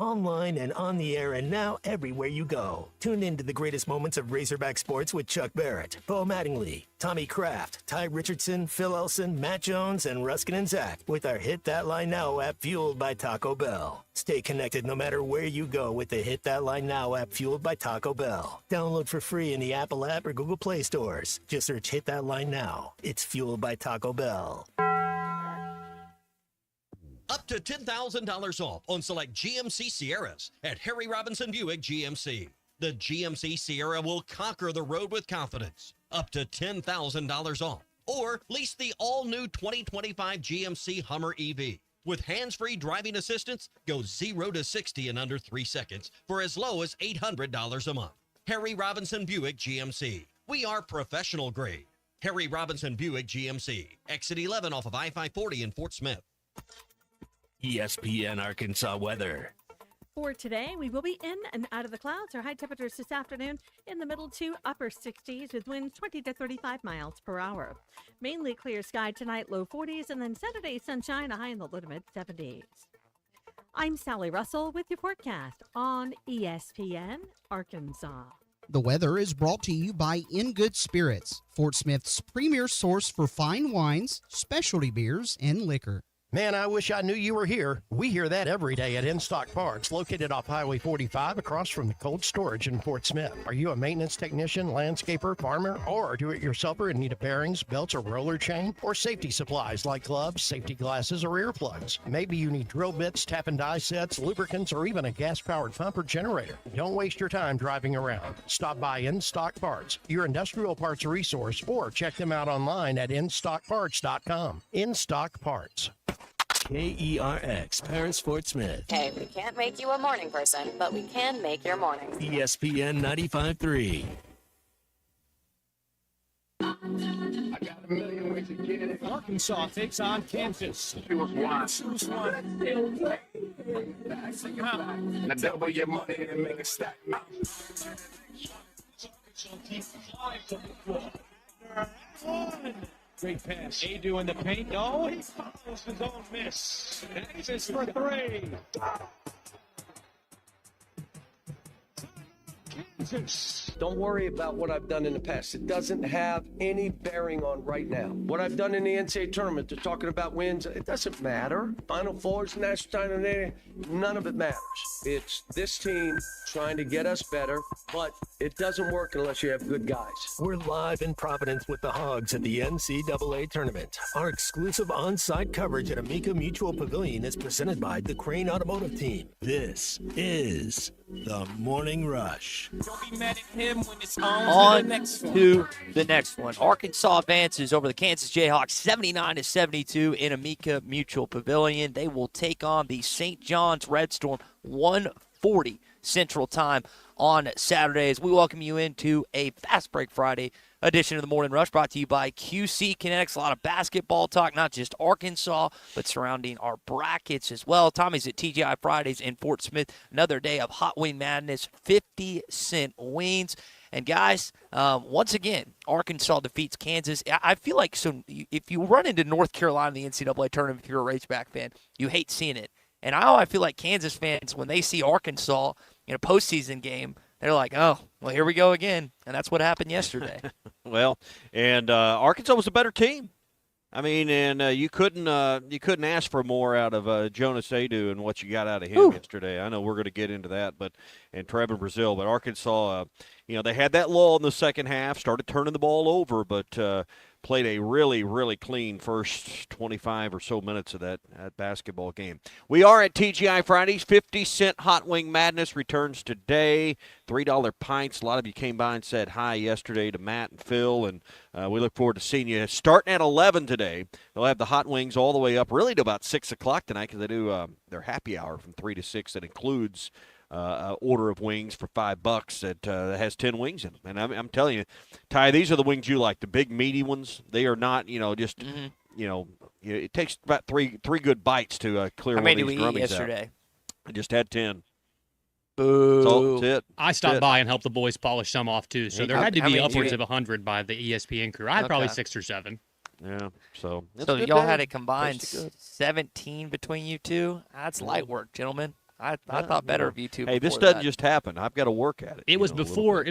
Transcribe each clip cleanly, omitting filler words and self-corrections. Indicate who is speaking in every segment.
Speaker 1: Online and on the air and now everywhere you go. Tune in to the greatest moments of Razorback sports with Chuck Barrett, Bo Mattingly, Tommy Kraft, Ty Richardson, Phil Elson, Matt Jones, and Ruskin and Zach with our Hit That Line Now app fueled by Taco Bell. Stay connected no matter where you go with the Hit That Line Now app fueled by Taco Bell. Download for free in the Apple app or Google Play stores. Just search Hit That Line Now. It's fueled by Taco Bell.
Speaker 2: Up to $10,000 off on select GMC Sierras at Harry Robinson Buick GMC. The GMC Sierra will conquer the road with confidence. Up to $10,000 off. Or lease the all-new 2025 GMC Hummer EV. With hands-free driving assistance, go 0 to 60 in under 3 seconds for as low as $800 a month. Harry Robinson Buick GMC. We are professional grade. Harry Robinson Buick GMC. Exit 11 off of I-540 in Fort Smith.
Speaker 1: ESPN Arkansas weather.
Speaker 3: For today, we will be in and out of the clouds. Our high temperatures this afternoon in the middle to upper 60s with winds 20 to 35 miles per hour. Mainly clear sky tonight, low 40s, and then Saturday sunshine, a high in the low to mid 70s. I'm Sally Russell with your forecast on ESPN Arkansas.
Speaker 4: The weather is brought to you by In Good Spirits, Fort Smith's premier source for fine wines, specialty beers, and liquor.
Speaker 5: Man, I wish I knew you were here. We hear that every day at In Stock Parts, located off Highway 45 across from the cold storage in Fort Smith. Are you a maintenance technician, landscaper, farmer, or a do-it-yourselfer in need of bearings, belts, or roller chain? Or safety supplies like gloves, safety glasses, or earplugs? Maybe you need drill bits, tap and die sets, lubricants, or even a gas-powered pump or generator. Don't waste your time driving around. Stop by In Stock Parts, your industrial parts resource, or check them out online at InStockParts.com. In Stock Parts.
Speaker 1: KERX, Paris, Fort Smith.
Speaker 6: Hey, we can't make you a morning person, but we can make your mornings.
Speaker 1: ESPN 95.3.
Speaker 7: I got a million ways to get it. Arkansas takes on Kansas. Choose one. Now double your money and make it stack. Great pass. Adu in the paint. Oh, he follows his own miss. Kansas for 3. Kansas.
Speaker 8: Don't worry about what I've done in the past. It doesn't have any bearing on right now. What I've done in the NCAA Tournament, they're talking about wins. It doesn't matter. Final Fours, National Title, none of it matters. It's this team trying to get us better, but it doesn't work unless you have good guys.
Speaker 1: We're live in Providence with the Hogs at the NCAA Tournament. Our exclusive on-site coverage at Amica Mutual Pavilion is presented by the Crane Automotive Team. This is the Morning Rush.
Speaker 7: Don't be mad at him when it's on to the next one.
Speaker 9: Arkansas advances over the Kansas Jayhawks 79-72 in Amica Mutual Pavilion. They will take on the St. John's Red Storm 1:40 Central Time on Saturdays. We welcome you into a Fast Break Friday edition of the Morning Rush, brought to you by QC Kinetics. A lot of basketball talk, not just Arkansas, but surrounding our brackets as well. Tommy's at TGI Fridays in Fort Smith. Another day of Hot Wing Madness, 50-cent wings. And guys, once again, Arkansas defeats Kansas. I feel like if you run into North Carolina in the NCAA tournament, if you're a Razorback fan, you hate seeing it. And I feel like Kansas fans, when they see Arkansas in a postseason game, they're like, oh, well, here we go again. And that's what happened yesterday.
Speaker 10: Well, and Arkansas was a better team. I mean, and you couldn't ask for more out of Jonas Adu and what you got out of him yesterday. I know we're going to get into that, and Trevor Brazile, but Arkansas, they had that lull in the second half, started turning the ball over, but played a really, really clean first 25 or so minutes of that basketball game. We are at TGI Fridays. 50-cent Hot Wing Madness returns today. $3 pints. A lot of you came by and said hi yesterday to Matt and Phil, and we look forward to seeing you. Starting at 11 today, they'll have the hot wings all the way up really to about 6 o'clock tonight because they do their happy hour from 3 to 6 that includes order of wings for $5 that has 10 wings in them. And I'm telling you, Ty, these are the wings you like, the big meaty ones. They are not, just, it takes about three good bites to clear one of these drummies out. How many did we eat yesterday? I just had 10.
Speaker 9: Boo.
Speaker 10: That's it.
Speaker 11: I stopped by and helped the boys polish some off, too. So there had to be upwards of 100 by the ESPN crew. I had probably 6 or 7.
Speaker 10: Yeah, so
Speaker 9: y'all had a combined 17 between you two? That's light work, gentlemen. I thought better of you two.
Speaker 10: Hey, this doesn't just happen. I've got to work at it.
Speaker 11: It was before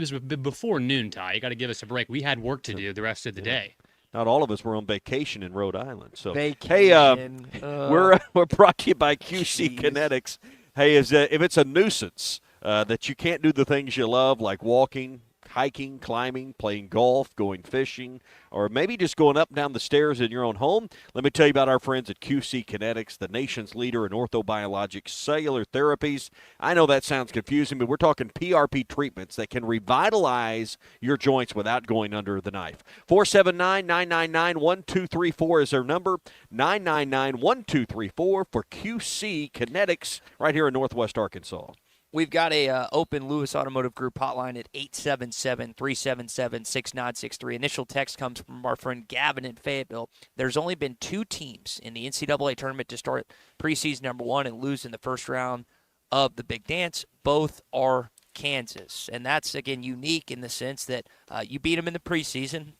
Speaker 11: noon, Ty. You got to give us a break. We had work to do the rest of the day.
Speaker 10: Not all of us were on vacation in Rhode Island. So
Speaker 9: vacation.
Speaker 10: Hey, we're brought to you by QC Kinetics. Hey, if it's a nuisance that you can't do the things you love, like walking, hiking, climbing, playing golf, going fishing, or maybe just going up and down the stairs in your own home, let me tell you about our friends at QC Kinetics, the nation's leader in orthobiologic cellular therapies. I know that sounds confusing, but we're talking PRP treatments that can revitalize your joints without going under the knife. 479-999-1234 is their number, 999-1234 for QC Kinetics right here in Northwest Arkansas.
Speaker 9: We've got a open Lewis Automotive Group hotline at 877-377-6963. Initial text comes from our friend Gavin in Fayetteville. There's only been 2 teams in the NCAA Tournament to start preseason number 1 and lose in the first round of the Big Dance. Both are Kansas, and that's, again, unique in the sense that you beat them in the preseason.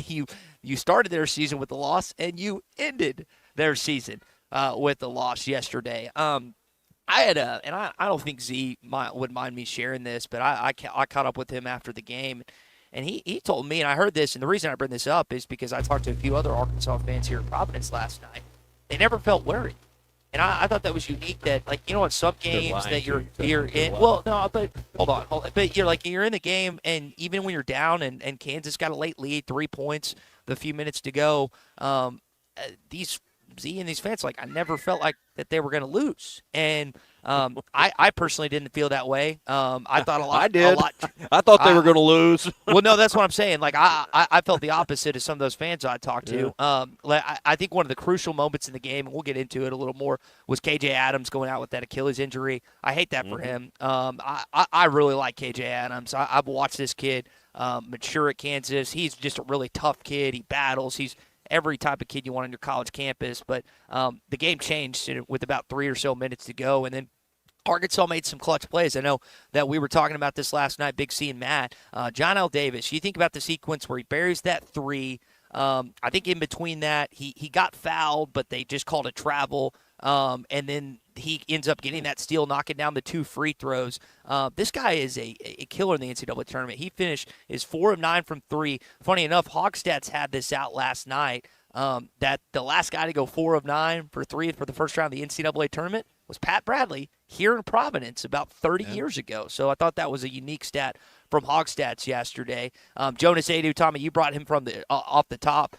Speaker 9: you started their season with a loss, and you ended their season with a loss yesterday. I had and I don't think Z would mind me sharing this, but I caught up with him after the game, and he told me, and I heard this, and the reason I bring this up is because I talked to a few other Arkansas fans here in Providence last night. They never felt worried, and I thought that was unique. That, like, in some games that you're in. Well, no, but hold on, but you're in the game, and even when you're down, and Kansas got a late lead, 3 points, with a few minutes to go. These Z and these fans, like, I never felt like that they were going to lose, and I personally didn't feel that way. I thought a lot.
Speaker 10: I did. I thought they were going to lose.
Speaker 9: Well, no, that's what I'm saying. Like, I felt the opposite of some of those fans I talked to. I think one of the crucial moments in the game, and we'll get into it a little more, was KJ Adams going out with that Achilles injury. I hate that for him. I really like KJ Adams. I've watched this kid mature at Kansas. He's just a really tough kid. He battles. He's every type of kid you want on your college campus. But the game changed with about 3 or so minutes to go, and then Arkansas made some clutch plays. I know that we were talking about this last night, Big C and Matt. John L. Davis, you think about the sequence where he buries that 3. I think in between that, he got fouled, but they just called a travel. And then he ends up getting that steal, knocking down the 2 free throws. This guy is a killer in the NCAA tournament. He finished his 4 of 9 from 3. Funny enough, Hogstats had this out last night, that the last guy to go 4 of 9 for 3 for the first round of the NCAA tournament was Pat Bradley here in Providence about 30 years ago. So I thought that was a unique stat from Hogstats yesterday. Jonas Adu, Tommy, you brought him from off the top.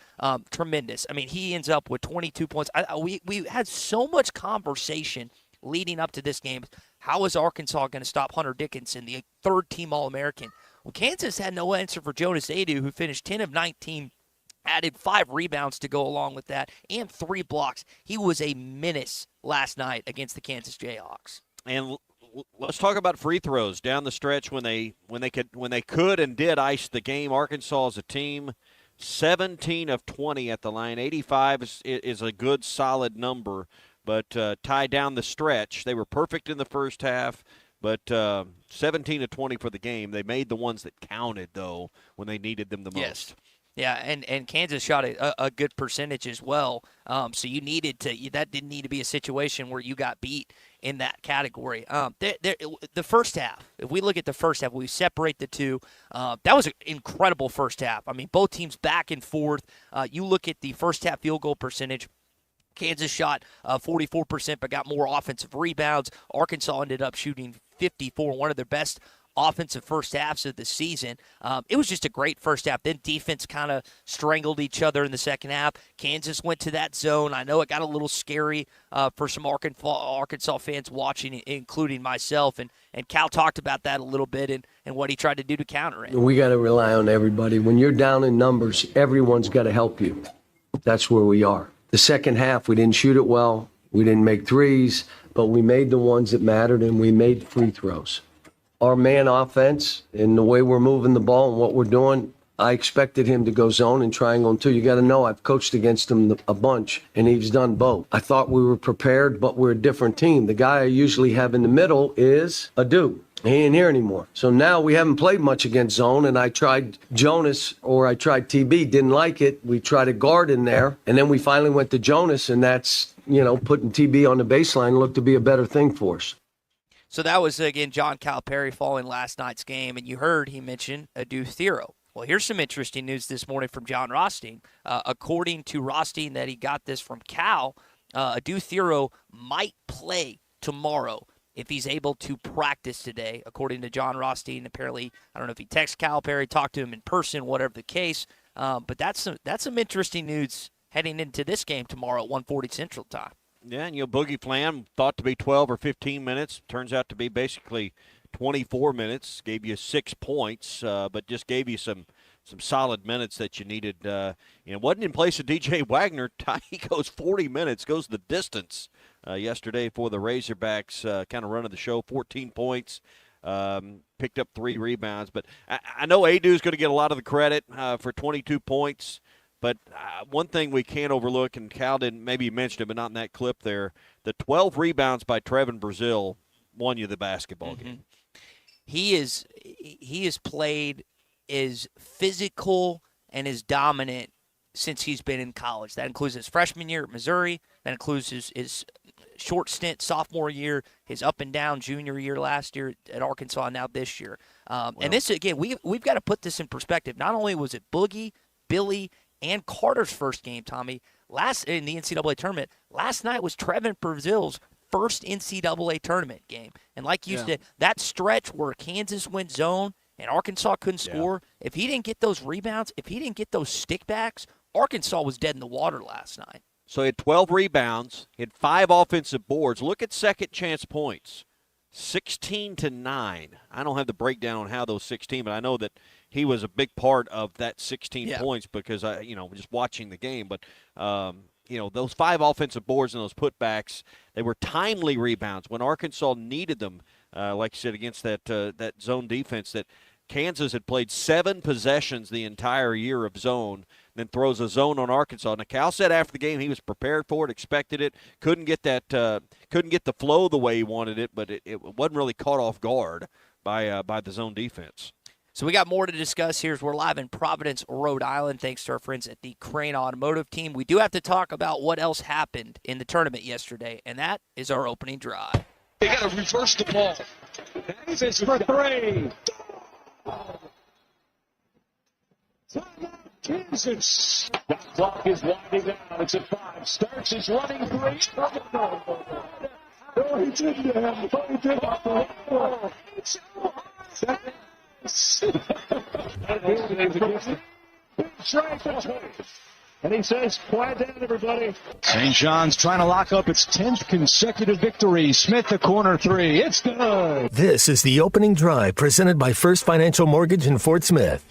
Speaker 9: Tremendous. I mean, he ends up with 22 points. We had so much conversation leading up to this game. How is Arkansas going to stop Hunter Dickinson, the 3rd-team All-American? Well, Kansas had no answer for Jonas Adu, who finished 10 of 19, added 5 rebounds to go along with that, and 3 blocks. He was a menace last night against the Kansas Jayhawks.
Speaker 10: And let's talk about free throws down the stretch when they could and did ice the game. Arkansas as a team, 17 of 20 at the line. 85 is a good solid number, but tied down the stretch. They were perfect in the first half, but 17 of 20 for the game. They made the ones that counted, though, when they needed them the most.
Speaker 9: Yes. Yeah, and Kansas shot a good percentage as well. So you needed to – that didn't need to be a situation where you got beat in that category. The first half, if we look at the first half, we separate the two. That was an incredible first half. I mean, both teams back and forth. You look at the first half field goal percentage. Kansas shot 44% but got more offensive rebounds. Arkansas ended up shooting 54, one of their best offensive first halves of the season. It was just a great first half. Then defense kind of strangled each other in the second half. Kansas went to that zone. I know it got a little scary for some Arkansas fans watching, including myself. And Cal talked about that a little bit and what he tried to do to counter it.
Speaker 8: We got to rely on everybody. When you're down in numbers, everyone's got to help you. That's where we are. The second half, we didn't shoot it well. We didn't make threes, but we made the ones that mattered, and we made free throws. Our man offense and the way we're moving the ball and what we're doing, I expected him to go zone and triangle too. You got to know I've coached against him a bunch, and he's done both. I thought we were prepared, but we're a different team. The guy I usually have in the middle is Adu. He ain't here anymore. So now we haven't played much against zone, and I tried Jonas or I tried TB, didn't like it. We tried a guard in there, and then we finally went to Jonas, and that's, putting TB on the baseline looked to be a better thing for us.
Speaker 9: So that was, again, John Calipari following last night's game, and you heard he mentioned Adu Thero. Well, here's some interesting news this morning from John Rothstein. According to Rothstein, that he got this from Cal, Adu Thero might play tomorrow if he's able to practice today, according to John Rothstein. Apparently, I don't know if he texted Calipari, talked to him in person, whatever the case. But that's some interesting news heading into this game tomorrow at 1:40 Central Time.
Speaker 10: Yeah, and Boogie Flam thought to be 12 or 15 minutes. Turns out to be basically 24 minutes. Gave you 6 points, but just gave you some solid minutes that you needed. Wasn't in place of DJ Wagner. He goes 40 minutes, goes the distance yesterday for the Razorbacks, kind of running the show, 14 points. Picked up 3 rebounds. But I know Adu's going to get a lot of the credit for 22 points. But one thing we can't overlook, and Cal didn't, maybe you mentioned it, but not in that clip there, the 12 rebounds by Trevin Brazil won you the basketball game.
Speaker 9: He is played as physical and as dominant since he's been in college. That includes his freshman year at Missouri. That includes his short stint sophomore year, his up and down junior year last year at Arkansas, and now this year. And this, again, we've got to put this in perspective. Not only was it Boogie, Billy, and Carter's first game, Tommy, in the NCAA tournament, last night was Trevin Brazil's first NCAA tournament game. And like you said, that stretch where Kansas went zone and Arkansas couldn't score, if he didn't get those rebounds, if he didn't get those stickbacks, Arkansas was dead in the water last night.
Speaker 10: So he had 12 rebounds, he had 5 offensive boards. Look at second chance points, 16-9. I don't have the breakdown on how those 16, but I know that he was a big part of that 16 points because just watching the game. But those 5 offensive boards and those putbacks, they were timely rebounds when Arkansas needed them. Like you said, against that zone defense, that Kansas had played 7 possessions the entire year of zone, then throws a zone on Arkansas. Now, Cal said after the game he was prepared for it, expected it, couldn't get the flow the way he wanted it, but it wasn't really caught off guard by the zone defense.
Speaker 9: So we got more to discuss here as we're live in Providence, Rhode Island, thanks to our friends at the Crane Automotive Team. We do have to talk about what else happened in the tournament yesterday, and that is our opening drive.
Speaker 7: They got to reverse the ball. It's for 3. Kansas. The clock is winding down. It's at 5. Starks is running 3. No, he didn't have. No, he didn't. It's and he says, quiet down, everybody. St. John's trying to lock up its 10th consecutive victory. Smith, the corner 3. It's good.
Speaker 1: This is the opening drive presented by First Financial Mortgage in Fort Smith.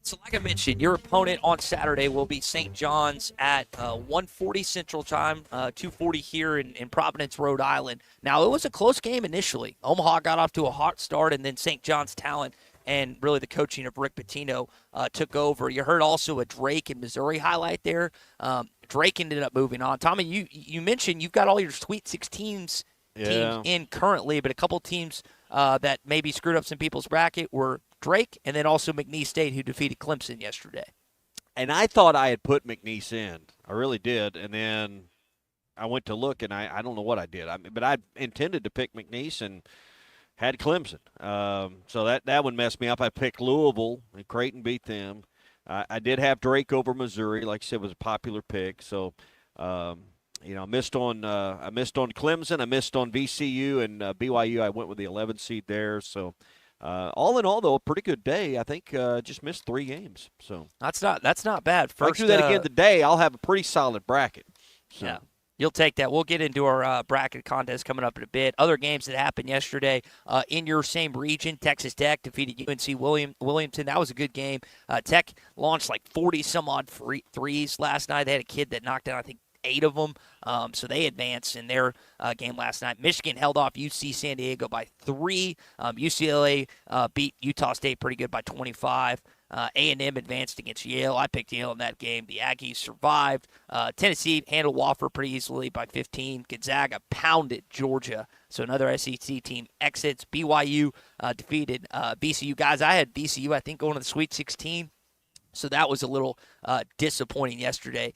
Speaker 9: So like I mentioned, your opponent on Saturday will be St. John's at 1:40 Central Time, 2:40 here in Providence, Rhode Island. Now, it was a close game initially. Omaha got off to a hot start, and then St. John's talent and really the coaching of Rick Pitino took over. You heard also a Drake and Missouri highlight there. Drake ended up moving on. Tommy, you mentioned you've got all your Sweet 16s teams in currently, but a couple teams that maybe screwed up some people's bracket were Drake, and then also McNeese State, who defeated Clemson yesterday.
Speaker 10: And I thought I had put McNeese in. I really did. And then I went to look, and I don't know what I did. But I intended to pick McNeese and had Clemson. So that one messed me up. I picked Louisville, and Creighton beat them. I did have Drake over Missouri. Like I said, it was a popular pick. So, I missed on Clemson. I missed on VCU and BYU. I went with the 11th seed there. So, all in all, though, a pretty good day. I think just missed 3 games. So
Speaker 9: that's not bad.
Speaker 10: If I do that again today, I'll have a pretty solid bracket. So.
Speaker 9: Yeah, you'll take that. We'll get into our bracket contest coming up in a bit. Other games that happened yesterday in your same region, Texas Tech defeated UNC Williamson. That was a good game. Tech launched like 40-some-odd threes last night. They had a kid that knocked down, I think, 8 of them, so they advanced in their game last night. Michigan held off UC San Diego by 3. UCLA beat Utah State pretty good by 25. A&M advanced against Yale. I picked Yale in that game. The Aggies survived. Tennessee handled Wofford pretty easily by 15. Gonzaga pounded Georgia, so another SEC team exits. BYU defeated VCU. Guys, I had VCU, I think, going to the Sweet 16. So that was a little disappointing yesterday.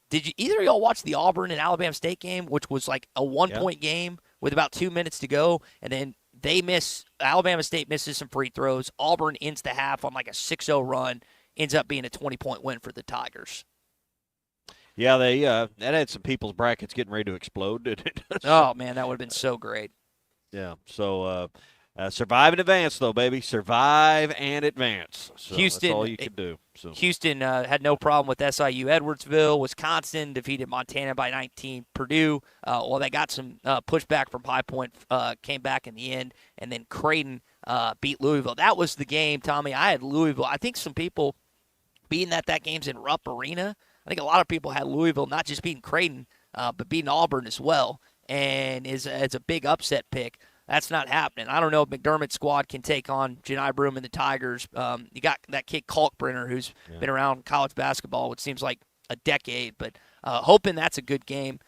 Speaker 9: Did you either of y'all watch the Auburn and Alabama State game, which was like a 1-point game with about 2 minutes to go, and then Alabama State misses some free throws. Auburn ends the half on like a 6-0 run, ends up being a 20-point win for the Tigers.
Speaker 10: Yeah, that had some people's brackets getting ready to explode, didn't it?
Speaker 9: Oh, man, that would have been so great.
Speaker 10: Yeah, so survive and advance, though, baby. Survive and advance. So
Speaker 9: Houston,
Speaker 10: that's all you can do. So.
Speaker 9: Houston had no problem with SIU Edwardsville. Wisconsin defeated Montana by 19. Purdue, they got some pushback from High Point, came back in the end. And then Creighton beat Louisville. That was the game, Tommy. I had Louisville. I think some people, being that game's in Rupp Arena, I think a lot of people had Louisville not just beating Creighton, but beating Auburn as well. And it's a big upset pick. That's not happening. I don't know if McDermott's squad can take on Janai Broome and the Tigers. You got that kid Kalkbrenner who's been around college basketball, which seems like a decade. But hoping that's a good game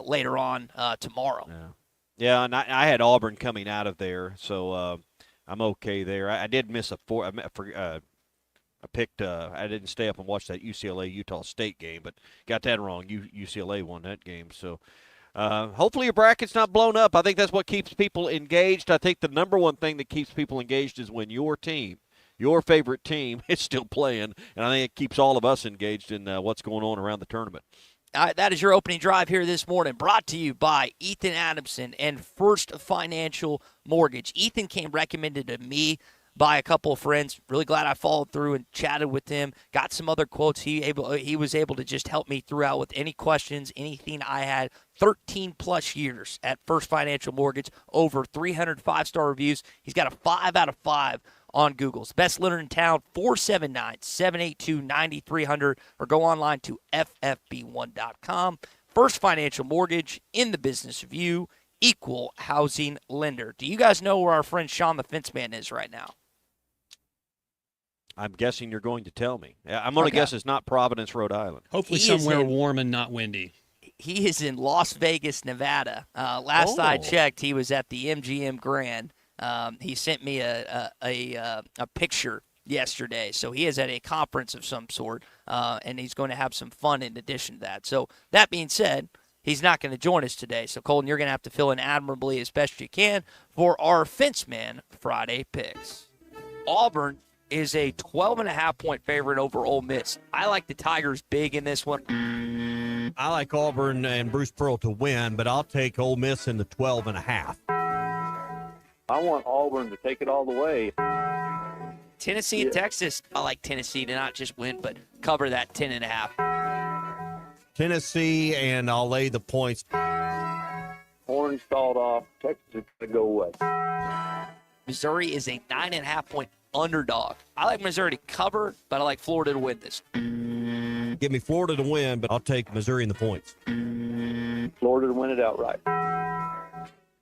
Speaker 9: later on tomorrow.
Speaker 10: Yeah, and I had Auburn coming out of there, so I'm okay there. I did miss I didn't stay up and watch that UCLA-Utah State game, but got that wrong. UCLA won that game, so – hopefully your bracket's not blown up. I think that's what keeps people engaged. I think the number one thing that keeps people engaged is when your team, your favorite team, is still playing, and I think it keeps all of us engaged in what's going on around the tournament.
Speaker 9: All right, that is your opening drive here this morning, brought to you by Ethan Adamson and First Financial Mortgage. Ethan came recommended to me by a couple of friends. Really glad I followed through and chatted with him. Got some other quotes. He was able to just help me throughout with any questions, anything I had. 13-plus years at First Financial Mortgage, over 300 five-star reviews. He's got a 5 out of 5 on Google's best lender in town, 479-782-9300, or go online to ffb1.com. First Financial Mortgage, in the business of you, equal housing lender. Do you guys know where our friend Sean the Fence Man is right now?
Speaker 10: I'm guessing you're going to tell me. I'm going to guess it's not Providence, Rhode Island.
Speaker 11: Hopefully somewhere warm and not windy.
Speaker 9: He is in Las Vegas, Nevada. Last I checked, he was at the MGM Grand. He sent me a picture yesterday. So he is at a conference of some sort, and he's going to have some fun in addition to that. So that being said, he's not going to join us today. So, Colton, you're going to have to fill in admirably as best you can for our Fenceman Friday picks. Auburn is a 12.5-point favorite over Ole Miss. I like the Tigers big in this one.
Speaker 2: I like Auburn and Bruce Pearl to win, but I'll take Ole Miss in the 12.5.
Speaker 12: I want Auburn to take it all the way.
Speaker 9: Tennessee and Texas. I like Tennessee to not just win, but cover that 10.5.
Speaker 2: Tennessee, and I'll lay the points.
Speaker 12: Horn stalled off. Texas is going to go away.
Speaker 9: Missouri is a 9.5-point underdog. I like Missouri to cover, but I like Florida to win this.
Speaker 2: Give me Florida to win, but I'll take Missouri in the points.
Speaker 12: Florida to win it outright.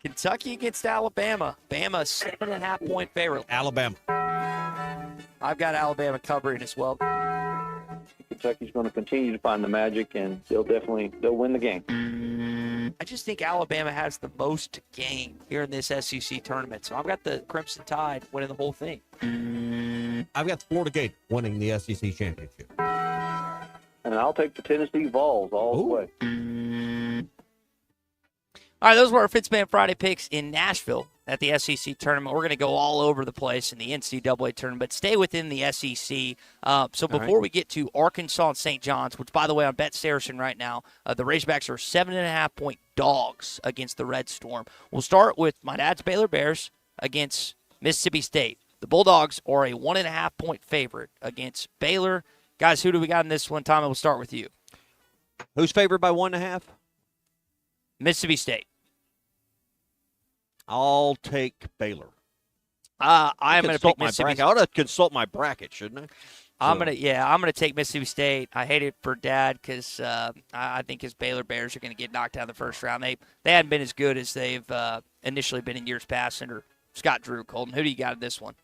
Speaker 9: Kentucky against Alabama. Bama, 7.5-point favorite.
Speaker 2: Alabama.
Speaker 9: I've got Alabama covering as well.
Speaker 12: Kentucky's going to continue to find the magic, and they'll win the game.
Speaker 9: I just think Alabama has the most to gain here in this SEC tournament. So I've got the Crimson Tide winning the whole thing.
Speaker 2: I've got the Florida Gators winning the SEC championship.
Speaker 12: And I'll take the Tennessee Vols all the way.
Speaker 9: All right, those were our Fitzman Friday picks in Nashville at the SEC tournament. We're going to go all over the place in the NCAA tournament, but stay within the SEC. So before we get to Arkansas and St. John's, which, by the way, on Bet Saracen right now, the Razorbacks are 7.5-point dogs against the Red Storm. We'll start with my dad's Baylor Bears against Mississippi State. The Bulldogs are a 1.5-point favorite against Baylor. Guys, who do we got in this one? Tommy, we'll start with you.
Speaker 10: Who's favored by 1.5?
Speaker 9: Mississippi State.
Speaker 10: I'll take Baylor.
Speaker 9: I'm going to pick Mississippi State.
Speaker 10: I ought to consult my bracket, shouldn't I?
Speaker 9: I'm gonna take Mississippi State. I hate it for Dad because I think his Baylor Bears are going to get knocked out in the first round. They hadn't been as good as they've initially been in years past under Scott Drew. Colton, who do you got in this one?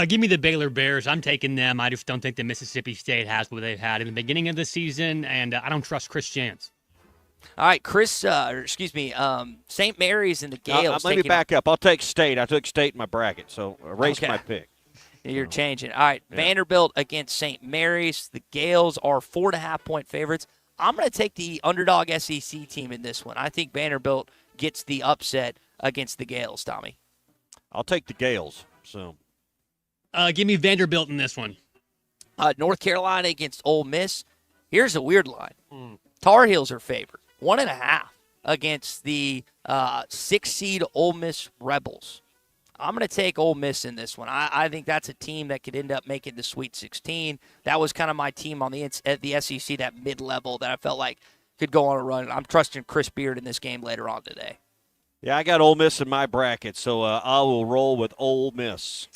Speaker 11: Give me the Baylor Bears. I'm taking them. I just don't think that Mississippi State has what they've had in the beginning of the season, and I don't trust Chris Jans.
Speaker 9: All right, St. Mary's and the Gales.
Speaker 10: Let me back up. I'll take State. I took State in my bracket, so erase my pick.
Speaker 9: You're changing. All right, yeah. Vanderbilt against St. Mary's. The Gales are 4.5-point favorites. I'm going to take the underdog SEC team in this one. I think Vanderbilt gets the upset against the Gales, Tommy?
Speaker 10: I'll take the Gales. So,
Speaker 11: give me Vanderbilt in this one.
Speaker 9: North Carolina against Ole Miss. Here's a weird line. Tar Heels are favored, 1.5 against the 6-seed Ole Miss Rebels. I'm going to take Ole Miss in this one. I think that's a team that could end up making the Sweet 16. That was kind of my team on the SEC, that mid-level that I felt like could go on a run. I'm trusting Chris Beard in this game later on today.
Speaker 10: Yeah, I got Ole Miss in my bracket, so I will roll with Ole Miss.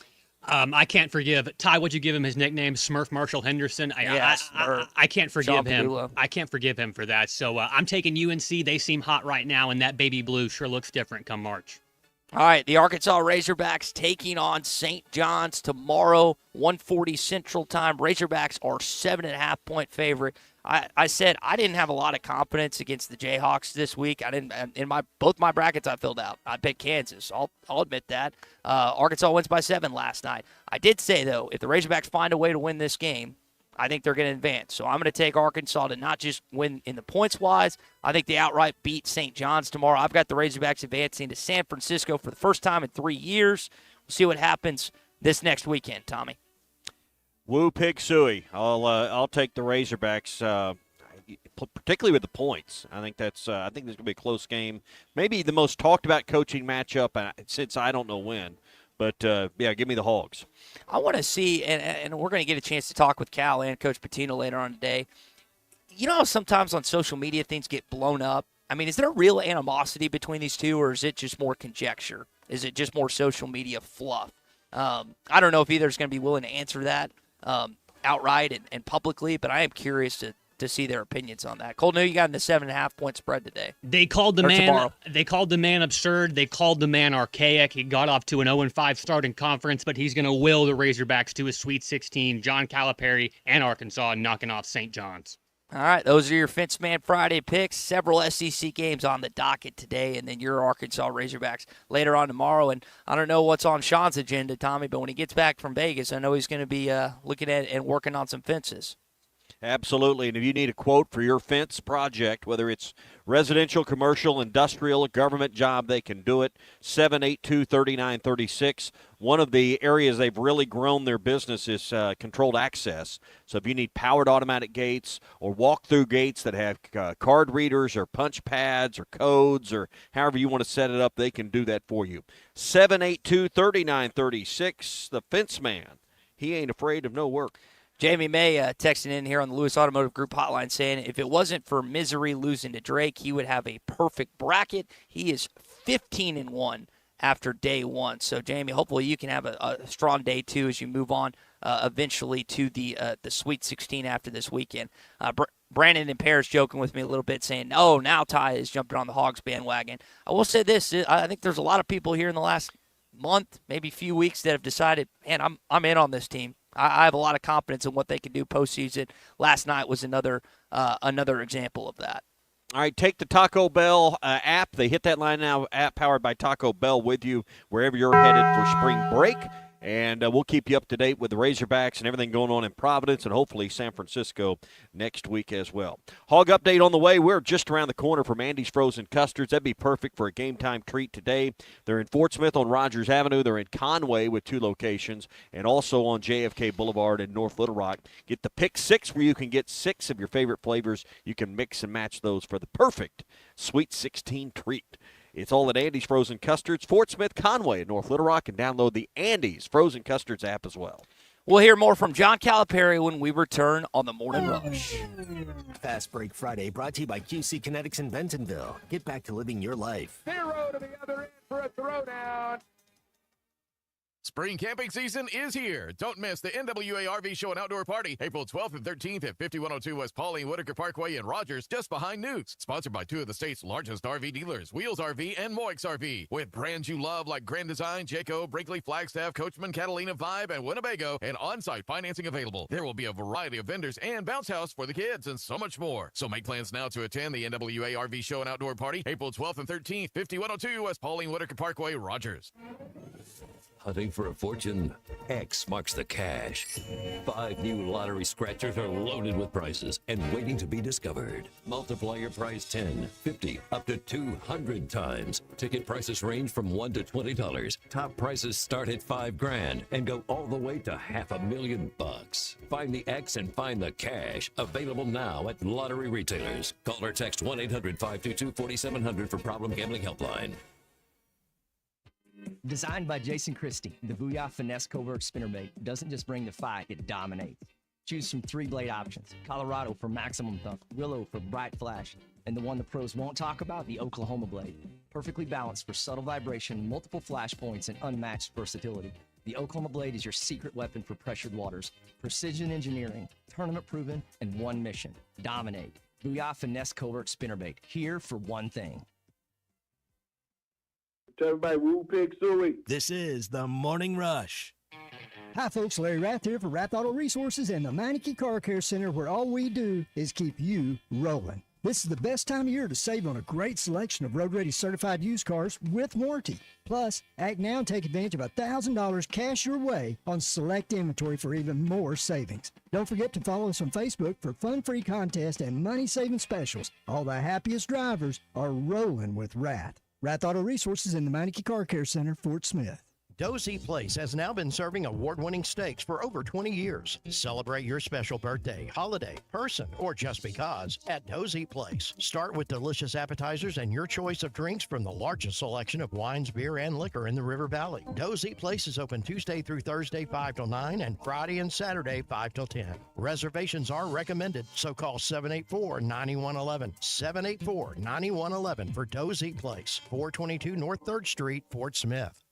Speaker 11: I can't forgive Ty. What'd you give him his nickname? Smurf Marshall Henderson. I can't forgive him. I can't forgive him for that. So I'm taking UNC. They seem hot right now, and that baby blue sure looks different come March.
Speaker 9: All right, the Arkansas Razorbacks taking on St. John's tomorrow, 1:40 Central Time. Razorbacks are 7.5-point favorite. I said I didn't have a lot of confidence against the Jayhawks this week. I didn't in both my brackets I filled out. I picked Kansas. I'll admit that. Arkansas wins by 7 last night. I did say though, if the Razorbacks find a way to win this game, I think they're going to advance. So I'm going to take Arkansas to not just win in the points-wise. I think they outright beat St. John's tomorrow. I've got the Razorbacks advancing to San Francisco for the first time in 3 years. We'll see what happens this next weekend, Tommy.
Speaker 10: Woo pig suey. I'll take the Razorbacks, particularly with the points. I think there's going to be a close game. Maybe the most talked about coaching matchup since I don't know when. But, yeah, give me the Hogs.
Speaker 9: I want to see, and we're going to get a chance to talk with Cal and Coach Patino later on today. You know how sometimes on social media things get blown up? I mean, is there real animosity between these two, or is it just more conjecture? Is it just more social media fluff? I don't know if either is going to be willing to answer that outright and publicly, but I am curious to see their opinions on that. Colton, who you got in the 7.5-point spread today?
Speaker 11: They called the man tomorrow. They called the man absurd. They called the man archaic. He got off to an 0-5 start in conference, but he's going to will the Razorbacks to a Sweet 16. John Calipari and Arkansas knocking off St. John's.
Speaker 9: All right, those are your Fence Man Friday picks. Several SEC games on the docket today, and then your Arkansas Razorbacks later on tomorrow. And I don't know what's on Sean's agenda, Tommy, but when he gets back from Vegas, I know he's going to be looking at and working on some fences.
Speaker 10: Absolutely. And if you need a quote for your fence project, whether it's residential, commercial, industrial, government job, they can do it. 782-3936. One of the areas they've really grown their business is controlled access. So if you need powered automatic gates or walk-through gates that have card readers or punch pads or codes or however you want to set it up, they can do that for you. 782-3936. The Fence Man. He ain't afraid of no work.
Speaker 9: Jamie May texting in here on the Lewis Automotive Group hotline saying if it wasn't for Misery losing to Drake, he would have a perfect bracket. He is 15-1 after day one. So, Jamie, hopefully you can have a strong day two as you move on eventually to the Sweet 16 after this weekend. Brandon and Paris joking with me a little bit saying, oh, now Ty is jumping on the Hogs bandwagon. I will say this. I think there's a lot of people here in the last month, maybe few weeks that have decided, man, I'm in on this team. I have a lot of confidence in what they can do postseason. Last night was another example of that.
Speaker 10: All right, take the Taco Bell app. They hit that line now, app powered by Taco Bell with you wherever you're headed for spring break. And we'll keep you up to date with the Razorbacks and everything going on in Providence and hopefully San Francisco next week as well. Hog update on the way. We're just around the corner from Andy's Frozen Custards. That'd be perfect for a game-time treat today. They're in Fort Smith on Rogers Avenue. They're in Conway with 2 locations and also on JFK Boulevard in North Little Rock. Get the Pick 6 where you can get 6 of your favorite flavors. You can mix and match those for the perfect Sweet 16 treat. It's all at Andy's Frozen Custards, Fort Smith, Conway, and North Little Rock, and download the Andy's Frozen Custards app as well.
Speaker 9: We'll hear more from John Calipari when we return on the Morning Rush.
Speaker 1: Fast Break Friday brought to you by QC Kinetics in Bentonville. Get back to living your life.
Speaker 13: 0 to the other end for a throwdown. Spring camping season is here. Don't miss the NWA RV Show and Outdoor Party, April 12th and 13th at 5102 West Pauline Whitaker Parkway in Rogers, just behind Newt's. Sponsored by 2 of the state's largest RV dealers, Wheels RV and Moix RV. With brands you love like Grand Design, Jayco, Brinkley, Flagstaff, Coachman, Catalina, Vibe, and Winnebago, and on-site financing available. There will be a variety of vendors and bounce house for the kids and so much more. So make plans now to attend the NWA RV Show and Outdoor Party, April 12th and 13th, 5102 West Pauline Whitaker Parkway, Rogers.
Speaker 14: Hunting for a fortune? X marks the cash. 5 new lottery scratchers are loaded with prizes and waiting to be discovered. Multiply your prize 10, 50, up to 200 times. Ticket prices range from $1 to $20. Top prizes start at $5,000 and go all the way to $500,000. Find the X and find the cash. Available now at lottery retailers. Call or text 1-800-522-4700 for Problem Gambling Helpline.
Speaker 15: Designed by Jason Christie, the Booyah Finesse Covert Spinnerbait doesn't just bring the fight, it dominates. Choose from 3 blade options: Colorado for maximum thump, Willow for bright flash, and the one the pros won't talk about, the Oklahoma blade. Perfectly balanced for subtle vibration, multiple flash points, and unmatched versatility. The Oklahoma blade is your secret weapon for pressured waters. Precision engineering, tournament proven, and one mission: dominate. Booyah Finesse Covert Spinnerbait, here for one thing.
Speaker 16: Tell everybody, Woo Pig Suey.
Speaker 1: This is the Morning Rush.
Speaker 17: Hi, folks. Larry Rath here for Rath Auto Resources and the Meineke Car Care Center, where all we do is keep you rolling. This is the best time of year to save on a great selection of road-ready certified used cars with warranty. Plus, act now and take advantage of $1,000 cash your way on select inventory for even more savings. Don't forget to follow us on Facebook for fun-free contests and money-saving specials. All the happiest drivers are rolling with Rath. Rath Auto Resources in the Meineke Car Care Center, Fort Smith.
Speaker 5: Dozy Place has now been serving award-winning steaks for over 20 years. Celebrate your special birthday, holiday, person, or just because at Dozy Place. Start with delicious appetizers and your choice of drinks from the largest selection of wines, beer, and liquor in the River Valley. Dozy Place is open Tuesday through Thursday 5 till 9 and Friday and Saturday 5 till 10. Reservations are recommended, so call 784-9111. 784-9111 for Dozy Place, 422 North 3rd Street, Fort Smith.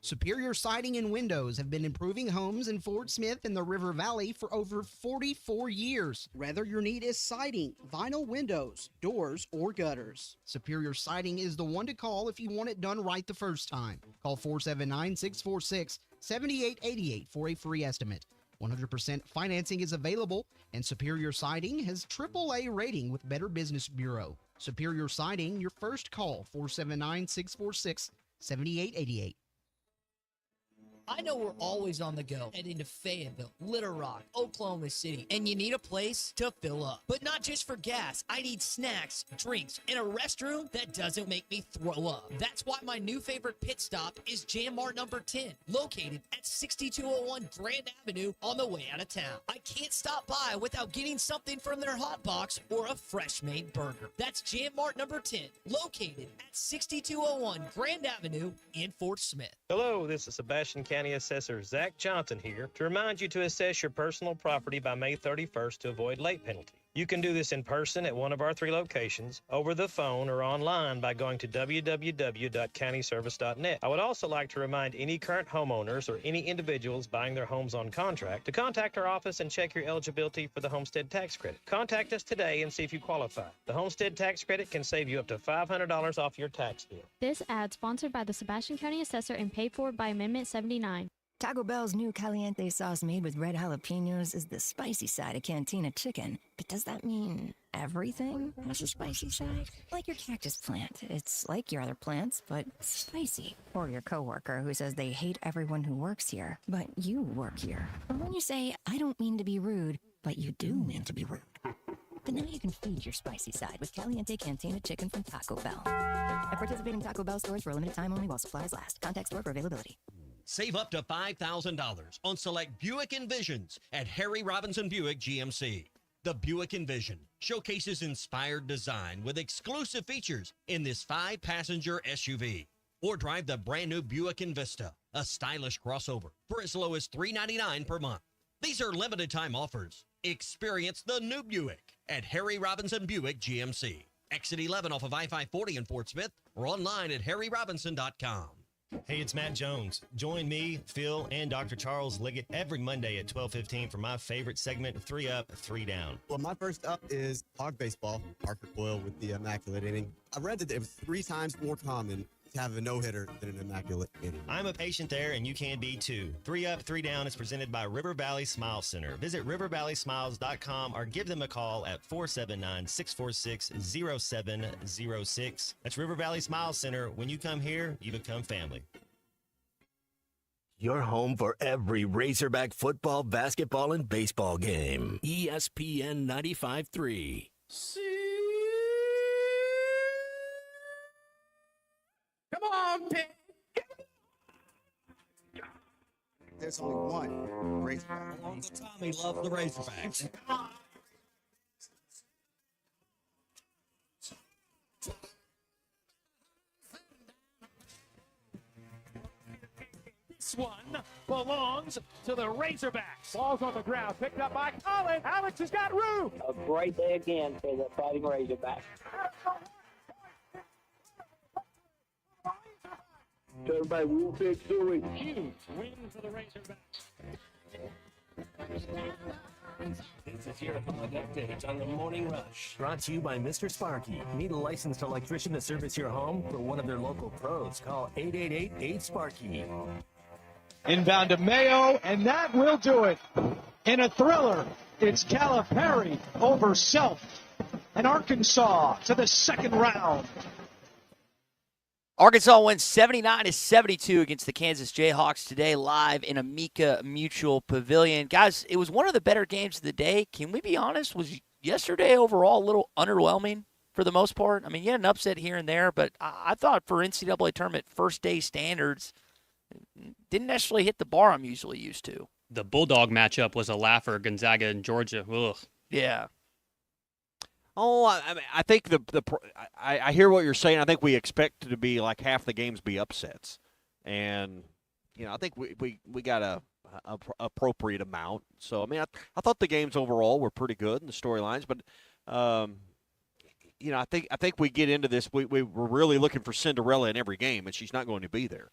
Speaker 4: Superior Siding and Windows have been improving homes in Fort Smith and the River Valley for over 44 years. Whether your need is siding, vinyl windows, doors, or gutters, Superior Siding is the one to call if you want it done right the first time. Call 479-646-7888 for a free estimate. 100% financing is available, and Superior Siding has AAA rating with Better Business Bureau. Superior Siding, your first call, 479-646-7888.
Speaker 18: I know we're always on the go, heading to Fayetteville, Little Rock, Oklahoma City, and you need a place to fill up. But not just for gas. I need snacks, drinks, and a restroom that doesn't make me throw up. That's why my new favorite pit stop is Jam Mart number 10, located at 6201 Grand Avenue on the way out of town. I can't stop by without getting something from their hot box or a fresh-made burger. That's Jam Mart number 10, located at 6201 Grand Avenue in Fort Smith.
Speaker 19: Hello, this is Sebastian County Assessor Zach Johnson here to remind you to assess your personal property by May 31st to avoid late penalty. You can do this in person at one of our 3 locations, over the phone, or online by going to www.countyservice.net. I would also like to remind any current homeowners or any individuals buying their homes on contract to contact our office and check your eligibility for the homestead tax credit. Contact us today and see if you qualify. The homestead tax credit can save you up to $500 off your tax bill.
Speaker 20: This ad sponsored by the Sebastian County Assessor and paid for by Amendment 79.
Speaker 21: Taco Bell's new caliente sauce made with red jalapenos is the spicy side of Cantina chicken. But does that mean everything has a spicy side? Like your cactus plant. It's like your other plants, but spicy. Or your coworker who says they hate everyone who works here, but you work here. Or when you say, I don't mean to be rude, but you do mean to be rude. But now you can feed your spicy side with Caliente Cantina Chicken from Taco Bell. At participating Taco Bell stores for a limited time only while supplies last. Contact store for availability.
Speaker 2: Save up to $5,000 on select Buick Envisions at Harry Robinson Buick GMC. The Buick Envision showcases inspired design with exclusive features in this 5-passenger SUV. Or drive the brand new Buick Envista, a stylish crossover, for as low as $399 per month. These are limited time offers. Experience the new Buick at Harry Robinson Buick GMC. Exit 11 off of I-540 in Fort Smith, or online at harryrobinson.com.
Speaker 22: Hey, it's Matt Jones. Join me, Phil, and Dr. Charles Liggett every Monday at 12:15 for my favorite segment, 3 Up, 3 Down.
Speaker 23: Well, my first up is hog baseball. Parker Coyle with the immaculate inning. I read that it was 3 times more common to have a no-hitter than an immaculate inning.
Speaker 22: I'm a patient there, and you can be too. 3 Up, 3 Down is presented by River Valley Smile Center. Visit rivervalleysmiles.com or give them a call at 479-646-0706. That's River Valley Smile Center. When you come here, you become family.
Speaker 1: Your home for every Razorback football, basketball, and baseball game.
Speaker 14: ESPN 95.3.
Speaker 3: Come on, Pitt.
Speaker 6: There's only one Razorback.
Speaker 2: Uncle Tommy loves the Razorbacks.
Speaker 3: This one belongs to the Razorbacks. Ball's on the ground, picked up by Colin. Alex has got room.
Speaker 12: A great day again for the Fighting Razorbacks.
Speaker 16: Everybody, we'll pick Suey.
Speaker 3: Huge win for the Razorbacks.
Speaker 1: This is your Hog Update on the Morning Rush. Brought to you by Mr. Sparky. Need a licensed electrician to service your home? For one of their local pros, call 888-8-SPARKY.
Speaker 7: Inbound to Mayo, and that will do it. In a thriller, it's Calipari over Self. And Arkansas to the second round.
Speaker 9: Arkansas wins 79-72 against the Kansas Jayhawks today, live in Amica Mutual Pavilion. Guys, it was one of the better games of the day. Can we be honest? Was yesterday overall a little underwhelming for the most part? I mean, you had an upset here and there, but I thought for NCAA Tournament first day standards, didn't necessarily hit the bar I'm usually used to.
Speaker 11: The Bulldog matchup was a laugher, Gonzaga and Georgia. Ugh.
Speaker 9: Yeah.
Speaker 10: Oh, I think I hear what you're saying. I think we expect to be like half the games be upsets, and I think we got a appropriate amount. So I mean, I thought the games overall were pretty good in the storylines, but I think we get into this. We were really looking for Cinderella in every game, and she's not going to be there.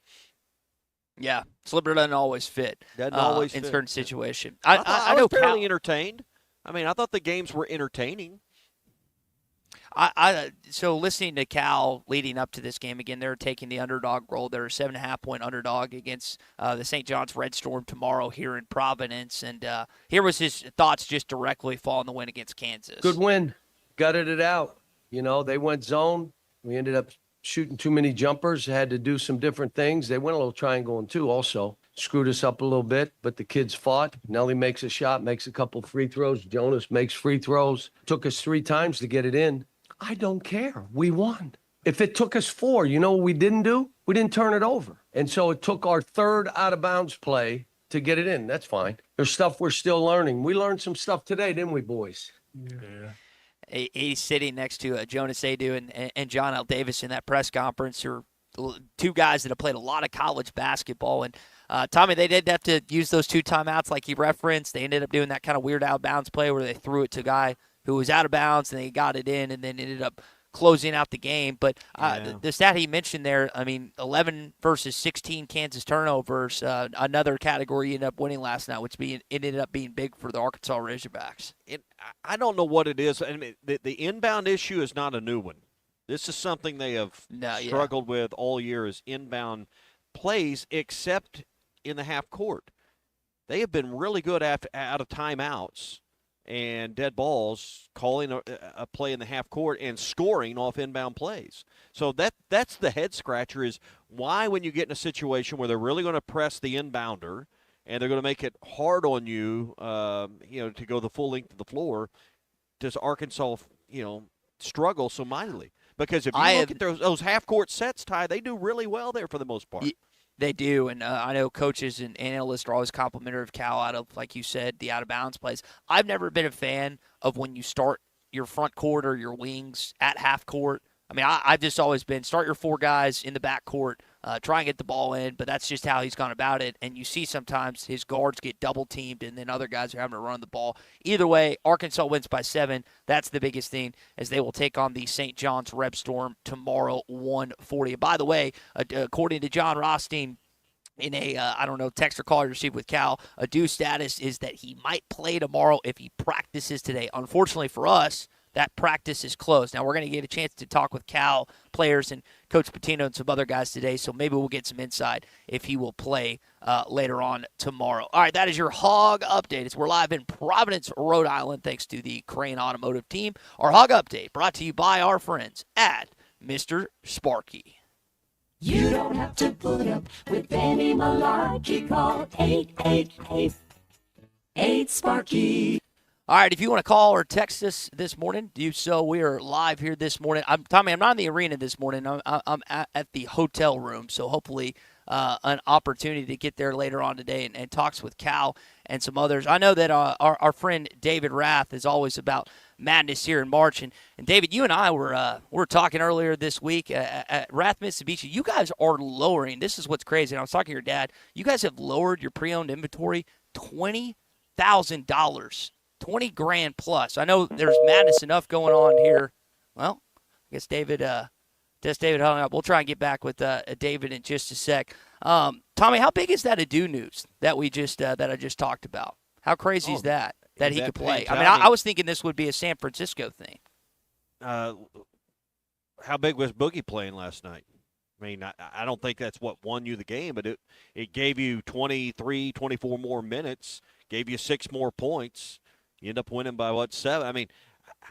Speaker 9: Yeah, Slipper doesn't always fit.
Speaker 10: Doesn't always
Speaker 9: in
Speaker 10: fit.
Speaker 9: certain situations.
Speaker 10: I was fairly entertained. I mean, I thought the games were entertaining.
Speaker 9: So listening to Cal leading up to this game, again, they're taking the underdog role. They're a 7.5-point underdog against the St. John's Red Storm tomorrow here in Providence. And here was his thoughts just directly following the win against Kansas.
Speaker 8: Good win. Gutted it out. They went zone. We ended up shooting too many jumpers, had to do some different things. They went a little triangle and two also. Screwed us up a little bit, but the kids fought. Nelly makes a shot, makes a couple free throws. Jonas makes free throws. Took us 3 times to get it in. I don't care. We won. If it took us 4, you know what we didn't do? We didn't turn it over. And so it took our 3rd out-of-bounds play to get it in. That's fine. There's stuff we're still learning. We learned some stuff today, didn't we, boys?
Speaker 9: Yeah. He's sitting next to Jonas Adu and John L. Davis in that press conference, who are 2 guys that have played a lot of college basketball. And Tommy, they did have to use those 2 timeouts like he referenced. They ended up doing that kind of weird out-of-bounds play where they threw it to a guy who was out of bounds, and they got it in and then ended up closing out the game. But the stat he mentioned there, I mean, 11 versus 16 Kansas turnovers, another category you ended up winning last night, which it ended up being big for the Arkansas Razorbacks.
Speaker 10: I don't know what it is. I mean, the inbound issue is not a new one. This is something they have struggled with all year, is inbound plays, except in the half court. They have been really good out of timeouts and dead balls, calling a play in the half court and scoring off inbound plays. So that's the head scratcher, is why, when you get in a situation where they're really going to press the inbounder and they're going to make it hard on you, to go the full length of the floor, does Arkansas, struggle so mightily? Because if you look at those half court sets, Ty, they do really well there for the most part.
Speaker 9: They do, and I know coaches and analysts are always complimentary of Cal out of, like you said, the out-of-bounds plays. I've never been a fan of when you start your front court or your wings at half court. I mean, I've just always been start your 4 guys in the back court, try and get the ball in, but that's just how he's gone about it. And you see sometimes his guards get double-teamed, and then other guys are having to run the ball. Either way, Arkansas wins by 7. That's the biggest thing, as they will take on the St. John's Red Storm tomorrow, 1:40. By the way, according to John Rothstein, in a, text or call you received with Cal, a due status is that he might play tomorrow if he practices today. Unfortunately for us, that practice is closed. Now, we're going to get a chance to talk with Cal players and Coach Patino and some other guys today, so maybe we'll get some insight if he will play later on tomorrow. All right, that is your Hog Update. We're live in Providence, Rhode Island, thanks to the Crane Automotive team. Our Hog Update brought to you by our friends at Mr. Sparky.
Speaker 13: You don't have to put up with any malarkey. Call 888-8-SPARKY.
Speaker 9: All right, if you want to call or text us this morning, do so. We are live here this morning. Tommy, I'm not in the arena this morning. I'm at the hotel room, so hopefully an opportunity to get there later on today and talks with Cal and some others. I know that our friend David Rath is always about madness here in March. And David, you and I were talking earlier this week at Rath Mitsubishi. You guys are lowering. This is what's crazy. And I was talking to your dad. You guys have lowered your pre-owned inventory $20,000. 20 grand plus. I know there's madness enough going on here. Well, I guess David hung up. We'll try and get back with David in just a sec. Tommy, how big is that ado news that we just that I just talked about? How crazy is that he could play? I mean, I was thinking this would be a San Francisco thing.
Speaker 10: How big was Boogie playing last night? I mean, I don't think that's what won you the game, but it gave you 23, 24 more minutes, gave you 6 more points. You end up winning by, 7? I mean,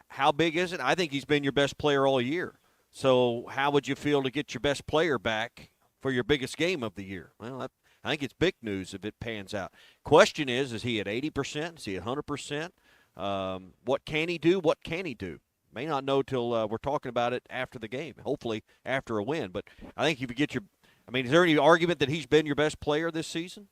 Speaker 10: how big is it? I think he's been your best player all year. So how would you feel to get your best player back for your biggest game of the year? Well, I think it's big news if it pans out. Question is he at 80%? Is he at 100%? What can he do? What can he do? May not know till we're talking about it after the game, hopefully after a win. But I think if you get is there any argument that he's been your best player this season?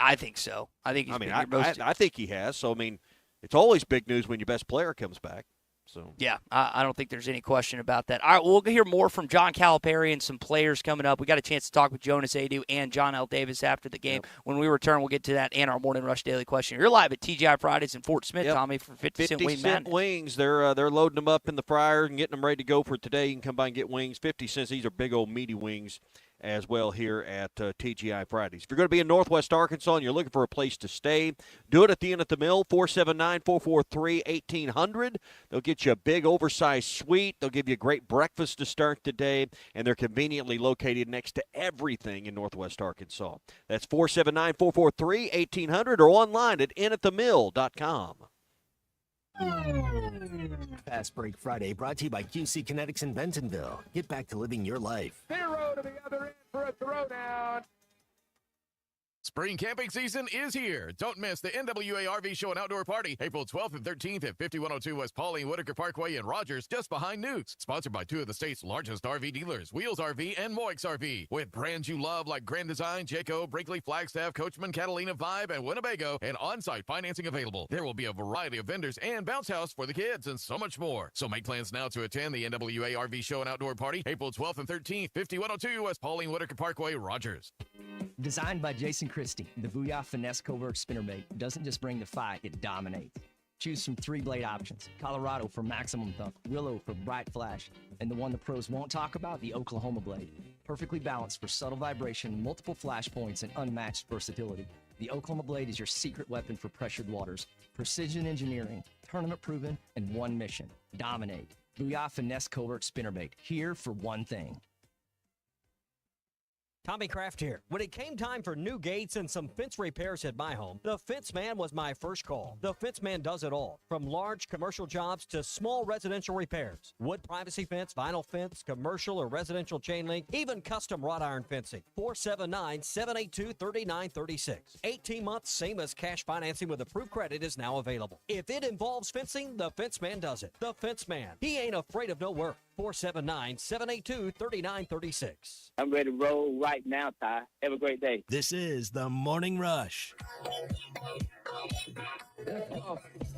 Speaker 9: I think so. I think he's been your most.
Speaker 10: I think he has. So, I mean, it's always big news when your best player comes back. So
Speaker 9: yeah, I don't think there's any question about that. All right, we'll hear more from John Calipari and some players coming up. We got a chance to talk with Jonas Adu and John L. Davis after the game. Yep. When we return, we'll get to that and our Morning Rush Daily Question. You're live at TGI Fridays in Fort Smith, Tommy, for 50-cent wing madness.
Speaker 10: Wings. They're loading them up in the fryer and getting them ready to go for today. You can come by and get wings. 50 cents. These are big old meaty wings as well here at TGI Fridays. If you're going to be in Northwest Arkansas and you're looking for a place to stay, do it at the Inn at the Mill, 479-443-1800. They'll get you a big oversized suite. They'll give you a great breakfast to start the day, and they're conveniently located next to everything in Northwest Arkansas. That's 479-443-1800 or online at inatthemill.com.
Speaker 1: Fast Break Friday brought to you by QC Kinetics in Bentonville. Get back to living your life.
Speaker 3: 0 to the other end for a throwdown.
Speaker 15: Spring camping season is here. Don't miss the NWA RV Show and Outdoor Party, April 12th and 13th at 5102 West Pauline Whitaker Parkway in Rogers, just behind Newt's. Sponsored by 2 of the state's largest RV dealers, Wheels RV and Moix RV. With brands you love like Grand Design, Jayco, Brinkley, Flagstaff, Coachman, Catalina, Vibe, and Winnebago, and on-site financing available. There will be a variety of vendors and bounce house for the kids and so much more. So make plans now to attend the NWA RV Show and Outdoor Party, April 12th and 13th, 5102 West Pauline Whitaker Parkway, Rogers.
Speaker 17: Designed by Jason Christie, the Booyah Finesse Covert spinnerbait doesn't just bring the fight, it dominates. Choose from 3 blade options: Colorado for maximum thump, Willow for bright flash, and the one the pros won't talk about, the Oklahoma blade. Perfectly balanced for subtle vibration, multiple flash points, and unmatched versatility. The Oklahoma blade is your secret weapon for pressured waters. Precision engineering, tournament proven, and one mission: dominate. Booyah Finesse Covert spinnerbait, here for one thing.
Speaker 24: Tommy Kraft here. When it came time for new gates and some fence repairs at my home, the Fence Man was my first call. The Fence Man does it all, from large commercial jobs to small residential repairs. Wood privacy fence, vinyl fence, commercial or residential chain link, even custom wrought iron fencing. 479-782-3936. 18 months, same as cash financing with approved credit is now available. If it involves fencing, the Fence Man does it. The Fence Man. He ain't afraid of no work. 479-782-3936.
Speaker 16: I'm ready to roll right now, Ty. Have a great day.
Speaker 1: This is the Morning Rush.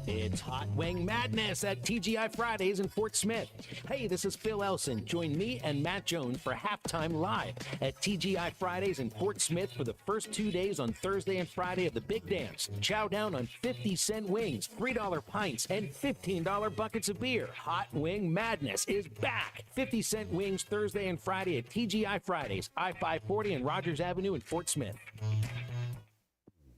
Speaker 25: It's Hot Wing Madness at TGI Fridays in Fort Smith. Hey, this is Phil Elson. Join me and Matt Jones for Halftime Live at TGI Fridays in Fort Smith for the first 2 days on Thursday and Friday of the Big Dance. Chow down on 50-cent wings, $3 pints, and $15 buckets of beer. Hot Wing Madness is back. 50-cent wings Thursday and Friday at TGI Fridays, I-540 and Rogers Avenue in Fort Smith.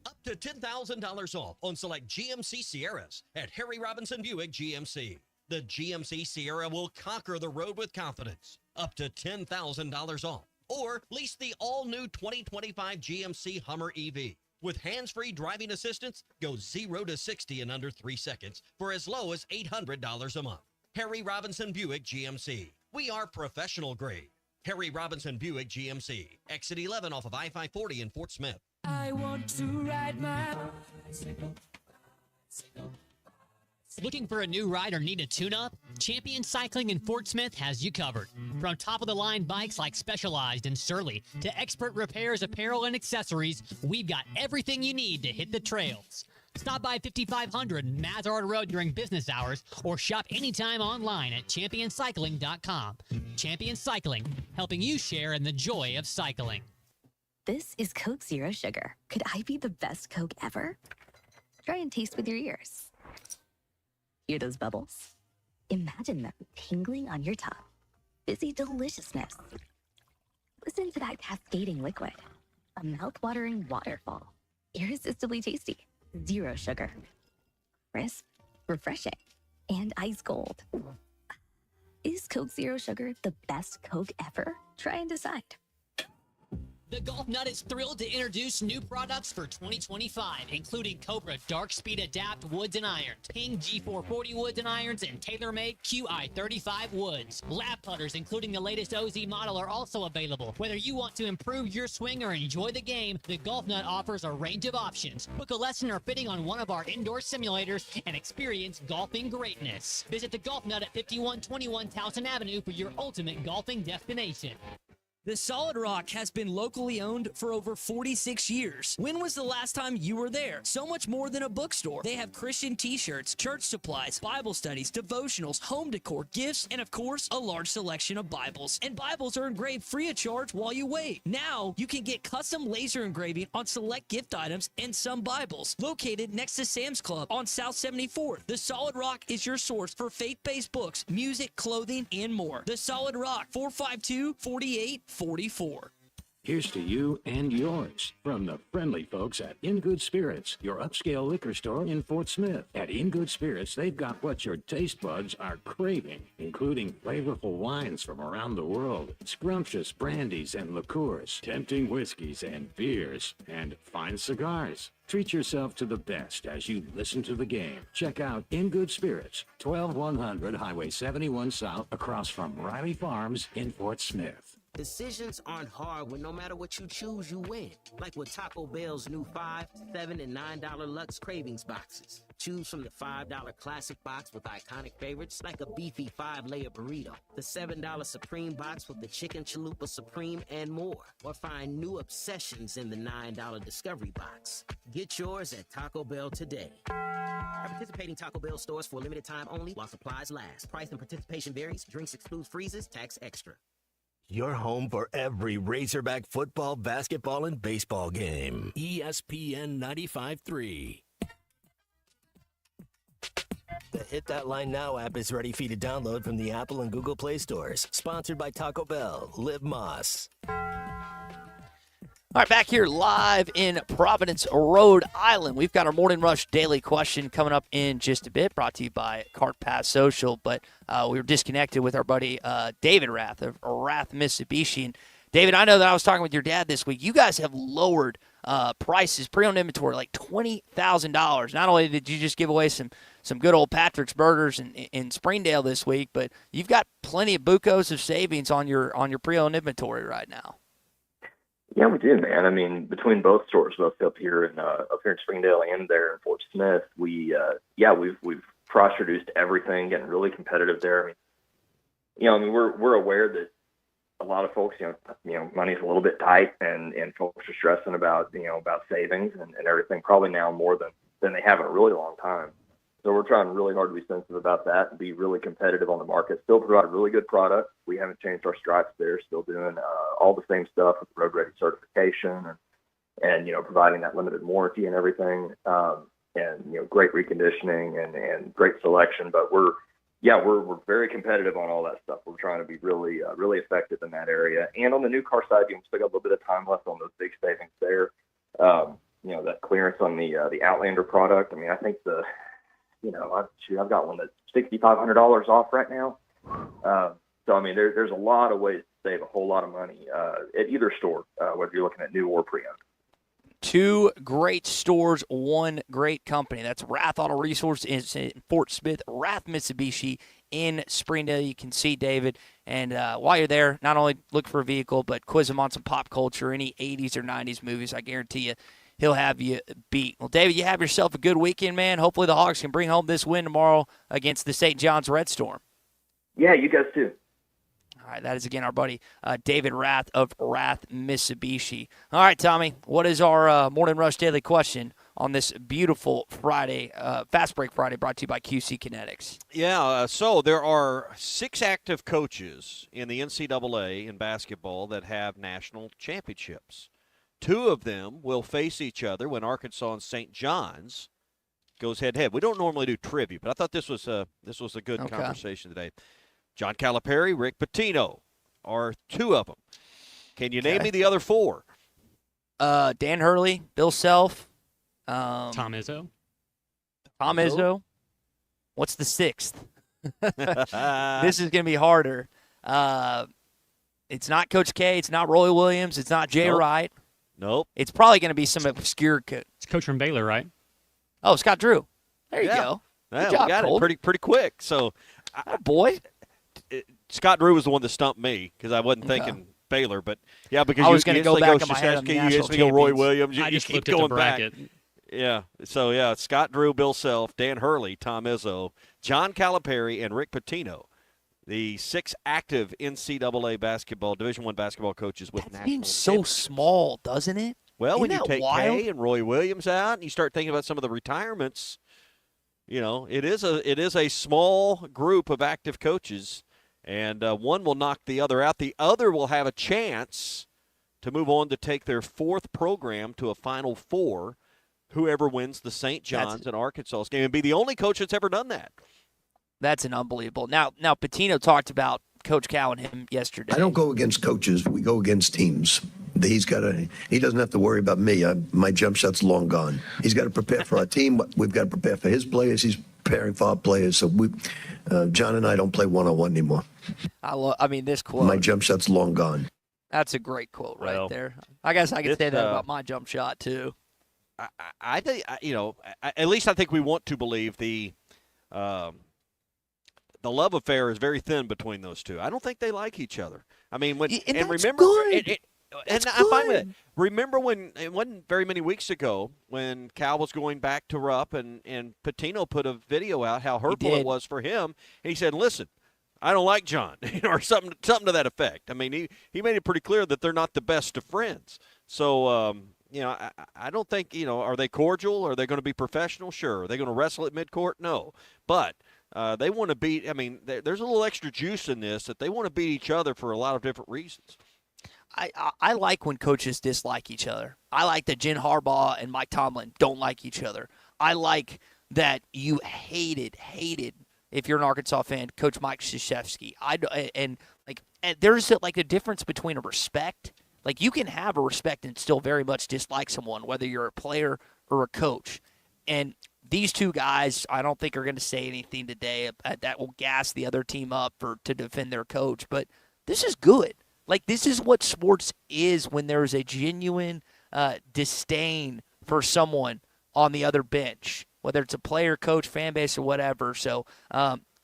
Speaker 2: Up to $10,000 off on select GMC Sierras at Harry Robinson Buick GMC. The GMC Sierra will conquer the road with confidence. Up to $10,000 off. Or lease the all-new 2025 GMC Hummer EV. With hands-free driving assistance, go 0 to 60 in under 3 seconds for as low as $800 a month. Harry Robinson Buick GMC. We are professional grade. Harry Robinson Buick GMC. Exit 11 off of I-540 in Fort Smith.
Speaker 13: I want to ride my bicycle.
Speaker 11: Looking for a new ride or need a tune-up? Champion Cycling in Fort Smith has you covered. From top-of-the-line bikes like Specialized and Surly to expert repairs, apparel, and accessories, we've got everything you need to hit the trails. Stop by 5500 Mazard Road during business hours or shop anytime online at championcycling.com. Champion Cycling, helping you share in the joy of cycling.
Speaker 21: This is Coke Zero Sugar. Could I be the best Coke ever? Try and taste with your ears. Hear those bubbles? Imagine them tingling on your tongue. Fizzy deliciousness. Listen to that cascading liquid. A mouth-watering waterfall. Irresistibly tasty. Zero sugar. Crisp, refreshing, and ice cold. Is Coke Zero Sugar the best Coke ever? Try and decide.
Speaker 11: The Golf Nut is thrilled to introduce new products for 2025, including Cobra Dark Speed Adapt Woods and Irons, Ping G440 Woods and Irons, and TaylorMade QI35 Woods. Lap putters, including the latest OZ model, are also available. Whether you want to improve your swing or enjoy the game, the Golf Nut offers a range of options. Book a lesson or fitting on one of our indoor simulators and experience golfing greatness. Visit the Golf Nut at 5121 Towson Avenue for your ultimate golfing destination.
Speaker 4: The Solid Rock has been locally owned for over 46 years. When was the last time you were there? So much more than a bookstore. They have Christian t-shirts, church supplies, Bible studies, devotionals, home decor, gifts, and of course, a large selection of Bibles. And Bibles are engraved free of charge while you wait. Now, you can get custom laser engraving on select gift items and some Bibles. Located next to Sam's Club on South 74th, The Solid Rock is your source for faith-based books, music, clothing, and more. The Solid Rock, 452-4844.
Speaker 5: Here's to you and yours from the friendly folks at In Good Spirits, your upscale liquor store in Fort Smith. At In Good Spirits, they've got what your taste buds are craving, including flavorful wines from around the world, scrumptious brandies and liqueurs, tempting whiskeys and beers, and fine cigars. Treat yourself to the best as you listen to the game. Check out In Good Spirits, 12100 Highway 71 South, across from Riley Farms in Fort Smith.
Speaker 18: Decisions aren't hard when no matter what you choose, you win. Like with Taco Bell's new $5, $7, and $9 Lux Cravings boxes. Choose from the $5 Classic box with iconic favorites like a beefy 5-layer burrito, the $7 Supreme box with the Chicken Chalupa Supreme, and more. Or find new obsessions in the $9 Discovery box. Get yours at Taco Bell today. At participating Taco Bell stores for a limited time only while supplies last. Price and participation varies. Drinks exclude freezes. Tax extra.
Speaker 1: Your home for every Razorback football, basketball, and baseball game.
Speaker 14: ESPN 95.3.
Speaker 1: The Hit That Line Now app is ready for you to download from the Apple and Google Play stores. Sponsored by Taco Bell. Live Moss.
Speaker 9: All right, back here live in Providence, Rhode Island. We've got our Morning Rush Daily Question coming up in just a bit, brought to you by Cart Pass Social. But we were disconnected with our buddy David Rath of Rath Mitsubishi. And David, I know that I was talking with your dad this week. You guys have lowered prices, pre-owned inventory, like $20,000. Not only did you just give away some good old Patrick's Burgers in Springdale this week, but you've got plenty of bucos of savings on your pre-owned inventory right now.
Speaker 19: Yeah, we do, man. I mean, between both stores, both up here in Springdale and there in Fort Smith, we've price reduced everything, getting really competitive there. We're aware that a lot of folks, money's a little bit tight, and folks are stressing about savings and everything, probably now more than they have in a really long time. So we're trying really hard to be sensitive about that and be really competitive on the market. Still provide a really good product. We haven't changed our stripes there. Still doing all the same stuff with road ready certification and providing that limited warranty and everything. And great reconditioning and great selection. But we're very competitive on all that stuff. We're trying to be really effective in that area. And on the new car side, we still got a little bit of time left on those big savings there. That clearance on the Outlander product. I mean, I think I've got one that's $6,500 off right now. So, I mean, there's a lot of ways to save a whole lot of money at either store, whether you're looking at new or pre-owned.
Speaker 9: Two great stores, one great company. That's Rath Auto Resource in Fort Smith, Rath Mitsubishi in Springdale. You can see David. And while you're there, not only look for a vehicle, but quiz him on some pop culture, any 80s or 90s movies. I guarantee you he'll have you beat. Well, David, you have yourself a good weekend, man. Hopefully the Hawks can bring home this win tomorrow against the St. John's Red Storm.
Speaker 19: Yeah, you guys too.
Speaker 9: All right, that is, again, our buddy David Rath of Rath Mitsubishi. All right, Tommy, what is our Morning Rush Daily question on this beautiful Friday, Fast Break Friday, brought to you by QC Kinetics?
Speaker 10: Yeah, so there are 6 active coaches in the NCAA in basketball that have national championships. 2 of them will face each other when Arkansas and St. John's goes head-to-head. We don't normally do trivia, but I thought this was a good conversation today. John Calipari, Rick Pitino are 2 of them. Can you name me the other 4?
Speaker 9: Dan Hurley, Bill Self.
Speaker 11: Tom Izzo.
Speaker 9: Tom Izzo. What's the 6th? This is going to be harder. It's not Coach K. It's not Roy Williams. It's not Jay Wright.
Speaker 10: Nope.
Speaker 9: It's probably going to be some obscure coach.
Speaker 11: It's coach from Baylor, right?
Speaker 9: Oh, Scott Drew. There you go.
Speaker 10: Yeah,
Speaker 9: Good job,
Speaker 10: we got
Speaker 9: Colt.
Speaker 10: it pretty quick. So,
Speaker 9: boy.
Speaker 10: Scott Drew was the one that stumped me because I wasn't thinking Baylor, but yeah, because
Speaker 9: I was going to go back
Speaker 10: in
Speaker 9: my head on the
Speaker 10: you
Speaker 9: national
Speaker 10: instantly go Roy Williams.
Speaker 11: I
Speaker 10: You
Speaker 11: just
Speaker 10: keep
Speaker 11: looked at the
Speaker 10: going
Speaker 11: bracket.
Speaker 10: back. Yeah. So yeah, Scott Drew, Bill Self, Dan Hurley, Tom Izzo, John Calipari, and Rick Pitino, the 6 active NCAA basketball Division I basketball coaches with national.
Speaker 9: Seems so small, doesn't it?
Speaker 10: Well, when
Speaker 9: Isn't
Speaker 10: you
Speaker 9: that
Speaker 10: take
Speaker 9: wild?
Speaker 10: Kay and Roy Williams out, and you start thinking about some of the retirements, it is a small group of active coaches. And one will knock the other out. The other will have a chance to move on to take their 4th program to a Final Four, whoever wins the St. John's and Arkansas game, and be the only coach that's ever done that.
Speaker 9: That's an unbelievable. Now Pitino talked about Coach Cal and him yesterday.
Speaker 6: I don't go against coaches. We go against teams. He doesn't have to worry about me. My jump shot's long gone. He's got to prepare for our team. We've got to prepare for his players. He's preparing for our players. So John and I don't play one-on-one anymore.
Speaker 9: This quote.
Speaker 6: My jump shot's long gone.
Speaker 9: That's a great quote right there. I guess I could say that about my jump shot too.
Speaker 10: I think at least I think we want to believe the love affair is very thin between those 2. I don't think they like each other. I mean, I'm fine with it. Remember when it wasn't very many weeks ago when Cal was going back to Rupp and Pitino put a video out how hurtful it was for him, and he said, "Listen, I don't like John," or something to that effect. I mean, he made it pretty clear that they're not the best of friends. So I don't think are they cordial? Are they going to be professional? Sure. Are they going to wrestle at midcourt? No, but. They want to beat. I mean, there's a little extra juice in this that they want to beat each other for a lot of different reasons.
Speaker 9: I like when coaches dislike each other. I like that Jen Harbaugh and Mike Tomlin don't like each other. I like that you hated, if you're an Arkansas fan, Coach Mike Krzyzewski. And there's a difference between a respect. Like, you can have a respect and still very much dislike someone, whether you're a player or a coach. And these 2 guys, I don't think are going to say anything today that will gas the other team up to defend their coach. But this is good. Like, this is what sports is when there's a genuine disdain for someone on the other bench, whether it's a player, coach, fan base, or whatever. So,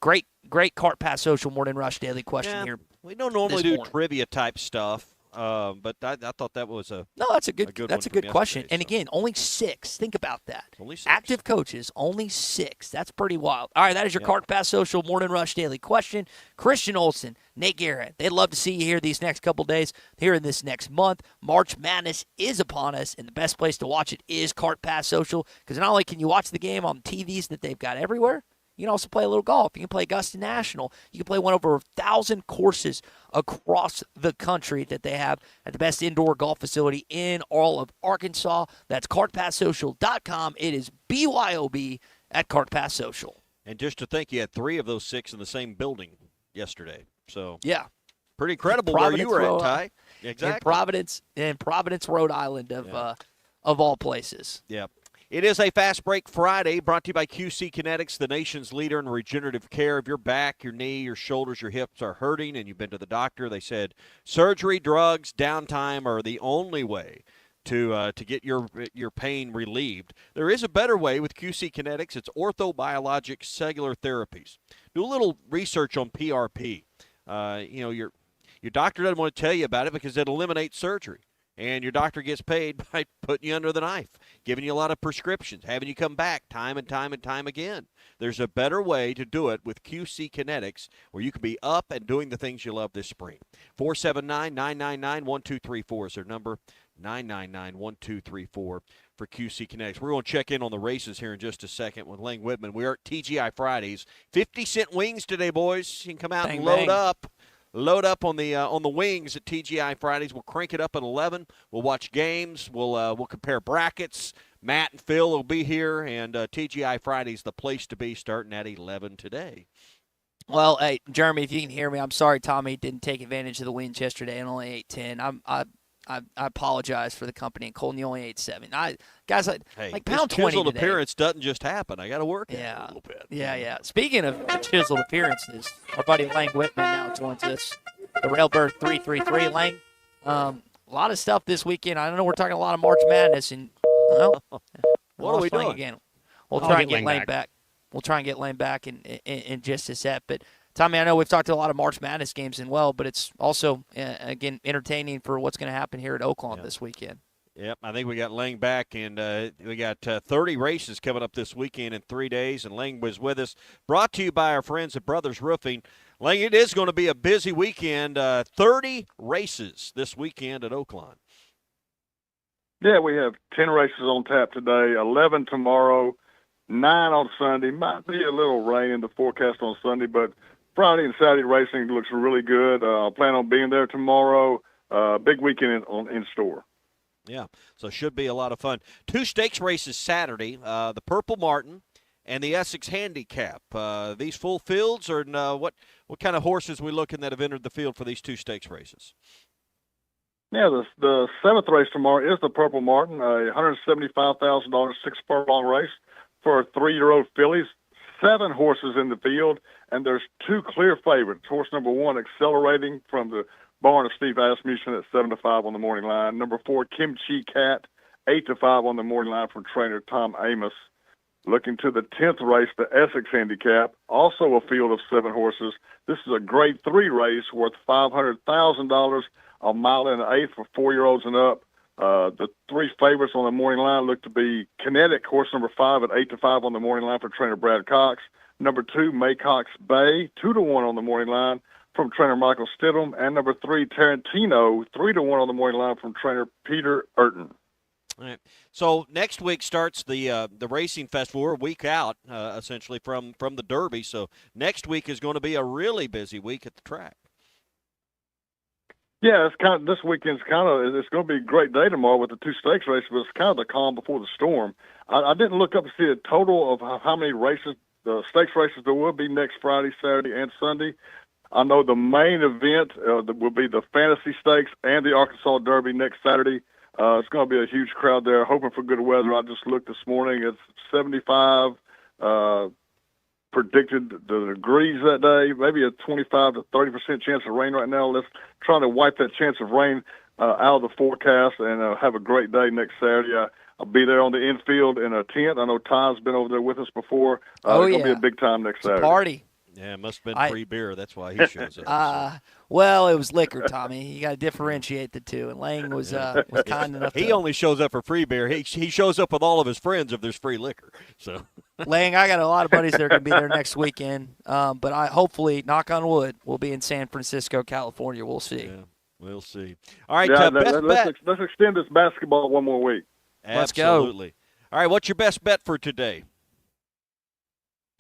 Speaker 9: great Cart Pass Social Morning Rush Daily question here.
Speaker 10: We don't normally do trivia type stuff. But I thought that was
Speaker 9: that's a good question. And
Speaker 10: so.
Speaker 9: Again, only 6. Think about that.
Speaker 10: Only 6.
Speaker 9: Active coaches, only 6. That's pretty wild. All right, that is your Cart Pass Social Morning Rush Daily question. Christian Olson, Nate Garrett, they'd love to see you here these next couple days, here in this next month. March Madness is upon us, and the best place to watch it is Cart Pass Social, because not only can you watch the game on TVs that they've got everywhere, you can also play a little golf. You can play Augusta National. You can play one of over 1,000 courses across the country that they have at the best indoor golf facility in all of Arkansas. That's cartpasssocial.com. It is BYOB at Cart Pass Social.
Speaker 10: And just to think, you had 3 of those 6 in the same building yesterday. So
Speaker 9: yeah,
Speaker 10: pretty incredible where you were at, Ty. Exactly.
Speaker 9: In Providence, Rhode Island, of all places.
Speaker 10: Yeah. It is a Fast Break Friday brought to you by QC Kinetics, the nation's leader in regenerative care. If your back, your knee, your shoulders, your hips are hurting and you've been to the doctor, they said surgery, drugs, downtime are the only way to get your pain relieved. There is a better way with QC Kinetics. It's orthobiologic cellular therapies. Do a little research on PRP. Your doctor doesn't want to tell you about it because it eliminates surgery. And your doctor gets paid by putting you under the knife, giving you a lot of prescriptions, having you come back time and time and time again. There's a better way to do it with QC Kinetics, where you can be up and doing the things you love this spring. 479-999-1234 is their number, 999-1234 for QC Kinetics. We're going to check in on the races here in just a second with Lang Whitman. We are at TGI Fridays. 50-cent wings today, boys. You can come out and load up. Load up on the wings at TGI Fridays. We'll crank it up at 11. We'll watch games. We'll compare brackets. Matt and Phil will be here, and TGI Fridays the place to be starting at 11 today.
Speaker 9: Well, hey, Jeremy, if you can hear me, I'm sorry Tommy didn't take advantage of the wins yesterday and only ate 10. I apologize for the company, and Colton, you only ate 7. Guys, like pound 20
Speaker 10: chiseled
Speaker 9: today.
Speaker 10: appearance doesn't just happen. I got to work at it a little bit.
Speaker 9: Yeah. Speaking of chiseled appearances, our buddy Lang Whitman now joins us. The Railbird 333. Lang, a lot of stuff this weekend. I know we're talking a lot of March Madness, and what
Speaker 10: are we doing?
Speaker 9: Again? We'll try and get Lang back. We'll try and get Lang back in just a sec. But Tommy, I know we've talked to a lot of March Madness games and but it's also again entertaining for what's going to happen here at Oakland this weekend.
Speaker 10: Yep, I think we got Lang back, and we got 30 races coming up this weekend in 3 days, and Lang was with us. Brought to you by our friends at Brothers Roofing. Lang, it is going to be a busy weekend. 30 races this weekend at Oakland.
Speaker 7: Yeah, we have 10 races on tap today, 11 tomorrow, 9 on Sunday. Might be a little rain in the forecast on Sunday, but Friday and Saturday racing looks really good. I plan on being there tomorrow. Big weekend in store.
Speaker 10: Yeah, so should be a lot of fun. 2 stakes races Saturday, the Purple Martin and the Essex Handicap. These full fields, or what kind of horses are we looking that have entered the field for these 2 stakes races?
Speaker 7: Yeah, the 7th race tomorrow is the Purple Martin, a $175,000 6-furlong race for 3-year-old fillies. 7 horses in the field, and there's 2 clear favorites. Horse number 1, Accelerating, from the barn of Steve Asmussen at 7-5 on the morning line. Number 4, Kimchi Cat, 8-5 on the morning line from trainer Tom Amos. Looking to the 10th race, the Essex Handicap, also a field of 7 horses. This is a Grade 3 race worth $500,000, a mile and an eighth for 4-year-olds and up. The 3 favorites on the morning line look to be Kinetic, horse number 5 at 8-5 on the morning line for trainer Brad Cox. Number 2, Maycox Bay, 2-1 on the morning line from trainer Michael Stidham. And number 3, Tarantino, 3-1 on the morning line from trainer Peter Urton.
Speaker 10: All right. So next week starts the racing festival. We're a week out, essentially, from the Derby. So next week is going to be a really busy week at the track.
Speaker 7: Yeah, this weekend's it's going to be a great day tomorrow with the 2 stakes races, but it's kind of the calm before the storm. I didn't look up to see a total of how many races, the stakes races there will be next Friday, Saturday, and Sunday. I know the main event will be the Fantasy Stakes and the Arkansas Derby next Saturday. It's going to be a huge crowd there, hoping for good weather. I just looked this morning. It's 75 predicted the degrees that day, maybe a 25 to 30% chance of rain right now. Let's try to wipe that chance of rain out of the forecast and have a great day next Saturday. I'll be there on the infield in a tent. I know Ty's been over there with us before. It's going to be a big time next Saturday.
Speaker 9: Party.
Speaker 10: Yeah, it must have been free beer. That's why he shows up.
Speaker 9: Well, it was liquor, Tommy. You got to differentiate the two. And Lang was kind enough.
Speaker 10: He only shows up for free beer. He shows up with all of his friends if there's free liquor. So,
Speaker 9: Lang, I got a lot of buddies that are going to be there next weekend. But I hopefully, knock on wood, we'll be in San Francisco, California. We'll see.
Speaker 10: Yeah, we'll see. All right,
Speaker 7: let's extend this basketball one more week.
Speaker 9: Let's go.
Speaker 10: Absolutely. All right, what's your best bet for today?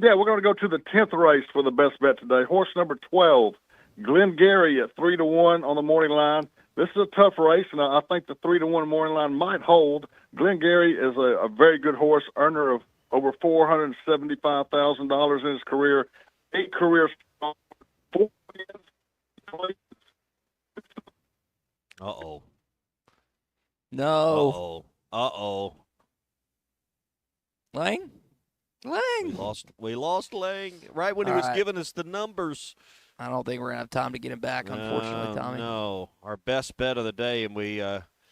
Speaker 7: Yeah, we're going to go to the 10th race for the best bet today. Horse number 12, Glengarry at 3-1 on the morning line. This is a tough race, and I think the 3-1 morning line might hold. Glengarry is a very good horse, earner of over $475,000 in his career, 8 careers, 4 wins.
Speaker 10: Uh-oh.
Speaker 9: No.
Speaker 10: Uh-oh.
Speaker 9: Lang?
Speaker 10: We lost Lang right when he was giving us the numbers.
Speaker 9: I don't think we're going to have time to get him back, unfortunately, Tommy.
Speaker 10: No. Our best bet of the day, and we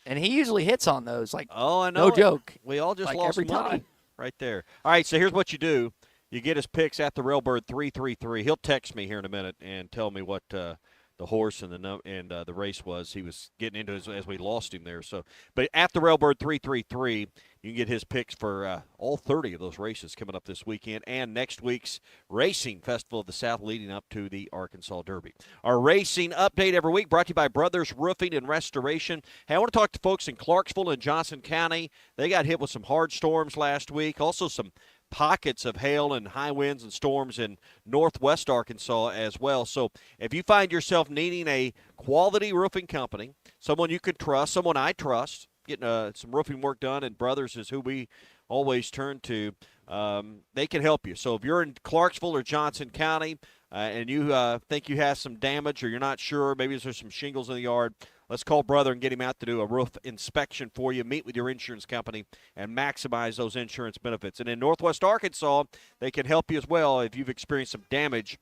Speaker 9: And he usually hits on those. Like,
Speaker 10: oh, I know.
Speaker 9: No joke.
Speaker 10: We all just
Speaker 9: like
Speaker 10: lost
Speaker 9: every
Speaker 10: money
Speaker 9: time.
Speaker 10: right there. All right, so here's what you do. You get his picks at the Railbird 333. He'll text me here in a minute and tell me what the horse and the race was. He was getting into it as we lost him there. So, but at the Railbird 333, you can get his picks for all 30 of those races coming up this weekend and next week's Racing Festival of the South leading up to the Arkansas Derby. Our racing update every week brought to you by Brothers Roofing and Restoration. Hey, I want to talk to folks in Clarksville and Johnson County. They got hit with some hard storms last week, also some pockets of hail and high winds and storms in northwest Arkansas as well. So if you find yourself needing a quality roofing company, someone you can trust, someone I trust, getting some roofing work done, and Brothers is who we always turn to, they can help you. So if you're in Clarksville or Johnson County and you think you have some damage or you're not sure, maybe there's some shingles in the yard, let's call Brother and get him out to do a roof inspection for you, meet with your insurance company, and maximize those insurance benefits. And in northwest Arkansas, they can help you as well if you've experienced some damage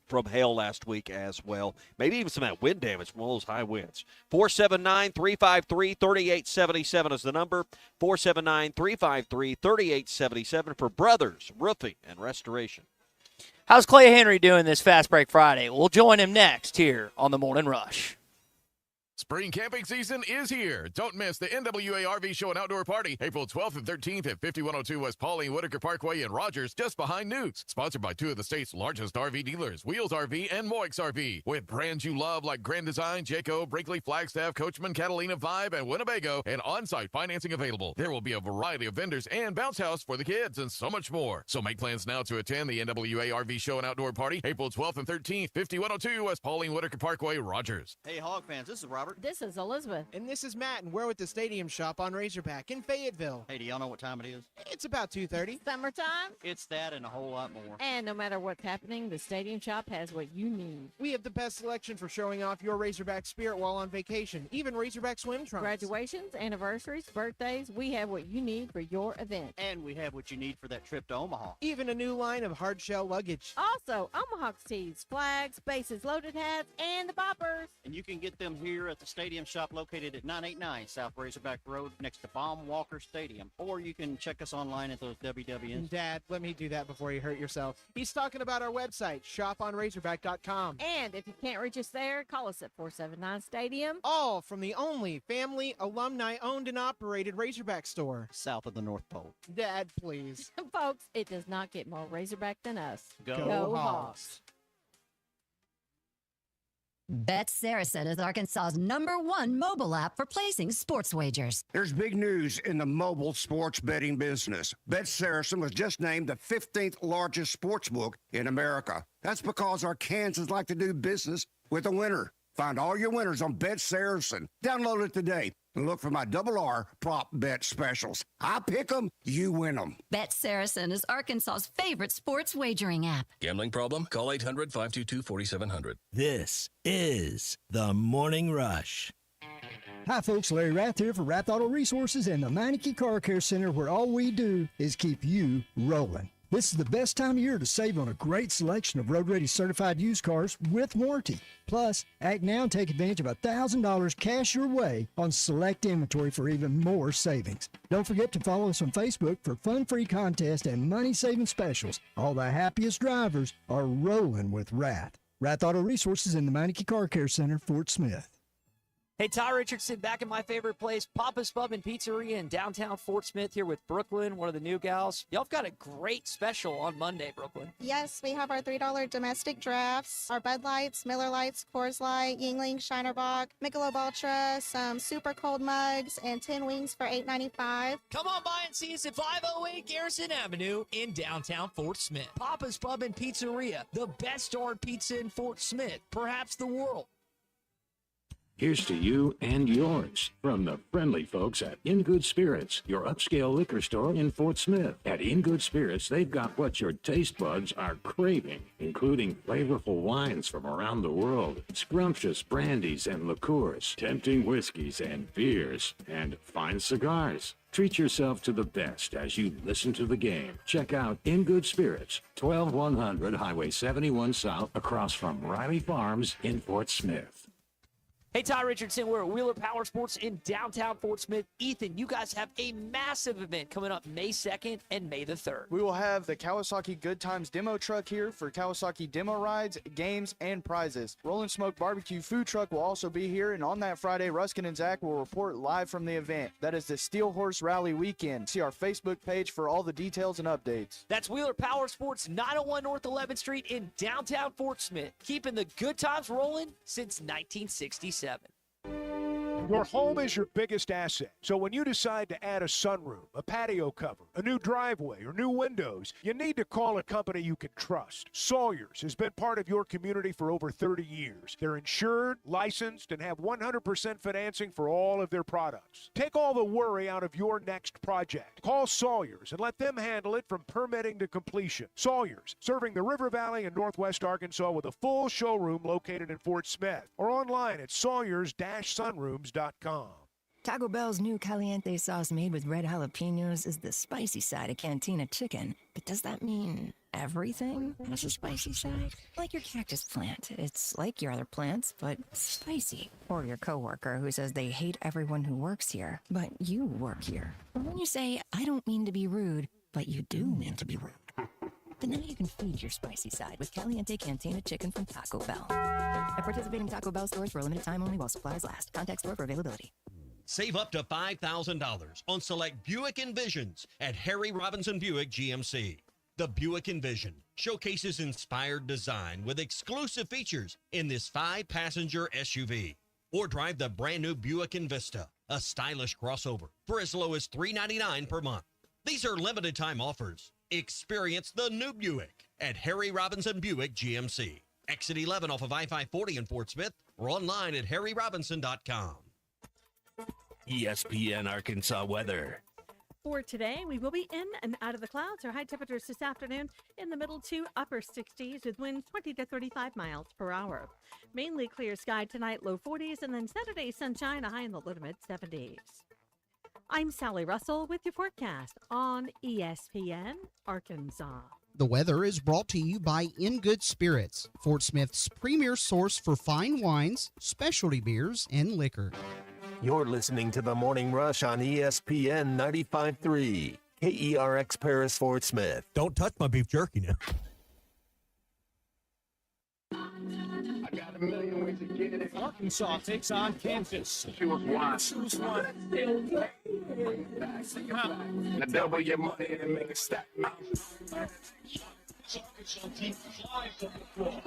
Speaker 10: from hail last week as well. Maybe even some of that wind damage from all those high winds. 479-353-3877 is the number. 479-353-3877 for Brothers Roofing and Restoration.
Speaker 9: How's Clay Henry doing this Fast Break Friday? We'll join him next here on the Morning Rush.
Speaker 15: Spring camping season is here. Don't miss the NWA RV Show and Outdoor Party, April 12th and 13th at 5102 West Pauline Whitaker Parkway in Rogers, just behind Newt's. Sponsored by two of the state's largest RV dealers, Wheels RV and Moix RV. With brands you love like Grand Design, Jayco, Brinkley, Flagstaff, Coachman, Catalina, Vibe, and Winnebago, and on-site financing available. There will be a variety of vendors and bounce house for the kids and so much more. So make plans now to attend the NWA RV Show and Outdoor Party, April 12th and 13th, 5102 West Pauline Whitaker Parkway, Rogers.
Speaker 8: Hey, Hog fans, this is Robert.
Speaker 12: This is Elizabeth.
Speaker 20: And this is Matt, and we're with the Stadium Shop on Razorback in Fayetteville.
Speaker 8: Hey, do y'all know what time it is?
Speaker 20: It's about 2:30.
Speaker 12: Summertime.
Speaker 8: It's that and a whole lot more.
Speaker 12: And no matter what's happening, the Stadium Shop has what you need.
Speaker 20: We have the best selection for showing off your Razorback spirit while on vacation, even Razorback swim trunks.
Speaker 12: Graduations, anniversaries, birthdays, we have what you need for your event.
Speaker 8: And we have what you need for that trip to Omaha.
Speaker 20: Even a new line of hard shell luggage.
Speaker 12: Also, Omaha tees, flags, bases loaded hats, and the boppers.
Speaker 8: And you can get them here at the Stadium Shop located at 989 South Razorback Road next to Baum Walker Stadium. Or you can check us online at those WWNs.
Speaker 20: Dad, let me do that before you hurt yourself. He's talking about our website, shoponrazorback.com.
Speaker 12: And if you can't reach us there, call us at 479-STADIUM.
Speaker 20: All from the only family, alumni-owned and operated Razorback store.
Speaker 8: South of the North Pole.
Speaker 20: Dad, please.
Speaker 12: Folks, it does not get more Razorback than us.
Speaker 20: Go Hawks.
Speaker 22: Bet Saracen is Arkansas's #1 mobile app for placing sports wagers.
Speaker 23: There's big news in the mobile sports betting business. Bet Saracen was just named the 15th largest sports book in America. That's because Arkansans like to do business with a winner. Find all your winners on Bet Saracen. Download it today and look for my RR prop bet specials. I pick them, you win them.
Speaker 22: Bet Saracen is Arkansas's favorite sports wagering app.
Speaker 26: Gambling problem? Call 800-522-4700.
Speaker 1: This is the Morning Rush.
Speaker 27: Hi folks, Larry Rath here for Rath Auto Resources and the Meineke Car Care Center, where all we do is keep you rolling. This is the best time of year to save on a great selection of road-ready certified used cars with warranty. Plus, act now and take advantage of $1,000 cash your way on select inventory for even more savings. Don't forget to follow us on Facebook for fun-free contests and money-saving specials. All the happiest drivers are rolling with Rath. Rath Auto Resources in the Meineke Car Care Center, Fort Smith.
Speaker 4: Hey, Ty Richardson back in my favorite place, Papa's Pub and Pizzeria in downtown Fort Smith here with Brooklyn, one of the new gals. Y'all have got a great special on Monday, Brooklyn.
Speaker 28: Yes, we have our $3 domestic drafts, our Bud Lights, Miller Lights, Coors Light, Yingling, Shinerbach, Michelob Ultra, some super cold mugs, and 10 wings for $8.95.
Speaker 4: Come on by and see us at 508 Garrison Avenue in downtown Fort Smith. Papa's Pub and Pizzeria, the best darn pizza in Fort Smith, perhaps the world.
Speaker 5: Here's to you and yours from the friendly folks at In Good Spirits, your upscale liquor store in Fort Smith. At In Good Spirits, they've got what your taste buds are craving, including flavorful wines from around the world, scrumptious brandies and liqueurs, tempting whiskeys and beers, and fine cigars. Treat yourself to the best as you listen to the game. Check out In Good Spirits, 12100 Highway 71 South, across from Riley Farms in Fort Smith.
Speaker 4: Hey, Ty Richardson, we're at Wheeler Power Sports in downtown Fort Smith. Ethan, you guys have a massive event coming up May 2nd and May the 3rd.
Speaker 2: We will have the Kawasaki Good Times demo truck here for Kawasaki demo rides, games, and prizes. Rollin' Smoke Barbecue food truck will also be here, and on that Friday, Ruskin and Zach will report live from the event. That is the Steel Horse Rally weekend. See our Facebook page for all the details and updates.
Speaker 4: That's Wheeler Power Sports, 901 North 11th Street in downtown Fort Smith, keeping the good times rolling since 1967.
Speaker 3: Your home is your biggest asset. So when you decide to add a sunroom, a patio cover, a new driveway, or new windows, you need to call a company you can trust. Sawyers has been part of your community for over 30 years. They're insured, licensed, and have 100% financing for all of their products. Take all the worry out of your next project. Call Sawyers and let them handle it from permitting to completion. Sawyers, serving the River Valley and Northwest Arkansas with a full showroom located in Fort Smith or online at sawyers-sunrooms.com.
Speaker 13: Taco Bell's new Caliente sauce made with red jalapenos is the spicy side of Cantina chicken. But does that mean everything has a spicy side? Like your cactus plant. It's like your other plants, but spicy. Or your coworker who says they hate everyone who works here, but you work here. Or when you say, I don't mean to be rude, but you do mean to be rude. But now you can feed your spicy side with Caliente Cantina chicken from Taco Bell. At participating Taco Bell stores for a limited time only while supplies last. Contact store for availability.
Speaker 16: Save up to $5,000 on select Buick Envisions at Harry Robinson Buick GMC. The Buick Envision showcases inspired design with exclusive features in this 5-passenger SUV. Or drive the brand new Buick Envista, a stylish crossover, for as low as $399 per month. These are limited time offers. Experience the new Buick at Harry Robinson Buick GMC. Exit 11 off of I-540 in Fort Smith or online at harryrobinson.com.
Speaker 17: ESPN Arkansas weather.
Speaker 21: For today, we will be in and out of the clouds. Our high temperatures this afternoon in the middle to upper 60s with winds 20 to 35 miles per hour. Mainly clear sky tonight, low 40s, and then Saturday sunshine, a high in the low to mid 70s. I'm Sally Russell with your forecast on ESPN Arkansas.
Speaker 24: The weather is brought to you by In Good Spirits, Fort Smith's premier source for fine wines, specialty beers, and liquor.
Speaker 1: You're listening to The Morning Rush on ESPN 95.3, KERX Paris, Fort Smith.
Speaker 25: Don't touch my beef jerky now.
Speaker 29: I got a million ways to get it.
Speaker 30: Arkansas takes on Kansas.
Speaker 29: Choose one. Now double your money and make it stack.
Speaker 30: Arkansas team flies from the floor.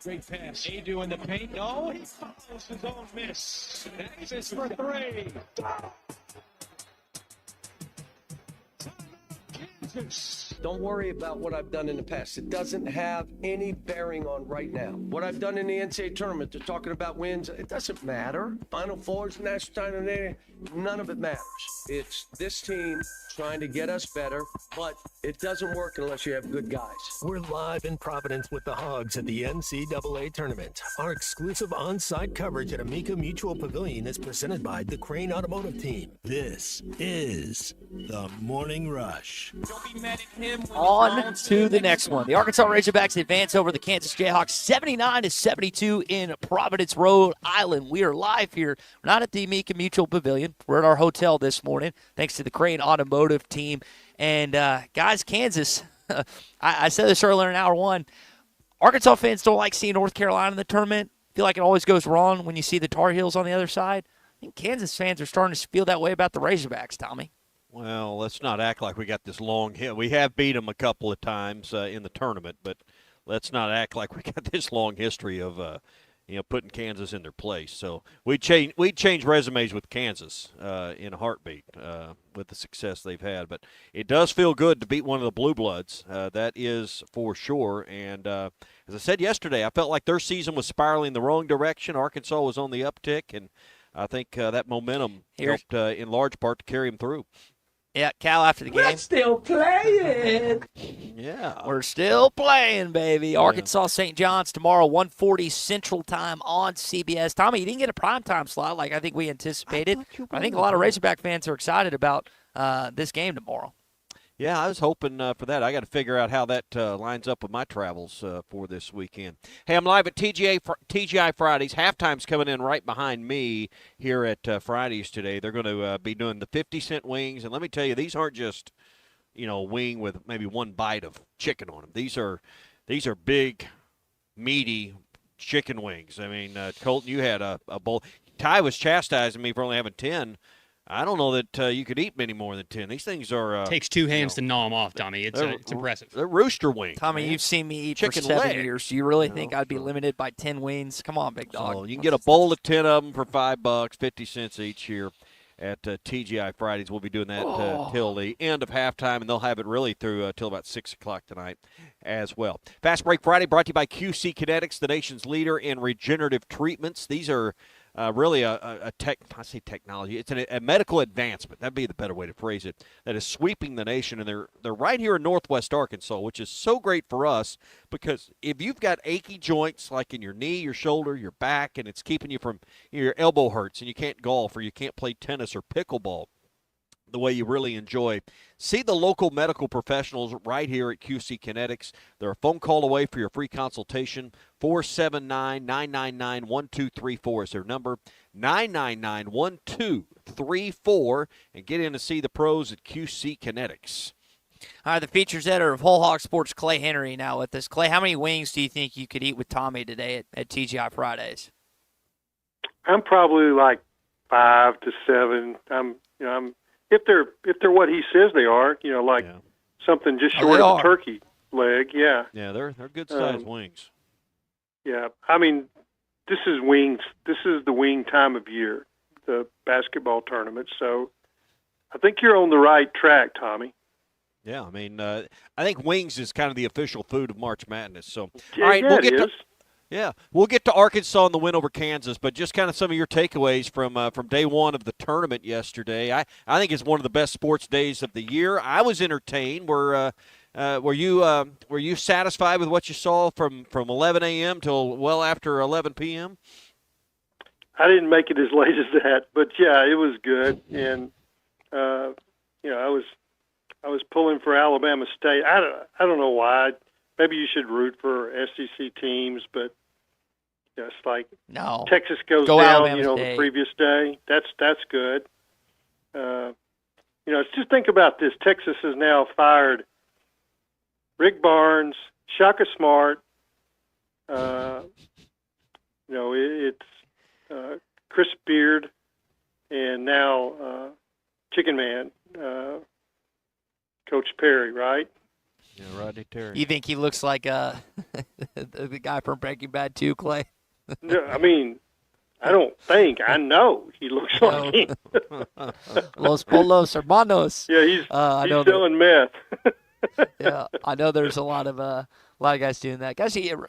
Speaker 30: Great pass. Adu in the paint. No, he follows his own miss. Texas for three.
Speaker 31: Don't worry about what I've done in the past. It doesn't have any bearing on right now. What I've done in the NCAA Tournament, they're talking about wins. It doesn't matter. Final Fours, National Title, none of it matters. It's this team trying to get us better, but it doesn't work unless you have good guys.
Speaker 1: We're live in Providence with the Hogs at the NCAA Tournament. Our exclusive on-site coverage at Amica Mutual Pavilion is presented by the Crane Automotive Team. This is The Morning Rush.
Speaker 30: Don't be mad at him.
Speaker 9: On to the next one. The Arkansas Razorbacks advance over the Kansas Jayhawks 79-72 in Providence, Rhode Island. We are live here. We're not at the Amica Mutual Pavilion. We're at our hotel this morning, thanks to the Crane Automotive Team. And, guys, Kansas, I said this earlier in hour one, Arkansas fans don't like seeing North Carolina in the tournament. Feel like it always goes wrong when you see the Tar Heels on the other side. I think Kansas fans are starting to feel that way about the Razorbacks, Tommy.
Speaker 10: Well, let's not act like we got this long hill. We have beat them a couple of times in the tournament, but let's not act like we got this long history of putting Kansas in their place. So we'd change resumes with Kansas in a heartbeat with the success they've had. But it does feel good to beat one of the Blue Bloods. That is for sure. And as I said yesterday, I felt like their season was spiraling the wrong direction. Arkansas was on the uptick, and I think that momentum helped in large part to carry them through.
Speaker 9: Yeah, Cal after the game.
Speaker 30: We're still playing.
Speaker 10: Yeah.
Speaker 9: We're still playing, baby. Arkansas St. John's tomorrow, 1:40 Central Time on CBS. Tommy, you didn't get a primetime slot like I think we anticipated. I think a lot of Razorback fans are excited about this game tomorrow.
Speaker 10: Yeah, I was hoping for that. I got to figure out how that lines up with my travels for this weekend. Hey, I'm live at TGI Fridays. Halftime's coming in right behind me here at Fridays today. They're going to be doing the 50-cent wings, and let me tell you, these aren't just wing with maybe one bite of chicken on them. These are big, meaty chicken wings. I mean, Colton, you had a bowl. Ty was chastising me for only having 10. I don't know that you could eat many more than 10. These things are
Speaker 6: takes two hands to gnaw them off, Tommy. It's impressive.
Speaker 10: They're rooster wings.
Speaker 9: Tommy,
Speaker 10: man.
Speaker 9: you've seen me eat
Speaker 10: chicken
Speaker 9: for 7
Speaker 10: leg.
Speaker 9: years. Do you really think I'd be limited by 10 wings? Come on, big dog.
Speaker 10: So you can get a bowl of 10 of them for $5, 50 cents each here at TGI Fridays. We'll be doing that till the end of halftime, and they'll have it really through till about 6 o'clock tonight as well. Fast Break Friday brought to you by QC Kinetics, the nation's leader in regenerative treatments. These are really I say technology. It's a medical advancement. That'd be the better way to phrase it. That is sweeping the nation, and they're right here in Northwest Arkansas, which is so great for us because if you've got achy joints like in your knee, your shoulder, your back, and it's keeping you from your elbow hurts and you can't golf or you can't play tennis or pickleball the way you really enjoy, see the local medical professionals right here at QC Kinetics. They're a phone call away for your free consultation. 479-999-1234 is their number. 999-1234, and get in to see the pros at QC Kinetics.
Speaker 9: All right, the features editor of Whole Hog Sports, Clay Henry, now with us. Clay, how many wings do you think you could eat with Tommy today at TGI Fridays?
Speaker 7: I'm probably like 5 to 7. If they're what he says they are, something just short of a turkey leg, yeah.
Speaker 10: Yeah, they're good sized wings.
Speaker 7: Yeah, I mean, this is wings. This is the wing time of year, the basketball tournament. So, I think you're on the right track, Tommy.
Speaker 10: Yeah, I mean, I think wings is kind of the official food of March Madness. So,
Speaker 7: yeah,
Speaker 10: all right,
Speaker 7: yeah,
Speaker 10: we'll get
Speaker 7: to.
Speaker 10: Yeah, we'll get to Arkansas and the win over Kansas, but just kind of some of your takeaways from day one of the tournament yesterday. I think it's one of the best sports days of the year. I was entertained. Were you satisfied with what you saw from 11 a.m. till well after 11 p.m.?
Speaker 7: I didn't make it as late as that, but yeah, it was good, and I was pulling for Alabama State. I don't know why. Maybe you should root for SEC teams, but it's like Texas goes down, the previous day. That's good. Just think about this. Texas has now fired Rick Barnes, Shaka Smart. It's Chris Beard, and now Chicken Man, Coach Perry, right?
Speaker 10: Yeah, Rodney Terry.
Speaker 9: You think he looks like the guy from Breaking Bad too, Clay?
Speaker 7: No, I mean, I don't think. I know he looks like him.
Speaker 9: Los Polos Hermanos.
Speaker 7: Yeah, he's selling meth.
Speaker 9: Yeah, I know there's a lot of guys doing that. Guys, do you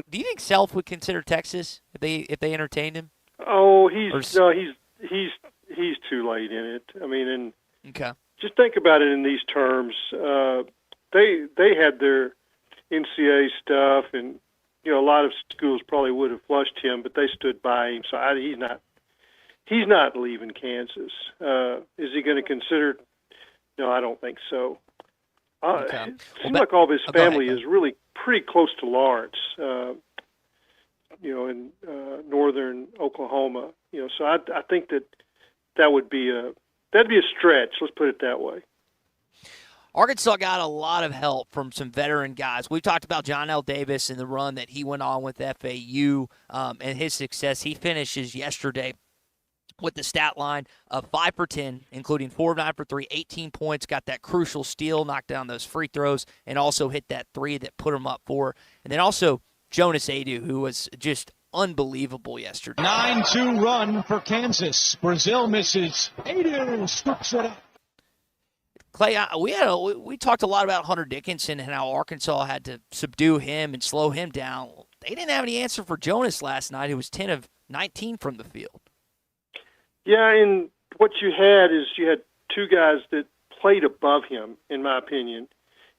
Speaker 9: think Self would consider Texas if they entertained him?
Speaker 7: Oh, he's too late in it. I mean,
Speaker 9: okay.
Speaker 7: Just think about it in these terms. They had their NCAA stuff, and a lot of schools probably would have flushed him, but they stood by him. So he's not leaving Kansas. Is he going to consider? No, I don't think so.
Speaker 9: Okay.
Speaker 7: It seems like all of his family is really pretty close to Lawrence, in northern Oklahoma. So I think that'd be a stretch. Let's put it that way.
Speaker 9: Arkansas got a lot of help from some veteran guys. We talked about John L. Davis and the run that he went on with FAU and his success. He finishes yesterday with the stat line of 5 for 10, including 4 of 9 for 3, 18 points, got that crucial steal, knocked down those free throws, and also hit that 3 that put him up 4. And then also Jonas Adu, who was just unbelievable yesterday.
Speaker 30: 9-2 run for Kansas. Brazil misses. Adu scoops it up.
Speaker 9: Clay, we talked a lot about Hunter Dickinson and how Arkansas had to subdue him and slow him down. They didn't have any answer for Jonas last night, who was 10 of 19 from the field.
Speaker 7: Yeah, and what you had two guys that played above him, in my opinion.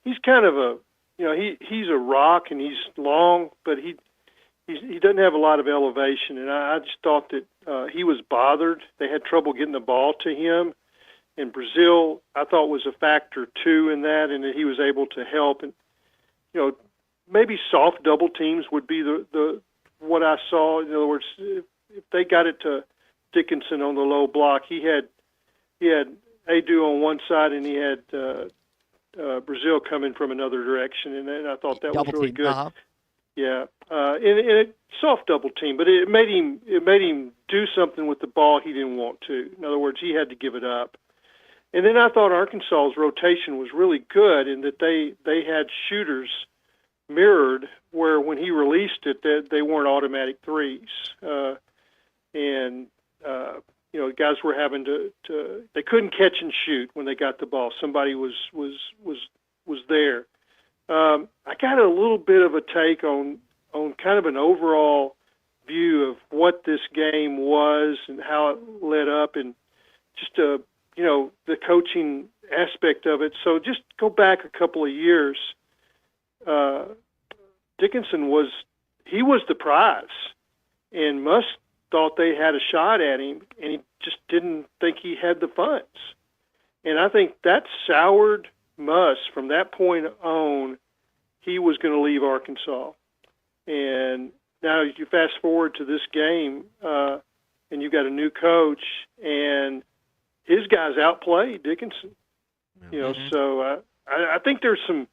Speaker 7: He's kind of he's a rock and he's long, but he doesn't have a lot of elevation, and I just thought that he was bothered. They had trouble getting the ball to him. And Brazil, I thought, was a factor too in that, and that he was able to help. And maybe soft double teams would be the what I saw. In other words, if they got it to Dickinson on the low block, he had Adu on one side, and he had Brazil coming from another direction, and I thought that was really good.
Speaker 9: Uh-huh.
Speaker 7: Yeah, and a soft double team, but it made him do something with the ball he didn't want to. In other words, he had to give it up. And then I thought Arkansas's rotation was really good in that they had shooters mirrored where when he released it, that they weren't automatic threes, and guys were having to they couldn't catch and shoot when they got the ball. Somebody was there. I got a little bit of a take on kind of an overall view of what this game was and how it led up, and just the coaching aspect of it. So just go back a couple of years. Dickinson was the prize, and Musk thought they had a shot at him, and he just didn't think he had the funds. And I think that soured Musk from that point on. He was going to leave Arkansas. And now you fast forward to this game, and you've got a new coach, and his guys outplayed Dickinson. So I think there's some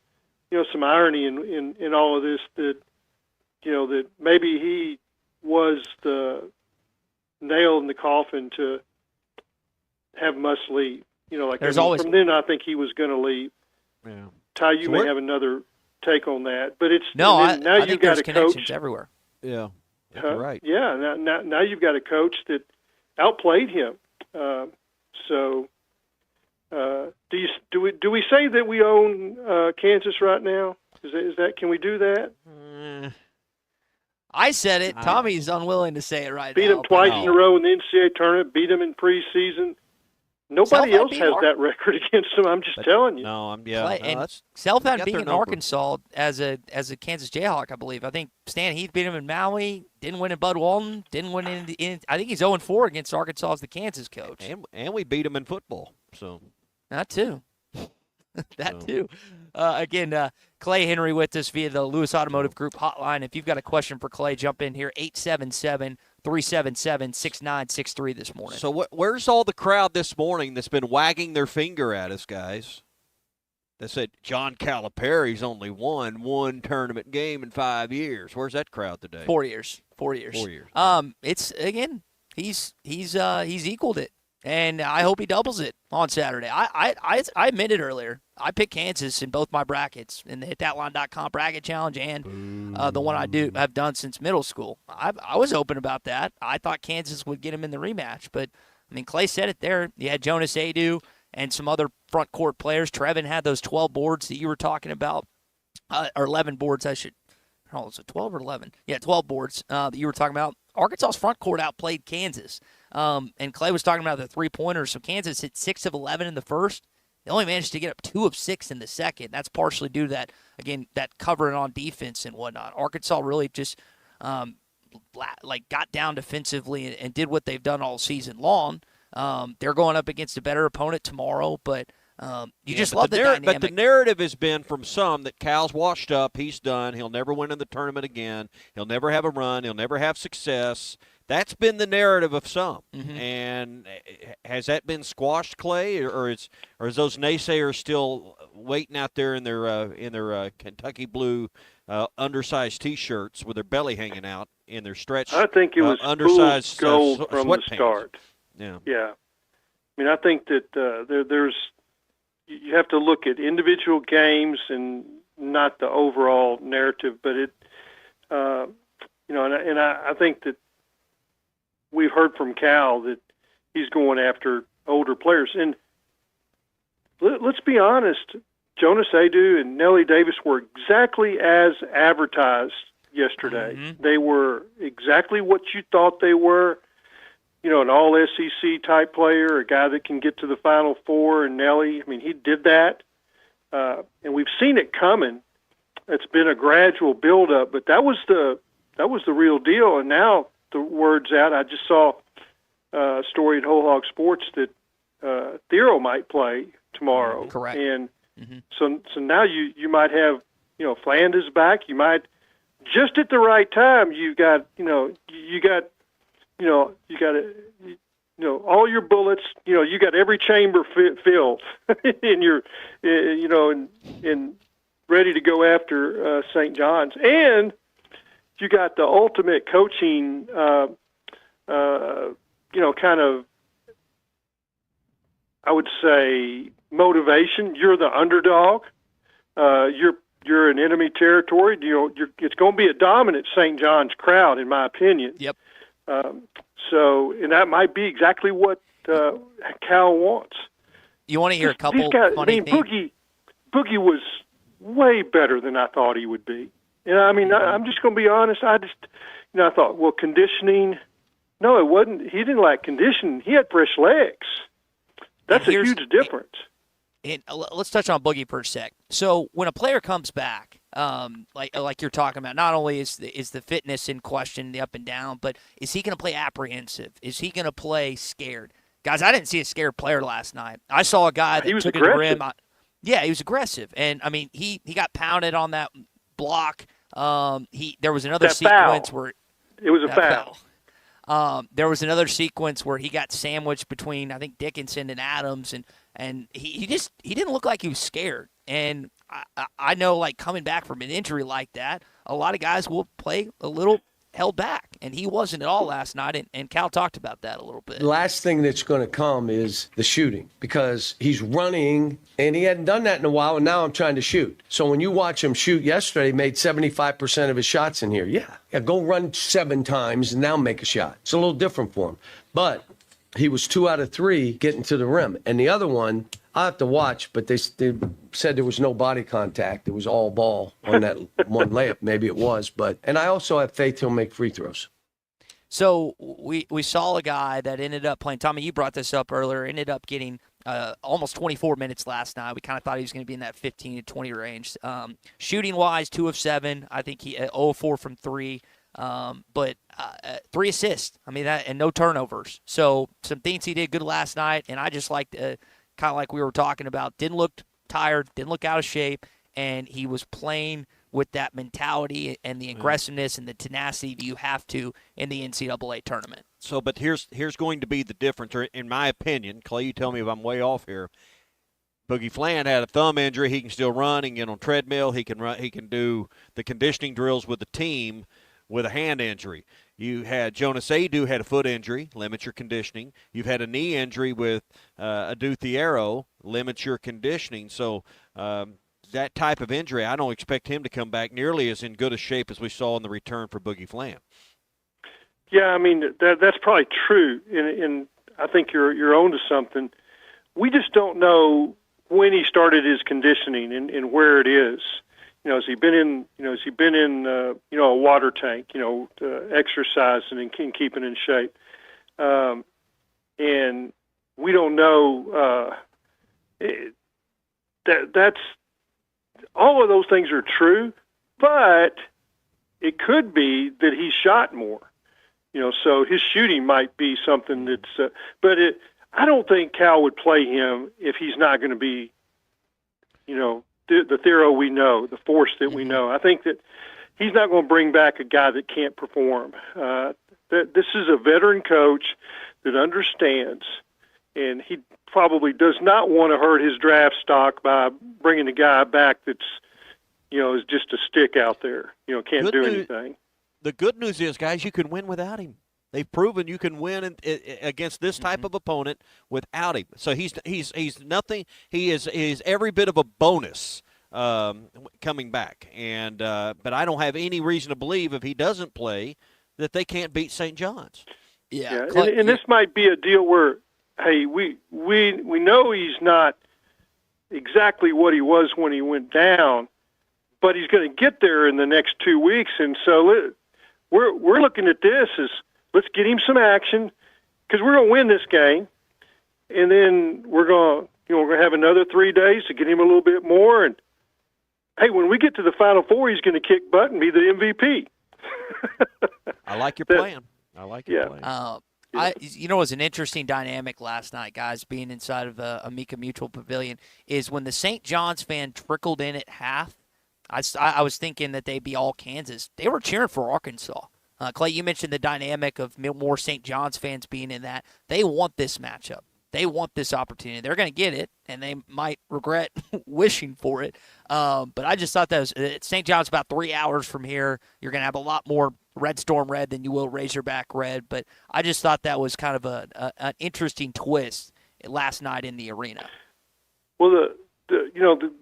Speaker 7: irony in all of this, that that maybe he was the nail in the coffin to have Musk leave. From then I think he was going to leave.
Speaker 10: Yeah.
Speaker 7: Ty, you may have another take on that, but it's
Speaker 9: I
Speaker 7: you've
Speaker 9: think
Speaker 7: got
Speaker 9: there's
Speaker 7: a
Speaker 9: connections
Speaker 7: coach
Speaker 9: everywhere.
Speaker 10: Yeah, right.
Speaker 7: Yeah, now you've got a coach that outplayed him. Do we say that we own Kansas right now? Is that can we do that?
Speaker 9: I said it. Tommy's unwilling to say it right now.
Speaker 7: Beat them twice in a row in the NCAA tournament. Beat them in preseason. Nobody else has that record against them. I'm just telling you.
Speaker 10: No,
Speaker 9: Self had beaten Arkansas as a Kansas Jayhawk, I believe. I think Stan Heath beat him in Maui. Didn't win in Bud Walton. Didn't win in I think he's 0-4 against Arkansas as the Kansas coach.
Speaker 10: And we beat him in football. So
Speaker 9: that too. Too. Again, Clay Henry with us via the Lewis Automotive Group hotline. If you've got a question for Clay, jump in here, 877-377-6963 this morning.
Speaker 10: So where's all the crowd this morning that's been wagging their finger at us, guys? That said John Calipari's only won one tournament game in 5 years. Where's that crowd today?
Speaker 9: 4 years. 4 years.
Speaker 10: 4 years.
Speaker 9: It's again, he's equaled it. And I hope he doubles it on Saturday. I admitted earlier, I picked Kansas in both my brackets in the hitthatline.com bracket challenge and the one I've done since middle school. I was open about that. I thought Kansas would get him in the rematch. But, I mean, Clay said it there. You had Jonas Adu and some other front court players. Trevin had those 12 boards that you were talking about, or 11 boards, was it 12 or 11? Yeah, 12 boards that you were talking about. Arkansas's front court outplayed Kansas. And Clay was talking about the three-pointers. So Kansas hit 6 of 11 in the first. They only managed to get up 2 of 6 in the second. That's partially due to that, again, that covering on defense and whatnot. Arkansas really just got down defensively and did what they've done all season long. They're going up against a better opponent tomorrow, but you just love the dynamic.
Speaker 10: But the narrative has been from some that Cal's washed up, he's done, he'll never win in the tournament again, he'll never have a run, he'll never have success. That's been the narrative of some.
Speaker 9: Mm-hmm.
Speaker 10: And has that been squashed, Clay, or is those naysayers still waiting out there in their Kentucky blue undersized T-shirts with their belly hanging out in their stretch?
Speaker 7: I think it was
Speaker 10: undersized
Speaker 7: gold from the
Speaker 10: sweatpants.
Speaker 7: start.
Speaker 10: Yeah.
Speaker 7: I mean, I think that there's you have to look at individual games and not the overall narrative, but it and I think that we've heard from Cal that he's going after older players. And let's be honest, Jonas Adu and Nellie Davis were exactly as advertised yesterday.
Speaker 9: Mm-hmm.
Speaker 7: They were exactly what you thought they were. An all-SEC type player, a guy that can get to the Final Four, and Nellie, I mean, he did that. And we've seen it coming. It's been a gradual build-up, but that was the real deal. And now the word's out. I just saw a story in Whole Hog Sports that Thiero might play tomorrow.
Speaker 9: Correct.
Speaker 7: And so now you might have, Flanders back. You might, just at the right time, you got all your bullets, you got every chamber filled in your, and ready to go after St. John's. And you got the ultimate coaching, kind of, I would say, motivation. You're the underdog. You're in enemy territory. It's going to be a dominant St. John's crowd, in my opinion.
Speaker 9: Yep.
Speaker 7: And that might be exactly what Cal wants.
Speaker 9: You want to hear a couple funny things?
Speaker 7: Boogie was way better than I thought he would be. I'm just going to be honest. I thought, well, conditioning. No, it wasn't. He didn't lack conditioning. He had fresh legs. That's a huge difference.
Speaker 9: Let's touch on Boogie for a sec. So when a player comes back, like you're talking about, not only is the fitness in question, the up and down, but is he going to play apprehensive? Is he going to play scared? Guys, I didn't see a scared player last night. I saw a guy that took it to the rim. Yeah, he was aggressive, and he got pounded on that block. There was another sequence where
Speaker 7: it was a foul.
Speaker 9: There was another sequence where he got sandwiched between, I think, Dickinson and Adams, and he didn't look like he was scared. And I know, like, coming back from an injury like that, a lot of guys will play a little held back, and he wasn't at all last night, and Cal talked about that a little bit.
Speaker 31: The last thing that's going to come is the shooting, because he's running, and he hadn't done that in a while, and now I'm trying to shoot. So when you watch him shoot yesterday, he made 75% of his shots in here. Yeah, go run 7 times and now make a shot. It's a little different for him. But he was 2 out of 3 getting to the rim. And the other one, I have to watch, but they said there was no body contact. It was all ball on that one layup. Maybe it was, and I also have faith he'll make free throws.
Speaker 9: So we saw a guy that ended up playing. Tommy, you brought this up earlier. Ended up getting almost 24 minutes last night. We kind of thought he was going to be in that 15 to 20 range. Shooting wise, 2 of 7. I think he 0 of 4 from 3. But 3 assists. I mean that, and no turnovers. So some things he did good last night, and I just liked. Kind of like we were talking about, didn't look tired, didn't look out of shape, and he was playing with that mentality and the aggressiveness and the tenacity that you have to in the NCAA tournament.
Speaker 10: So, but here's going to be the difference, or in my opinion. Clay, you tell me if I'm way off here. Boogie Fland had a thumb injury. He can still run. He can get on treadmill. He can run. He can do the conditioning drills with the team with a hand injury. You had Jonas Adu had a foot injury, limits your conditioning. You've had a knee injury with Adu Thiero, limits your conditioning. So that type of injury, I don't expect him to come back nearly as in good a shape as we saw in the return for Boogie Fland.
Speaker 7: Yeah, I mean, that's probably true, and I think you're onto something. We just don't know when he started his conditioning and where it is. Has he been in? A water tank? Exercising and keeping in shape. And we don't know. That's all of those things are true, but it could be that he shot more. So his shooting might be something that's. I don't think Cal would play him if he's not going to be. The Thiero we know, the force that we know. I think that he's not going to bring back a guy that can't perform. This is a veteran coach that understands, and he probably does not want to hurt his draft stock by bringing a guy back that's, is just a stick out there, can't do anything.
Speaker 10: The good news is, guys, you can win without him. They've proven you can win against this type of opponent without him. So he's nothing. He is every bit of a bonus coming back. And but I don't have any reason to believe if he doesn't play that they can't beat St. John's.
Speaker 7: Yeah. And this might be a deal where, hey, we know he's not exactly what he was when he went down, but he's going to get there in the next 2 weeks. And so we're looking at this as, let's get him some action because we're going to win this game, and then we're going to have another 3 days to get him a little bit more. And hey, when we get to the Final Four, he's going to kick butt and be the MVP.
Speaker 10: I like your plan. I like your plan.
Speaker 9: It was an interesting dynamic last night, guys, being inside of Amica Mutual Pavilion, is when the St. John's fan trickled in at half, I was thinking that they'd be all Kansas. They were cheering for Arkansas. Clay, you mentioned the dynamic of more St. John's fans being in that. They want this matchup. They want this opportunity. They're going to get it, and they might regret wishing for it. But I just thought that was St. John's about 3 hours from here. You're going to have a lot more Red Storm red than you will Razorback red. But I just thought that was kind of an interesting twist last night in the arena.
Speaker 7: Well, the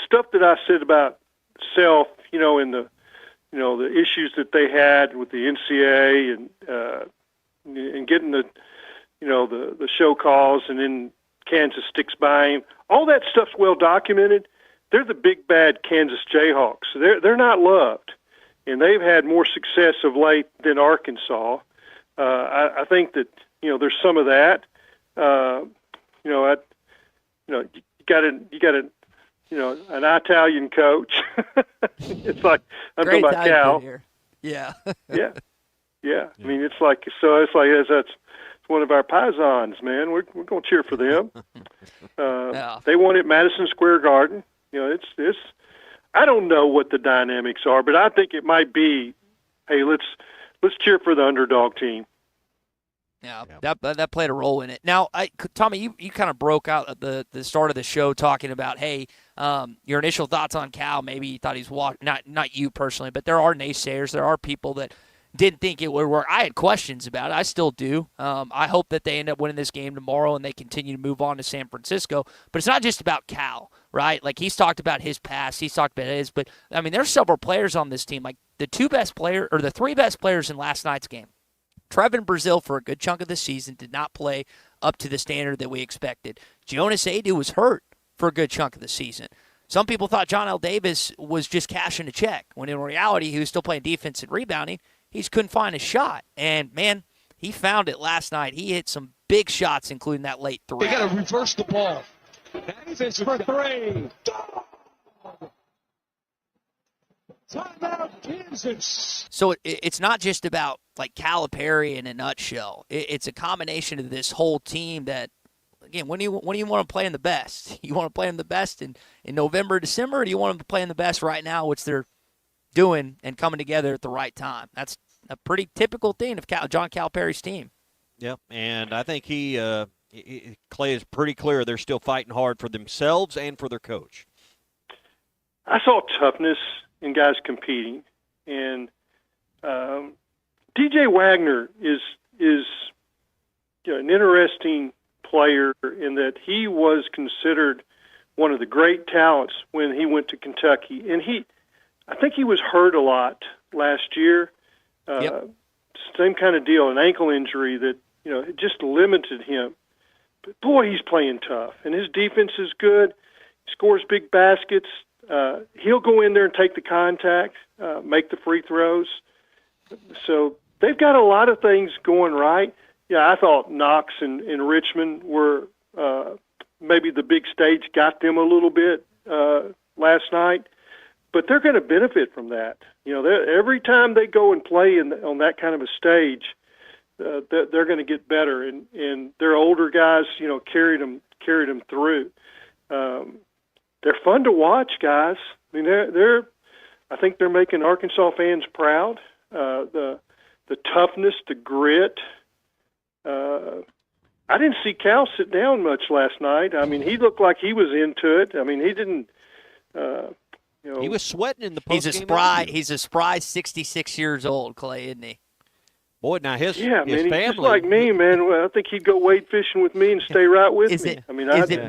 Speaker 7: stuff that I said about Self, and the issues that they had with the NCAA and getting the show calls, and then Kansas sticks by him. All that stuff's well documented. They're the big bad Kansas Jayhawks. They're not loved, and they've had more success of late than Arkansas. I think that there's some of that. You got an Italian coach. It's like I'm talking about Cal.
Speaker 9: Here. Yeah.
Speaker 7: yeah. I mean, it's like that's one of our paisans, man. We're going to cheer for them. They won at Madison Square Garden. It's. I don't know what the dynamics are, but I think it might be, hey, let's cheer for the underdog team.
Speaker 9: Yeah, that played a role in it. Now, Tommy, you kind of broke out at the start of the show talking about, hey, your initial thoughts on Cal. Maybe you thought he's not you personally, but there are naysayers. There are people that didn't think it would work. I had questions about it. I still do. I hope that they end up winning this game tomorrow and they continue to move on to San Francisco. But it's not just about Cal, right? Like, he's talked about his past. He's talked about his. But, I mean, there's several players on this team. Like, the three best players in last night's game. Trevin Brazile, for a good chunk of the season, did not play up to the standard that we expected. Jonas Adu was hurt for a good chunk of the season. Some people thought John L. Davis was just cashing a check, when in reality he was still playing defense and rebounding. He just couldn't find a shot. And, man, he found it last night. He hit some big shots, including that late three.
Speaker 30: They got to reverse the ball. Davis for three. Timeout, Kansas.
Speaker 9: So it's not just about, like, Calipari in a nutshell. It's a combination of this whole team that, again, when do you want to play in the best? You want to play in the best in November, December, or do you want them to play in the best right now, which they're doing and coming together at the right time? That's a pretty typical thing of John Calipari's team.
Speaker 10: Yep, and I think Clay is pretty clear they're still fighting hard for themselves and for their coach.
Speaker 7: I saw toughness in guys competing, and DJ Wagner is an interesting player in that he was considered one of the great talents when he went to Kentucky, and I think he was hurt a lot last year. Same kind of deal, an ankle injury that it just limited him. But boy, he's playing tough, and his defense is good. He scores big baskets. He'll go in there and take the contact, make the free throws. So they've got a lot of things going right. Yeah, I thought Knox and Richmond were maybe the big stage got them a little bit last night, but they're going to benefit from that. Every time they go and play on that kind of a stage, they're going to get better, and their older guys, carried them through. They're fun to watch, guys. I mean, I think they're making Arkansas fans proud. The toughness, the grit. I didn't see Cal sit down much last night. I mean, he looked like he was into it. I mean, he didn't.
Speaker 10: He was sweating in the
Speaker 9: postgame. He's a spry 66 years old, Clay, isn't he?
Speaker 10: Boy, now his
Speaker 7: family.
Speaker 10: He's
Speaker 7: just like me, man. Well, I think he'd go wade fishing with me and stay right with me.
Speaker 9: Is it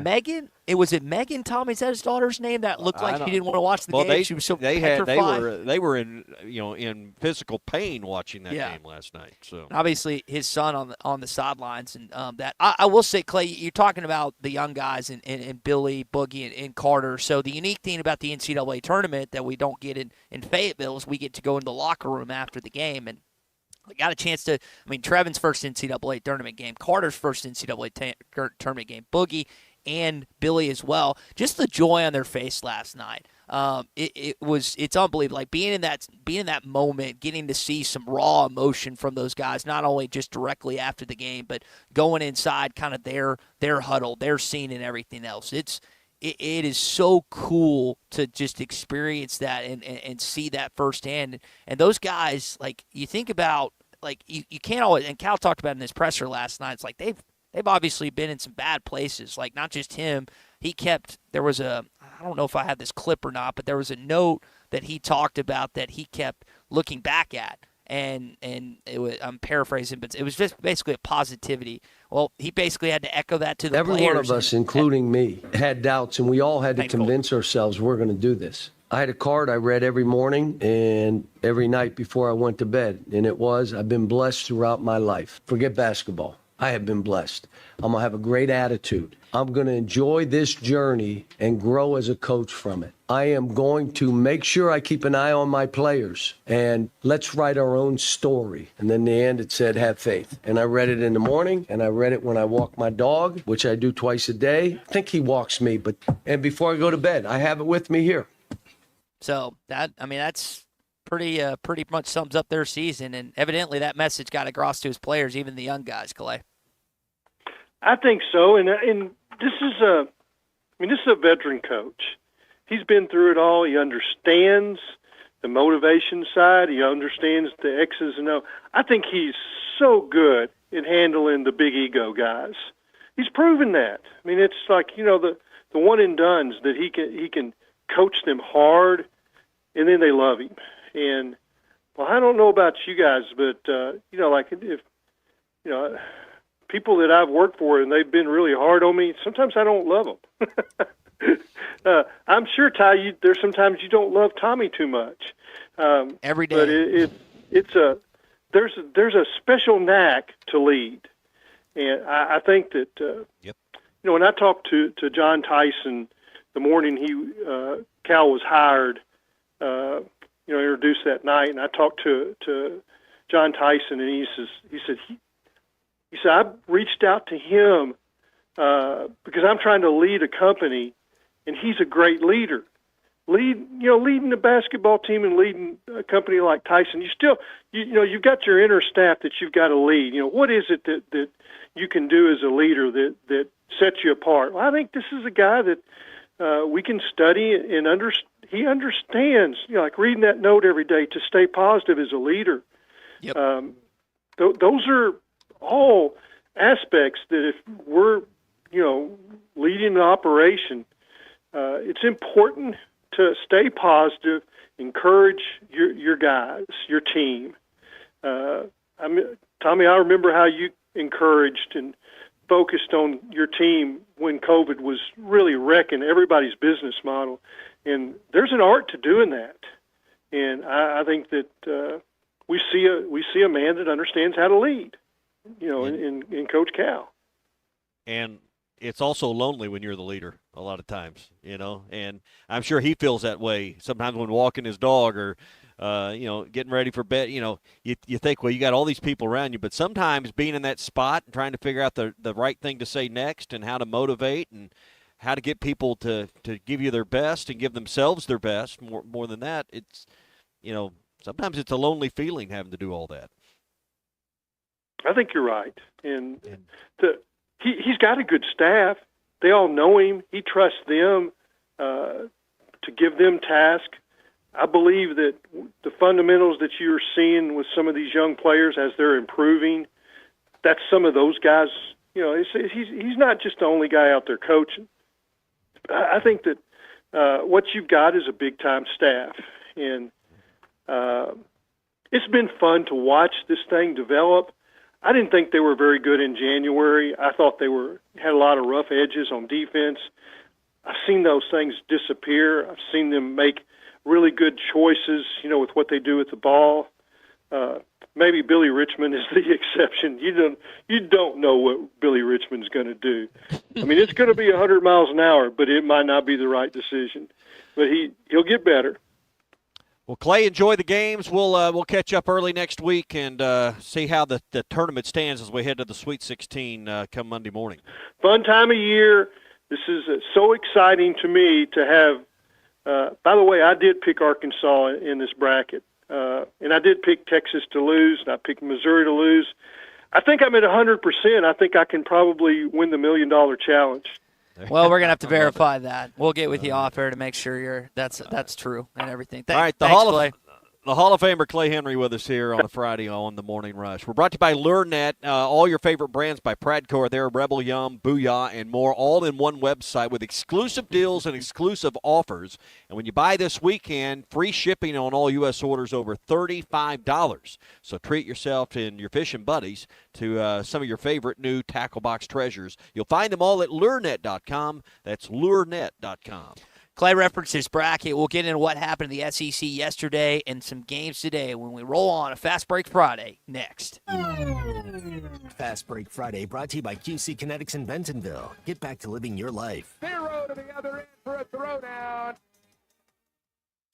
Speaker 9: Megan? Was it Megan? Tommy, is that his daughter's name? That looked like she didn't want to watch the game. She was so petrified.
Speaker 10: They were in physical pain watching that game last night. So
Speaker 9: obviously his son on the sidelines, and that I will say, Clay, you're talking about the young guys and Billy, Boogie, and Carter. So the unique thing about the NCAA tournament that we don't get in Fayetteville is we get to go in the locker room after the game and. We got a chance to, Trevin's first NCAA tournament game, Carter's first NCAA tournament game, Boogie and Billy as well. Just the joy on their face last night. It's unbelievable. Like being in that moment, getting to see some raw emotion from those guys, not only just directly after the game, but going inside kind of their huddle, their scene and everything else. It is so cool to just experience that and see that firsthand. And those guys, like you think about, like you can't always, and Cal talked about it in his presser last night, it's like they've obviously been in some bad places. Like not just him, there was I don't know if I have this clip or not, but there was a note that he talked about that he kept looking back at. And I'm paraphrasing, but it was just basically a positivity. Well, he basically had to echo that to the players.
Speaker 31: Every one of us, including me, had doubts, and we all had to convince ourselves we're going to do this. I had a card I read every morning and every night before I went to bed, and it was, I've been blessed throughout my life. Forget basketball. I have been blessed. I'm going to have a great attitude. I'm going to enjoy this journey and grow as a coach from it. I am going to make sure I keep an eye on my players, and let's write our own story. And then in the end, it said, have faith. And I read it in the morning, and I read it when I walk my dog, which I do twice a day. I think he walks me, and before I go to bed, I have it with me here.
Speaker 9: So that's pretty much sums up their season, and evidently that message got across to his players, even the young guys, Clay.
Speaker 7: I think so, and this is a veteran coach. He's been through it all. He understands the motivation side. He understands the X's and O's. I think he's so good at handling the big ego guys. He's proven that. I mean, it's like the one and dones that he can coach them hard, and then they love him. And well, I don't know about you guys, but people that I've worked for and they've been really hard on me, sometimes I don't love them. I'm sure, Ty, there's sometimes you don't love Tommy too much.
Speaker 9: Every day.
Speaker 7: But there's a special knack to lead. And I think that, when I talked to John Tyson the morning Cal was hired, introduced that night, and I talked to John Tyson, and he said, I reached out to him because I'm trying to lead a company, and he's a great leader. Leading the basketball team and leading a company like Tyson, you've got your inner staff that you've got to lead. What is it that you can do as a leader that sets you apart? Well, I think this is a guy that we can study and he understands, like reading that note every day to stay positive as a leader.
Speaker 9: Yep.
Speaker 7: Those are all aspects that if we're, leading an operation, it's important to stay positive, encourage your guys, your team. Tommy, I remember how you encouraged and focused on your team when COVID was really wrecking everybody's business model. And there's an art to doing that. And I think that we see a man that understands how to lead. In Coach Cal. And
Speaker 10: it's also lonely when you're the leader a lot of times, and I'm sure he feels that way sometimes when walking his dog or, getting ready for bed. You think, well, you got all these people around you, but sometimes being in that spot and trying to figure out the right thing to say next and how to motivate and how to get people to give you their best and give themselves their best, more than that, it's, sometimes it's a lonely feeling having to do all that.
Speaker 7: I think you're right, and he's got a good staff. They all know him. He trusts them to give them tasks. I believe that the fundamentals that you're seeing with some of these young players as they're improving, that's some of those guys. He's not just the only guy out there coaching. I think that what you've got is a big-time staff, and it's been fun to watch this thing develop. I didn't think they were very good in January. I thought they had a lot of rough edges on defense. I've seen those things disappear. I've seen them make really good choices, with what they do with the ball. Maybe Billy Richmond is the exception. You don't know what Billy Richmond's going to do. I mean, it's going to be 100 miles an hour, but it might not be the right decision. But he'll get better.
Speaker 10: Well, Clay, enjoy the games. We'll catch up early next week and see how the tournament stands as we head to the Sweet 16 come Monday morning.
Speaker 7: Fun time of year. This is so exciting to me to have By the way, I did pick Arkansas in this bracket, and I did pick Texas to lose, and I picked Missouri to lose. I think I'm at 100%. I think I can probably win the $1 million challenge.
Speaker 9: Well, we're gonna have to verify that. We'll get with you off air to make sure that's true and everything.
Speaker 10: All right,
Speaker 9: thanks, Clay.
Speaker 10: The Hall of Famer Clay Henry with us here on a Friday on the Morning Rush. We're brought to you by LureNet. All your favorite brands by Pradco are there, Rebel Yum, Booyah, and more, all in one website with exclusive deals and exclusive offers. And when you buy this weekend, free shipping on all U.S. orders over $35. So treat yourself and your fishing buddies to some of your favorite new tackle box treasures. You'll find them all at LureNet.com. That's LureNet.com.
Speaker 9: Clay references bracket. We'll get into what happened in the SEC yesterday and some games today when we roll on a Fast Break Friday next.
Speaker 1: Fast Break Friday brought to you by QC Kinetics in Bentonville. Get back to living your life.
Speaker 30: 0 to the other end for a throwdown.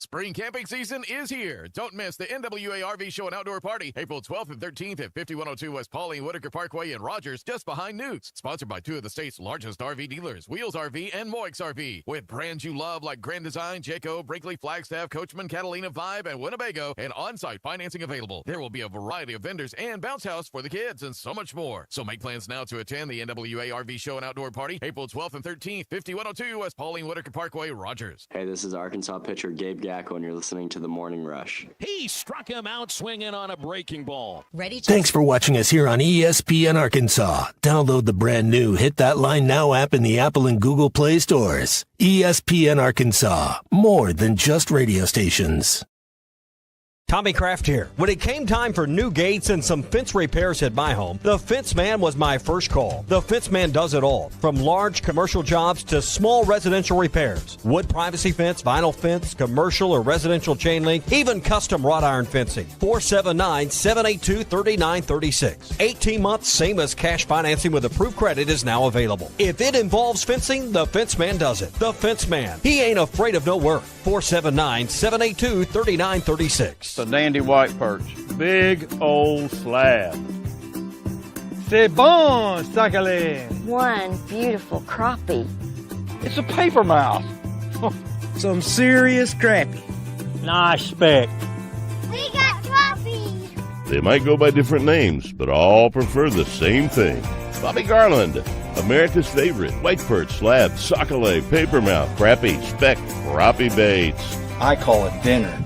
Speaker 8: Spring camping season is here. Don't miss the NWA RV Show and Outdoor Party, April 12th and 13th at 5102 West Pauline Whitaker Parkway in Rogers, just behind Newt's. Sponsored by two of the state's largest RV dealers, Wheels RV and Moix RV. With brands you love like Grand Design, Jayco, Brinkley, Flagstaff, Coachman, Catalina, Vibe, and Winnebago, and on-site financing available. There will be a variety of vendors and bounce house for the kids and so much more. So make plans now to attend the NWA RV Show and Outdoor Party, April 12th and 13th, 5102 West Pauline Whitaker Parkway, Rogers.
Speaker 11: Hey, this is Arkansas pitcher Gabe Gacko, and you're listening to The Morning Rush.
Speaker 12: He struck him out swinging on a breaking ball.
Speaker 1: Thanks for watching us here on ESPN Arkansas. Download the brand new Hit That Line Now app in the Apple and Google Play stores. ESPN Arkansas, more than just radio stations.
Speaker 14: Tommy Kraft here. When it came time for new gates and some fence repairs at my home, the Fence Man was my first call. The Fence Man does it all, from large commercial jobs to small residential repairs. Wood privacy fence, vinyl fence, commercial or residential chain link, even custom wrought iron fencing. 479-782-3936. 18 months, same as cash financing with approved credit is now available. If it involves fencing, the Fence Man does it. The Fence Man. He ain't afraid of no work. 479-782-3936.
Speaker 15: A dandy white perch. Big old slab. C'est bon, sacalé.
Speaker 17: One beautiful crappie.
Speaker 15: It's a paper mouth. Some serious crappie. Nice speck.
Speaker 17: We got crappie.
Speaker 18: They might go by different names, but all prefer the same thing. Bobby Garland, America's favorite. White perch, slab, sacalé, paper mouth, crappie, speck, crappie baits.
Speaker 15: I call it dinner.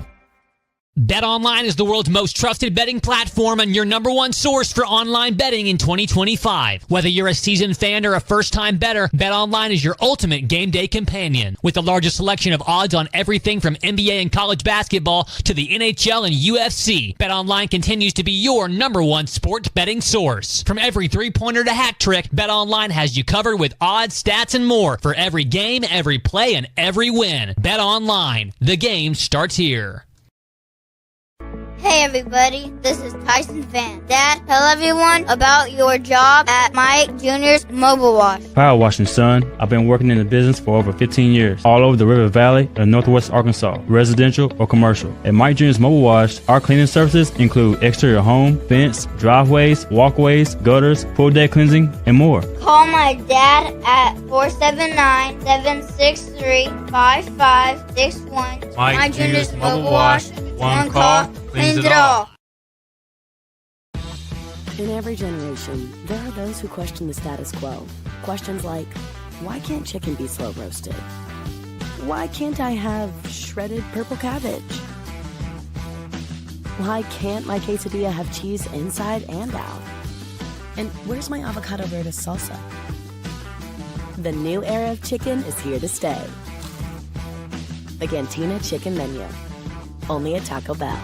Speaker 4: BetOnline is the world's most trusted betting platform and your number one source for online betting in 2025. Whether you're a seasoned fan or a first-time bettor, BetOnline is your ultimate game day companion. With the largest selection of odds on everything from NBA and college basketball to the NHL and UFC, BetOnline continues to be your number one sports betting source. From every three-pointer to hat trick, BetOnline has you covered with odds, stats, and more for every game, every play, and every win. BetOnline. The game starts here.
Speaker 17: Hey everybody, this is Tyson Van. Dad, tell everyone about your job at Mike Jr.'s Mobile Wash.
Speaker 19: Power washing, son. I've been working in the business for over 15 years, all over the River Valley and Northwest Arkansas, residential or commercial. At Mike Jr.'s Mobile Wash, our cleaning services include exterior home, fence, driveways, walkways, gutters, pool deck cleansing, and more.
Speaker 17: Call my dad at 479-763-5561. Mike Jr.'s Mobile Wash. One call, cleans it all.
Speaker 20: In every generation, there are those who question the status quo. Questions like, why can't chicken be slow roasted? Why can't I have shredded purple cabbage? Why can't my quesadilla have cheese inside and out? And where's my avocado verde salsa? The new era of chicken is here to stay. The Cantina Chicken Menu. Only at Taco Bell.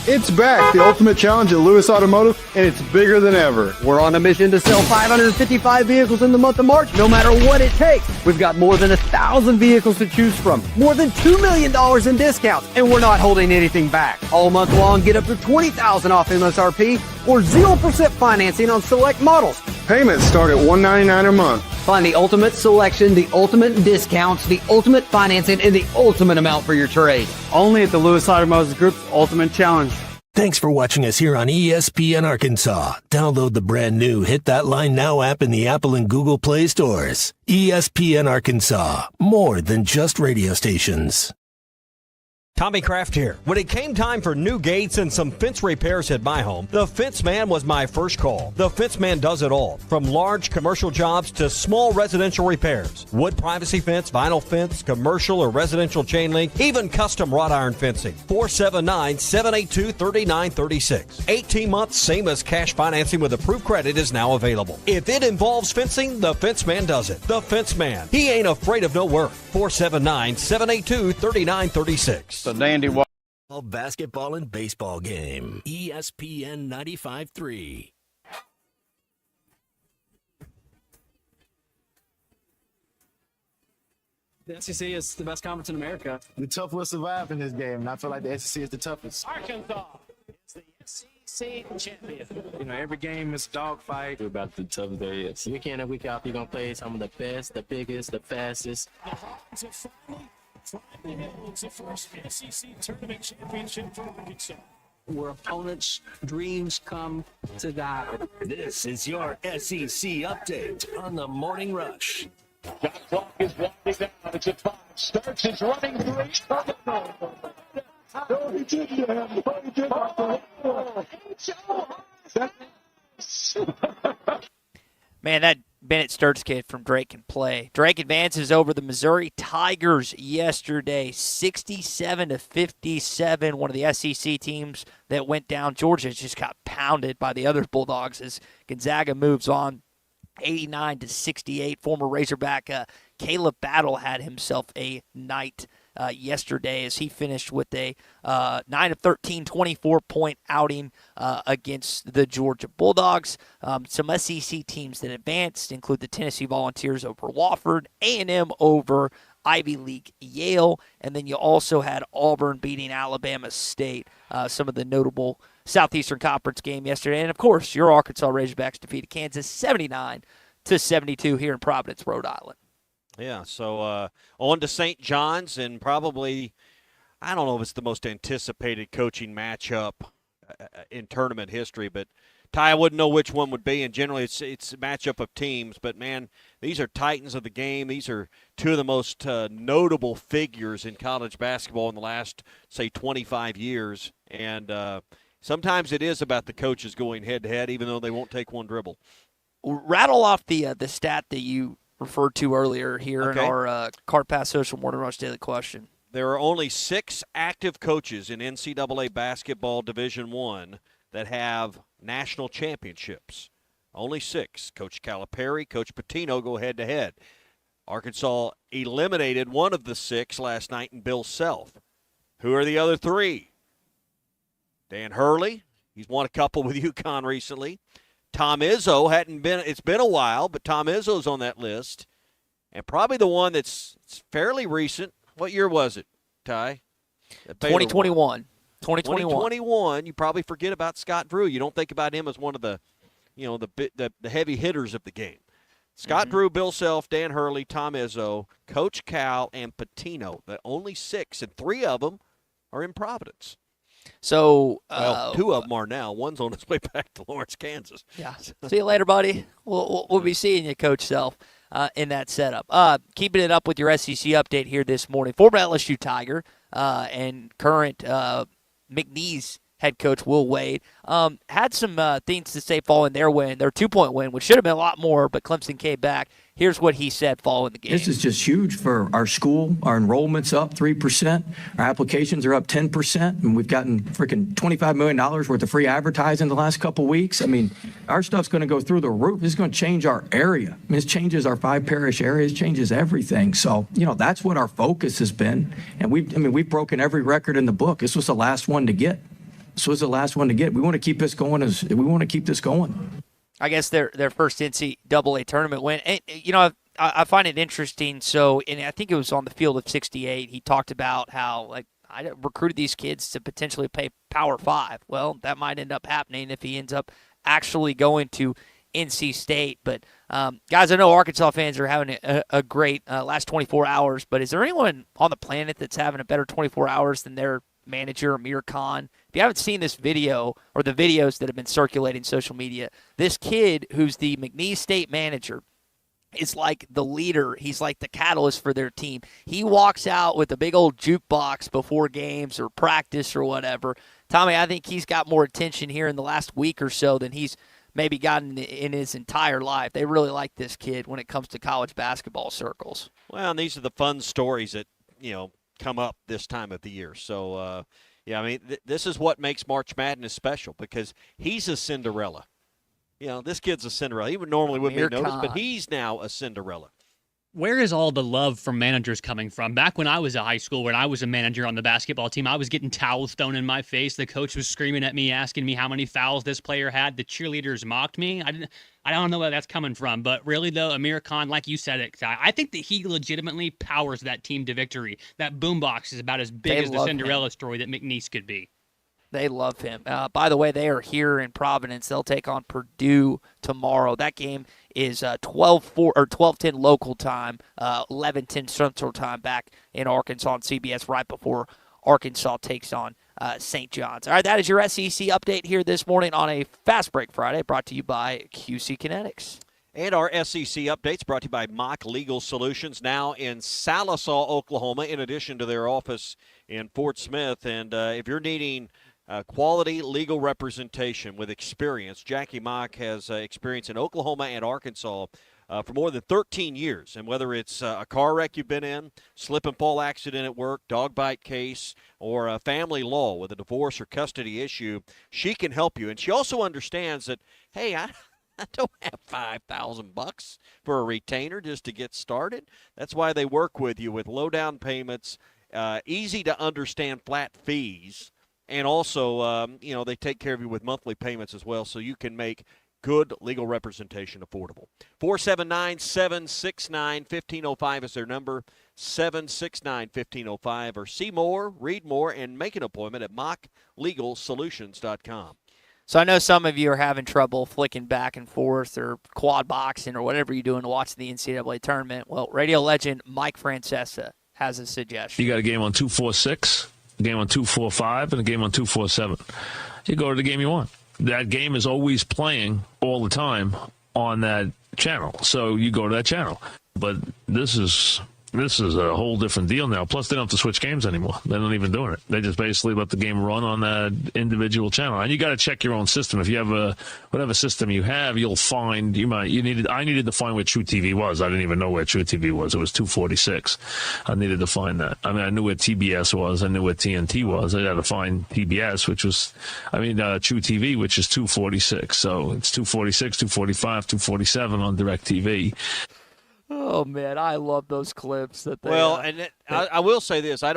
Speaker 23: It's back, the ultimate challenge at Lewis Automotive, and it's bigger than ever.
Speaker 25: We're on a mission to sell 555 vehicles in the month of March, no matter what it takes. We've got more than 1,000 vehicles to choose from, more than $2 million in discounts, and we're not holding anything back. All month long, get up to $20,000 off MSRP or 0% financing on select models.
Speaker 23: Payments start at $199 a month.
Speaker 25: Find the ultimate selection, the ultimate discounts, the ultimate financing, and the ultimate amount for your trade.
Speaker 23: Only at the Lewis Automotive Group's Ultimate Challenge.
Speaker 1: Thanks for watching us here on ESPN Arkansas. Download the brand new Hit That Line Now app in the Apple and Google Play stores. ESPN Arkansas, more than just radio stations.
Speaker 14: Tommy Kraft here. When it came time for new gates and some fence repairs at my home, the Fence Man was my first call. The Fence Man does it all, from large commercial jobs to small residential repairs. Wood privacy fence, vinyl fence, commercial or residential chain link, even custom wrought iron fencing. 479-782-3936. 18 months, same as cash financing with approved credit is now available. If it involves fencing, the Fence Man does it. The Fence Man. He ain't afraid of no work. 479-782-3936.
Speaker 1: The dandy basketball and baseball game. ESPN 95.3.
Speaker 2: The SEC is the best conference in America.
Speaker 3: The tough will survive in this game, and I feel like the SEC is the toughest.
Speaker 2: Arkansas is the SEC champion.
Speaker 3: You know, every game is a dogfight.
Speaker 5: We're about the toughest there is. Week in and week out, you're going to play some of the best, the biggest, the fastest.
Speaker 30: The Hawks have finally held the first SEC Tournament championship for Arkansas.
Speaker 2: Where opponents' dreams come to die.
Speaker 1: This is your SEC update on the Morning Rush.
Speaker 30: Shot clock is winding down. It's at 5. Starks is running 3. No, he didn't. No, he didn't.
Speaker 9: Man, that Bennett Sturts kid from Drake can play. Drake advances over the Missouri Tigers yesterday, 67-57. One of the SEC teams that went down. Georgia just got pounded by the other Bulldogs as Gonzaga moves on, 89-68. Former Razorback Caleb Battle had himself a night yesterday as he finished with a 9 of 13, 24-point outing against the Georgia Bulldogs. Some SEC teams that advanced include the Tennessee Volunteers over Wofford, A&M over Ivy League Yale, and then you also had Auburn beating Alabama State, some of the notable Southeastern Conference game yesterday. And, of course, your Arkansas Razorbacks defeated Kansas 79-72 here in Providence, Rhode Island.
Speaker 10: Yeah, so on to St. John's, and probably, I don't know if it's the most anticipated coaching matchup in tournament history, but Ty, I wouldn't know which one would be, and generally it's a matchup of teams. But, man, these are titans of the game. These are two of the most notable figures in college basketball in the last, say, 25 years. And sometimes it is about the coaches going head-to-head, even though they won't take one dribble.
Speaker 9: Rattle off the stat that you referred to earlier here in our Card Pass Social Morning Rush Daily Question.
Speaker 10: There are only 6 active coaches in NCAA Basketball Division I that have national championships. Only 6. Coach Calipari, Coach Pitino go head-to-head. Arkansas eliminated one of the 6 last night in Bill Self. Who are the other 3? Dan Hurley. He's won a couple with UConn recently. Tom Izzo it's been a while, but Tom Izzo's on that list. And probably the one that's fairly recent. What year was it, Ty?
Speaker 9: 2021.
Speaker 10: 2021. You probably forget about Scott Drew. You don't think about him as one of the, the heavy hitters of the game. Scott Drew, Bill Self, Dan Hurley, Tom Izzo, Coach Cal, and Pitino. The only 6, and 3 of them are in Providence.
Speaker 9: So,
Speaker 10: 2 of them are now. One's on his way back to Lawrence, Kansas.
Speaker 9: Yeah. See you later, buddy. We'll be seeing you, Coach Self, in that setup. Keeping it up with your SEC update here this morning. Former LSU Tiger and current McNeese head coach Will Wade had some things to say following their win, their 2-point win, which should have been a lot more, but Clemson came back. Here's what he said following the game.
Speaker 13: This is just huge for our school. Our enrollment's up 3%. Our applications are up 10%. And we've gotten freaking $25 million worth of free advertising the last couple weeks. I mean, our stuff's going to go through the roof. It's going to change our area. I mean, it changes our 5 parish areas, changes everything. So, that's what our focus has been. And we've broken every record in the book. This was the last one to get. We want to keep this going.
Speaker 9: I guess their first NCAA tournament win. And, I find it interesting. So, and I think it was on the field of 68, he talked about how, I recruited these kids to potentially play Power 5. Well, that might end up happening if he ends up actually going to NC State. But, guys, I know Arkansas fans are having a great last 24 hours, but is there anyone on the planet that's having a better 24 hours than their manager, Amir Khan. If you haven't seen this video or the videos that have been circulating social media, this kid who's the McNeese State manager is like the leader. He's like the catalyst for their team. He walks out with a big old jukebox before games or practice or whatever. Tommy, I think he's got more attention here in the last week or so than he's maybe gotten in his entire life. They really like this kid when it comes to college basketball circles.
Speaker 10: Well, and these are the fun stories that, come up this time of the year. So, this is what makes March Madness special because he's a Cinderella. This kid's a Cinderella. He normally wouldn't be noticed, but he's now a Cinderella.
Speaker 6: Where is all the love from managers coming from? Back when I was in high school, when I was a manager on the basketball team, I was getting towels thrown in my face. The coach was screaming at me, asking me how many fouls this player had. The cheerleaders mocked me. I don't know where that's coming from. But really, though, Amir Khan, like you said it, I think that he legitimately powers that team to victory. That boombox is about as big as the Cinderella story that McNeese could be.
Speaker 9: They love him. By the way, they are here in Providence. They'll take on Purdue tomorrow. That game is 12:10 local time, 11:10 Central time back in Arkansas on CBS right before Arkansas takes on St. John's. All right, that is your SEC update here this morning on a Fast Break Friday brought to you by QC Kinetics.
Speaker 10: And our SEC updates brought to you by Mock Legal Solutions, now in Sallisaw, Oklahoma, in addition to their office in Fort Smith. And if you're needing quality legal representation with experience, Jackie Mock has experience in Oklahoma and Arkansas for more than 13 years. And whether it's a car wreck you've been in, slip and fall accident at work, dog bite case, or a family law with a divorce or custody issue, she can help you. And she also understands that, hey, I don't have $5,000 for a retainer just to get started. That's why they work with you with low down payments, easy to understand flat fees, and also, they take care of you with monthly payments as well, so you can make good legal representation affordable. 479-769-1505 is their number, 769-1505, or see more, read more, and make an appointment at mocklegalsolutions.com.
Speaker 9: So I know some of you are having trouble flicking back and forth or quad boxing or whatever you're doing to watch the NCAA tournament. Well, radio legend Mike Francesa has a suggestion.
Speaker 7: You got a game on 246. A game on 245, and a game on 247. You go to the game you want. That game is always playing all the time on that channel, so you go to that channel. But this is a whole different deal now. Plus, they don't have to switch games anymore. They're not even doing it. They just basically let the game run on that individual channel. And you got to check your own system. If you have whatever system you have, you'll find I needed to find where True TV was. I didn't even know where True TV was. It was 246. I needed to find that. I mean, I knew where TBS was. I knew where TNT was. I had to find TBS, which was, True TV, which is 246. So it's 246, 245, 247 on DirecTV.
Speaker 9: Oh man, I love those clips. That they,
Speaker 10: I will say this: I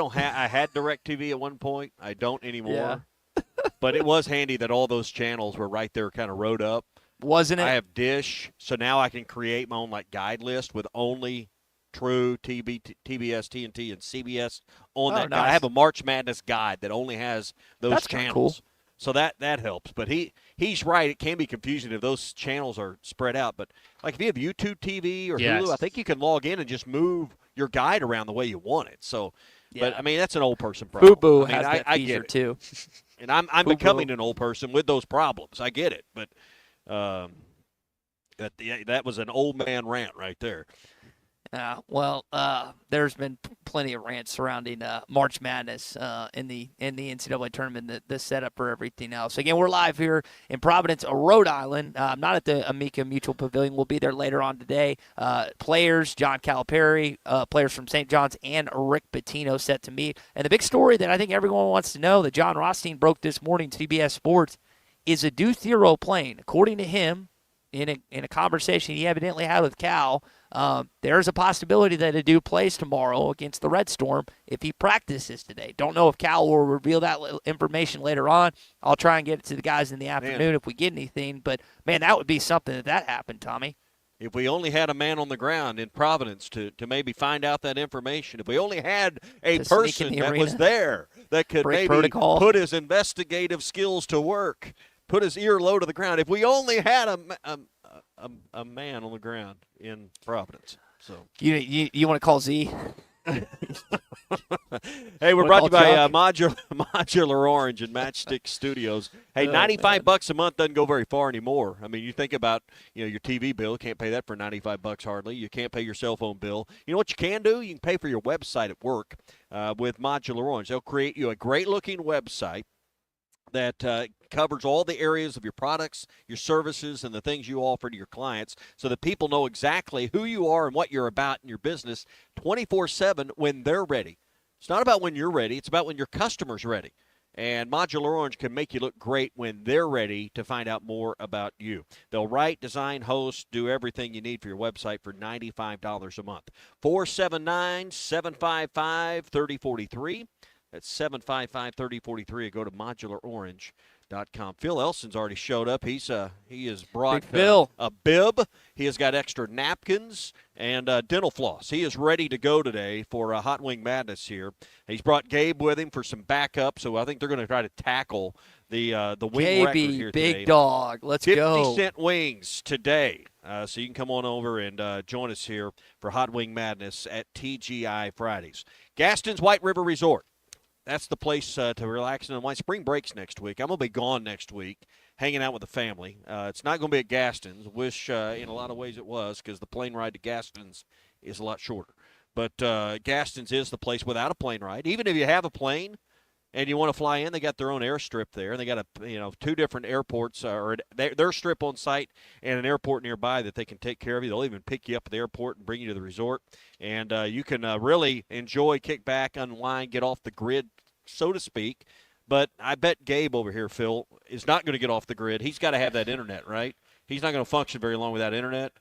Speaker 10: had DirecTV at one point. I don't anymore. Yeah. But it was handy that all those channels were right there, kind of rode up.
Speaker 9: Wasn't it?
Speaker 10: I have Dish, so now I can create my own guide list with only True, TBS, TNT, and CBS on that guide. I have a March Madness guide that only has those channels. Cool. So that helps. But he's right. It can be confusing if those channels are spread out. But if you have YouTube TV or Hulu, I think you can log in and just move your guide around the way you want it. So, yeah. But that's an old person problem.
Speaker 9: Boo has that feature too.
Speaker 10: And I'm becoming an old person with those problems. I get it. But that was an old man rant right there.
Speaker 9: There's been plenty of rants surrounding March Madness in the NCAA tournament, the setup for everything else. Again, we're live here in Providence, Rhode Island. Not at the Amica Mutual Pavilion. We'll be there later on today. Players, John Calipari, players from St. John's, and Rick Pitino set to meet. And the big story that I think everyone wants to know that John Rothstein broke this morning to CBS Sports is Adou Thiero playing. According to him, in a conversation he evidently had with Cal, there's a possibility that Adou plays tomorrow against the Red Storm if he practices today. Don't know if Cal will reveal that information later on. I'll try and get it to the guys in the afternoon if we get anything. But, man, that would be something that happened, Tommy.
Speaker 10: If we only had a man on the ground in Providence to maybe find out that information, if we only had a person that was there that could maybe put his investigative skills to work, put his ear low to the ground. If we only had a man on the ground in Providence. So
Speaker 9: you want to call Z?
Speaker 10: Hey, we're brought to you by Modular Orange and Matchstick Studios. Hey, $95 a month doesn't go very far anymore. I mean, you think about your TV bill. You can't pay that for $95 hardly. You can't pay your cell phone bill. You know what you can do? You can pay for your website at work with Modular Orange. They'll create you a great-looking website that covers all the areas of your products, your services, and the things you offer to your clients so that people know exactly who you are and what you're about in your business 24/7 when they're ready. It's not about when you're ready. It's about when your customer's ready. And Modular Orange can make you look great when they're ready to find out more about you. They'll write, design, host, do everything you need for your website for $95 a month. 479-755-3043. That's 755-3043. Go to modularorange.com. Phil Elson's already showed up. He has brought a bib. He has got extra napkins and dental floss. He is ready to go today for Hot Wing Madness here. He's brought Gabe with him for some backup, so I think they're going to try to tackle the wing record here today.
Speaker 9: Big dog. Let's go.
Speaker 10: 50-cent wings today. So you can come on over and join us here for Hot Wing Madness at TGI Fridays. Gaston's White River Resort. That's the place to relax and unwind. Spring break's next week. I'm going to be gone next week, hanging out with the family. It's not going to be at Gaston's. Wish in a lot of ways it was because the plane ride to Gaston's is a lot shorter. But Gaston's is the place without a plane ride. Even if you have a plane and you want to fly in, they got their own airstrip there. They got two different airports or their strip on site and an airport nearby that they can take care of you. They'll even pick you up at the airport and bring you to the resort. And you can really enjoy, kick back, unwind, get off the grid, so to speak. But I bet Gabe over here, Phil, is not going to get off the grid. He's got to have that internet, right? He's not going to function very long without internet.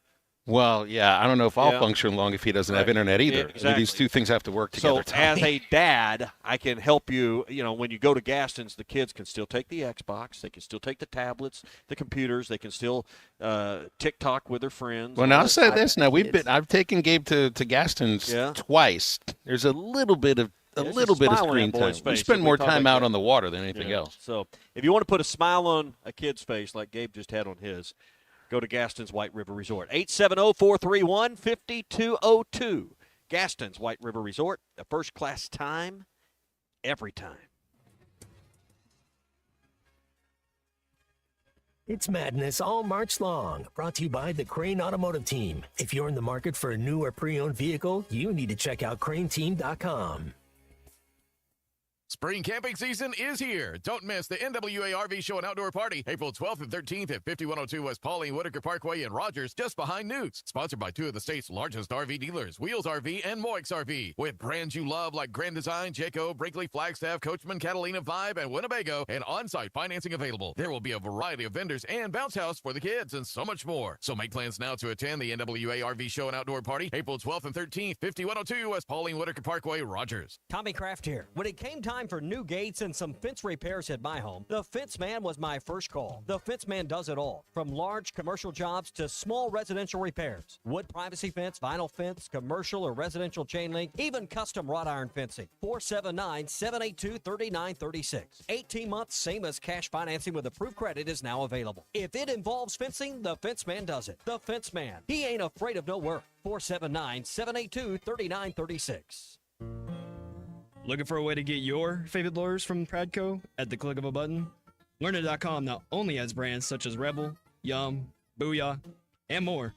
Speaker 8: Well, yeah, I don't know if I'll function long if he doesn't have internet either.
Speaker 10: Yeah, exactly.
Speaker 8: I mean, these two things have to work together.
Speaker 10: So as a dad, I can help you. When you go to Gaston's, the kids can still take the Xbox. They can still take the tablets, the computers. They can still TikTok with their friends.
Speaker 8: Well, now I'll say this. Now I've taken Gabe to Gaston's twice. There's a little bit of screen time. We spend more time out on the water than anything else.
Speaker 10: So if you want to put a smile on a kid's face like Gabe just had on his, go to Gaston's White River Resort. 870-431-5202. Gaston's White River Resort, a first-class time every time.
Speaker 1: It's madness all March long. Brought to you by the Crane Automotive Team. If you're in the market for a new or pre-owned vehicle, you need to check out craneteam.com.
Speaker 11: Spring camping season is here. Don't miss the NWA RV Show and Outdoor Party, April 12th and 13th at 5102 West Pauline Whitaker Parkway in Rogers, just behind Newt's. Sponsored by two of the state's largest RV dealers, Wheels RV and Moix RV. With brands you love like Grand Design, Jayco, Brinkley, Flagstaff, Coachman, Catalina, Vibe, and Winnebago, and on-site financing available. There will be a variety of vendors and bounce house for the kids and so much more. So make plans now to attend the NWA RV Show and Outdoor Party, April 12th and 13th, 5102 West Pauline Whitaker Parkway, Rogers.
Speaker 14: Tommy Kraft here. When it came time for new gates and some fence repairs at my home, the Fence Man was my first call. The Fence Man does it all, from large commercial jobs to small residential repairs. Wood privacy fence, vinyl fence, commercial or residential chain link, even custom wrought iron fencing. 479-782-3936. 18 months, same as cash financing with approved credit is now available. If it involves fencing, the Fence Man does it. The Fence Man. He ain't afraid of no work. 479-782-3936.
Speaker 16: Looking for a way to get your favorite lures from Pradco at the click of a button? Learner.com not only has brands such as Rebel, Yum, Booyah, and more,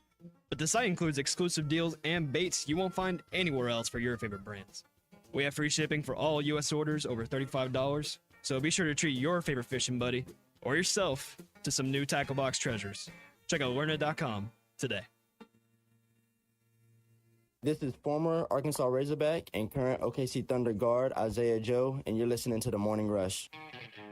Speaker 16: but the site includes exclusive deals and baits you won't find anywhere else for your favorite brands. We have free shipping for all U.S. orders over $35, so be sure to treat your favorite fishing buddy or yourself to some new tackle box treasures. Check out Learner.com today.
Speaker 21: This is former Arkansas Razorback and current OKC Thunder guard Isaiah Joe, and you're listening to The Morning Rush.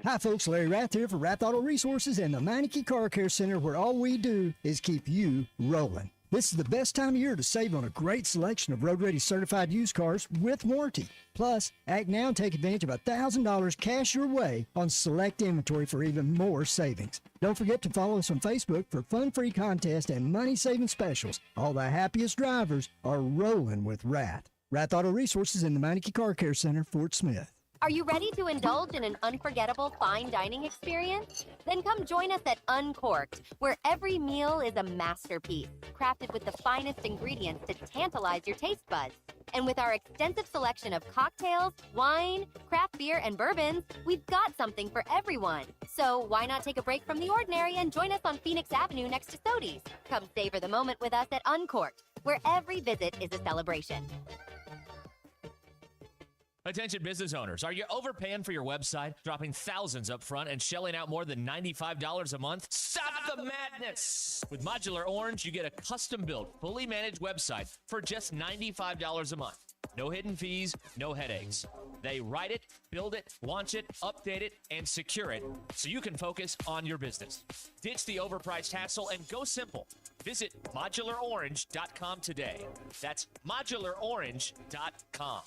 Speaker 22: Hi folks, Larry Rath here for Rath Auto Resources and the Meineke Car Care Center, where all we do is keep you rolling. This is the best time of year to save on a great selection of road-ready certified used cars with warranty. Plus, act now and take advantage of $1,000 cash your way on select inventory for even more savings. Don't forget to follow us on Facebook for fun-free contests and money-saving specials. All the happiest drivers are rolling with Rath. Rath Auto Resources in the Meineke Car Care Center, Fort Smith.
Speaker 24: Are you ready to indulge in an unforgettable fine dining experience? Then come join us at Uncorked, where every meal is a masterpiece, crafted with the finest ingredients to tantalize your taste buds. And with our extensive selection of cocktails, wine, craft beer, and bourbons, we've got something for everyone. So why not take a break from the ordinary and join us on Phoenix Avenue next to Sodi's? Come savor the moment with us at Uncorked, where every visit is a celebration.
Speaker 4: Attention business owners, are you overpaying for your website, dropping thousands up front and shelling out more than $95 a month? Stop the madness! With Modular Orange, you get a custom-built, fully managed website for just $95 a month. No hidden fees, no headaches. They write it, build it, launch it, update it, and secure it so you can focus on your business. Ditch the overpriced hassle and go simple. Visit modularorange.com today. That's modularorange.com.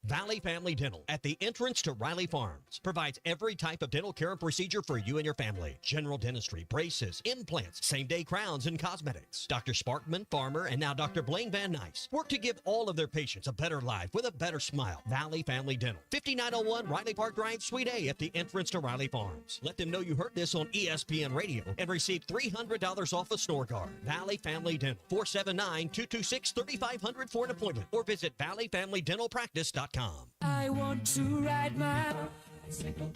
Speaker 14: Valley Family Dental at the entrance to Riley Farms provides every type of dental care and procedure for you and your family. General dentistry, braces, implants, same-day crowns, and cosmetics. Dr. Sparkman, Farmer, and now Dr. Blaine Van Nice work to give all of their patients a better life with a better smile. Valley Family Dental, 5901 Riley Park Drive, Suite A at the entrance to Riley Farms. Let them know you heard this on ESPN Radio and receive $300 off a snore guard. Valley Family Dental, 479-226-3500 for an appointment or visit valleyfamilydentalpractice.com.
Speaker 12: I want to ride my bicycle.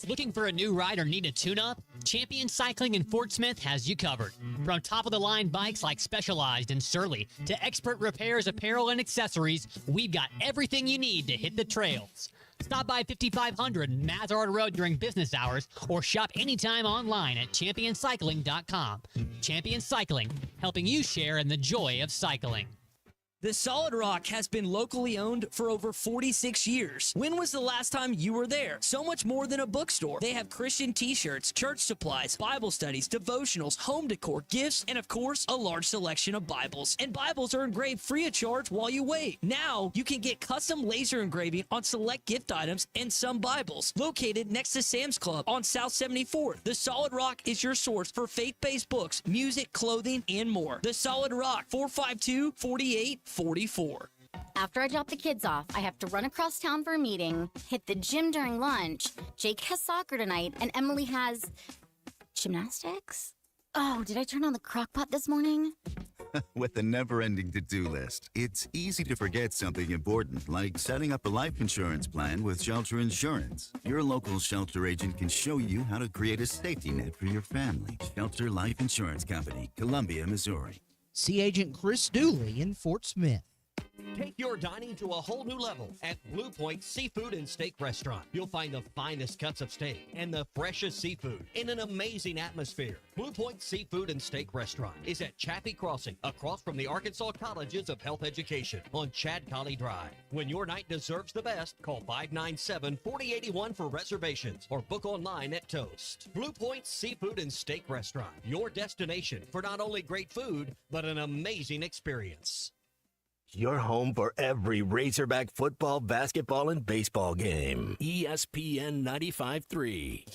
Speaker 6: Looking for a new ride or need a tune-up? Champion Cycling in Fort Smith has you covered. From top-of-the-line bikes like Specialized and Surly to expert repairs, apparel, and accessories, we've got everything you need to hit the trails. Stop by 5500 Mazard Road during business hours or shop anytime online at championcycling.com. Champion Cycling, helping you share in the joy of cycling.
Speaker 12: The Solid Rock has been locally owned for over 46 years. When was the last time you were there? So much more than a bookstore. They have Christian t-shirts, church supplies, Bible studies, devotionals, home decor, gifts, and of course, a large selection of Bibles. And Bibles are engraved free of charge while you wait. Now, you can get custom laser engraving on select gift items and some Bibles. Located next to Sam's Club on South 74th, The Solid Rock is your source for faith-based books, music, clothing, and more. The Solid Rock, 452-4844.
Speaker 15: After I drop the kids off, I have to run across town for a meeting, hit the gym during lunch. Jake has soccer tonight, and Emily has gymnastics. Oh, did I turn on the crock pot this morning?
Speaker 17: With the never-ending to-do list, it's easy to forget something important, like setting up a life insurance plan with Shelter Insurance. Your local Shelter agent can show you how to create a safety net for your family. Shelter Life Insurance Company, Columbia, Missouri.
Speaker 18: See Agent Chris Dooley in Fort Smith.
Speaker 14: Take your dining to a whole new level at Blue Point Seafood and Steak Restaurant. You'll find the finest cuts of steak and the freshest seafood in an amazing atmosphere. Blue Point Seafood and Steak Restaurant is at Chaffee Crossing, across from the Arkansas Colleges of Health Education on Chad Colley Drive. When your night deserves the best, call 597-4081 for reservations or book online at Toast. Blue Point Seafood and Steak Restaurant, your destination for not only great food, but an amazing experience.
Speaker 1: Your home for every Razorback football, basketball, and baseball game. ESPN 95.3.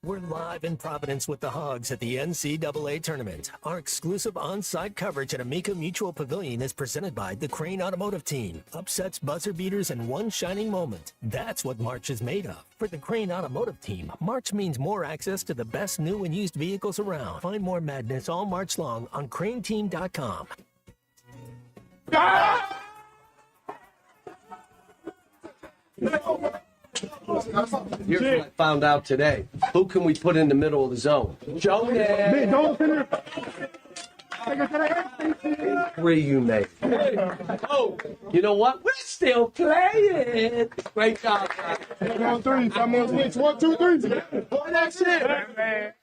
Speaker 1: We're live in Providence with the Hogs at the NCAA Tournament. Our exclusive on-site coverage at Amica Mutual Pavilion is presented by the Crane Automotive Team. Upsets, buzzer beaters, and one shining moment. That's what March is made of. For the Crane Automotive Team, March means more access to the best new and used vehicles around. Find more madness all March long on craneteam.com.
Speaker 19: Here's what I found out today. Who can we put in the middle of the zone? Joe there. Three you made. Oh, you know what? We're still playing. Great job, guys.
Speaker 23: On three. I'm on switch. 1, 2, 3. That's it.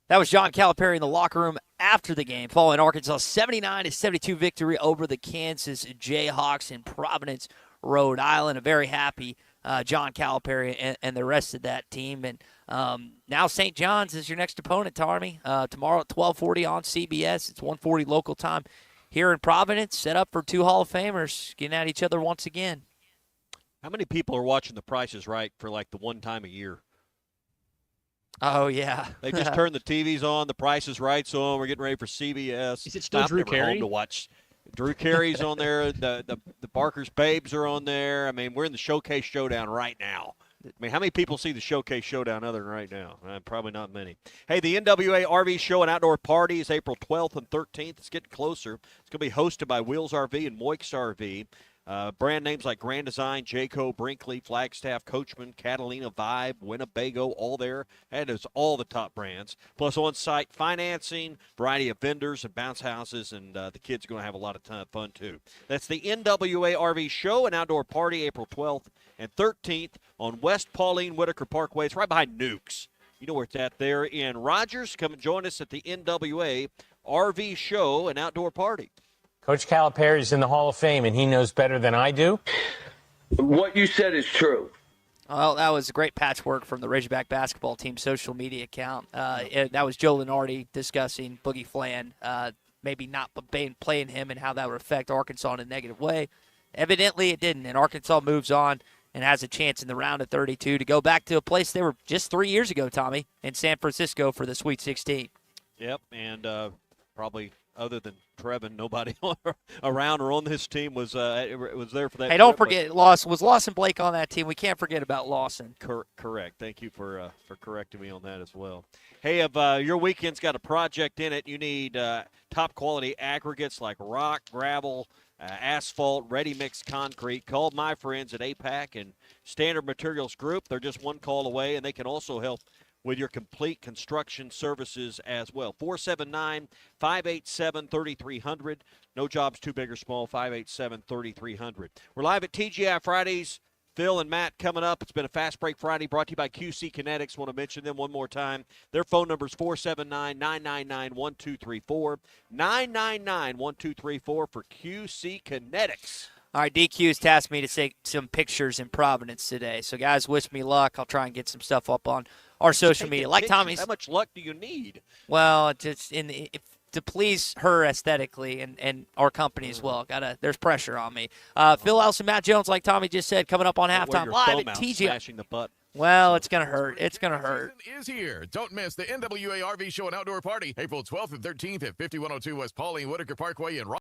Speaker 9: That was John Calipari in the locker room after the game, following Arkansas' 79-72 victory over the Kansas Jayhawks in Providence, Rhode Island. A very happy John Calipari and the rest of that team. And now St. John's is your next opponent, Tarmy. Tomorrow at 12:40 on CBS. It's 1:40 local time here in Providence. Set up for two Hall of Famers getting at each other once again.
Speaker 10: How many people are watching The Price is Right for like the one time a year?
Speaker 9: Oh, yeah.
Speaker 10: They just turn the TVs on. The Price is Right's on. We're getting ready for CBS.
Speaker 6: Is it still Drew Carey?
Speaker 10: Home to watch. Drew Carey's on there. The Barker's Babes are on there. I mean, we're in the Showcase Showdown right now. I mean, how many people see the Showcase Showdown other than right now? Probably not many. Hey, the NWA RV Show and Outdoor Party is April 12th and 13th. It's getting closer. It's going to be hosted by Wheels RV and Moix RV. Brand names like Grand Design, Jayco, Brinkley, Flagstaff, Coachman, Catalina, Vibe, Winnebago, all there. That is all the top brands. Plus on-site financing, variety of vendors and bounce houses, and the kids are going to have a lot of fun, too. That's the NWA RV Show and Outdoor Party, April 12th and 13th on West Pauline Whitaker Parkway. It's right behind Nukes. You know where it's at there in Rogers. Come and join us at the NWA RV Show and Outdoor Party.
Speaker 2: Coach Calipari is in the Hall of Fame, and he knows better than I do.
Speaker 19: What you said is true.
Speaker 9: Well, that was great patchwork from the Razorback basketball team social media account. That was Joe Lenardi discussing Boogie Flan, maybe not playing him and how that would affect Arkansas in a negative way. Evidently it didn't, and Arkansas moves on and has a chance in the round of 32 to go back to a place they were just 3 years ago, Tommy, in San Francisco for the Sweet 16.
Speaker 10: Yep, and probably other than Trevin, nobody around or on this team was there for that.
Speaker 9: Hey, don't forget, Lawson Blake on that team. We can't forget about Lawson.
Speaker 10: Correct. Thank you for correcting me on that as well. Hey, if your weekend's got a project in it, you need top quality aggregates like rock, gravel, asphalt, ready-mix concrete. Call my friends at APAC and Standard Materials Group. They're just one call away, and they can also help with your complete construction services as well. 479-587-3300. No job's too big or small, 587-3300. We're live at TGI Fridays. Phil and Matt coming up. It's been a Fast Break Friday brought to you by QC Kinetics. Want to mention them one more time. Their phone number is 479-999-1234. 999-1234 for QC Kinetics.
Speaker 9: All right, DQ's tasked me to take some pictures in Providence today. So, guys, wish me luck. I'll try and get some stuff up on our social media. Like Tommy's.
Speaker 10: How much luck do you need?
Speaker 9: Well, just to please her aesthetically and our company as well. There's pressure on me. Phil Elson, Matt Jones, like Tommy just said, coming up on halftime live at TGI.
Speaker 10: Smashing the butt.
Speaker 9: Well, it's going to hurt. It's going to hurt.
Speaker 11: Is here. Don't miss the NWA RV Show and Outdoor Party, April 12th and 13th at 5102 West Pauline Whitaker Parkway in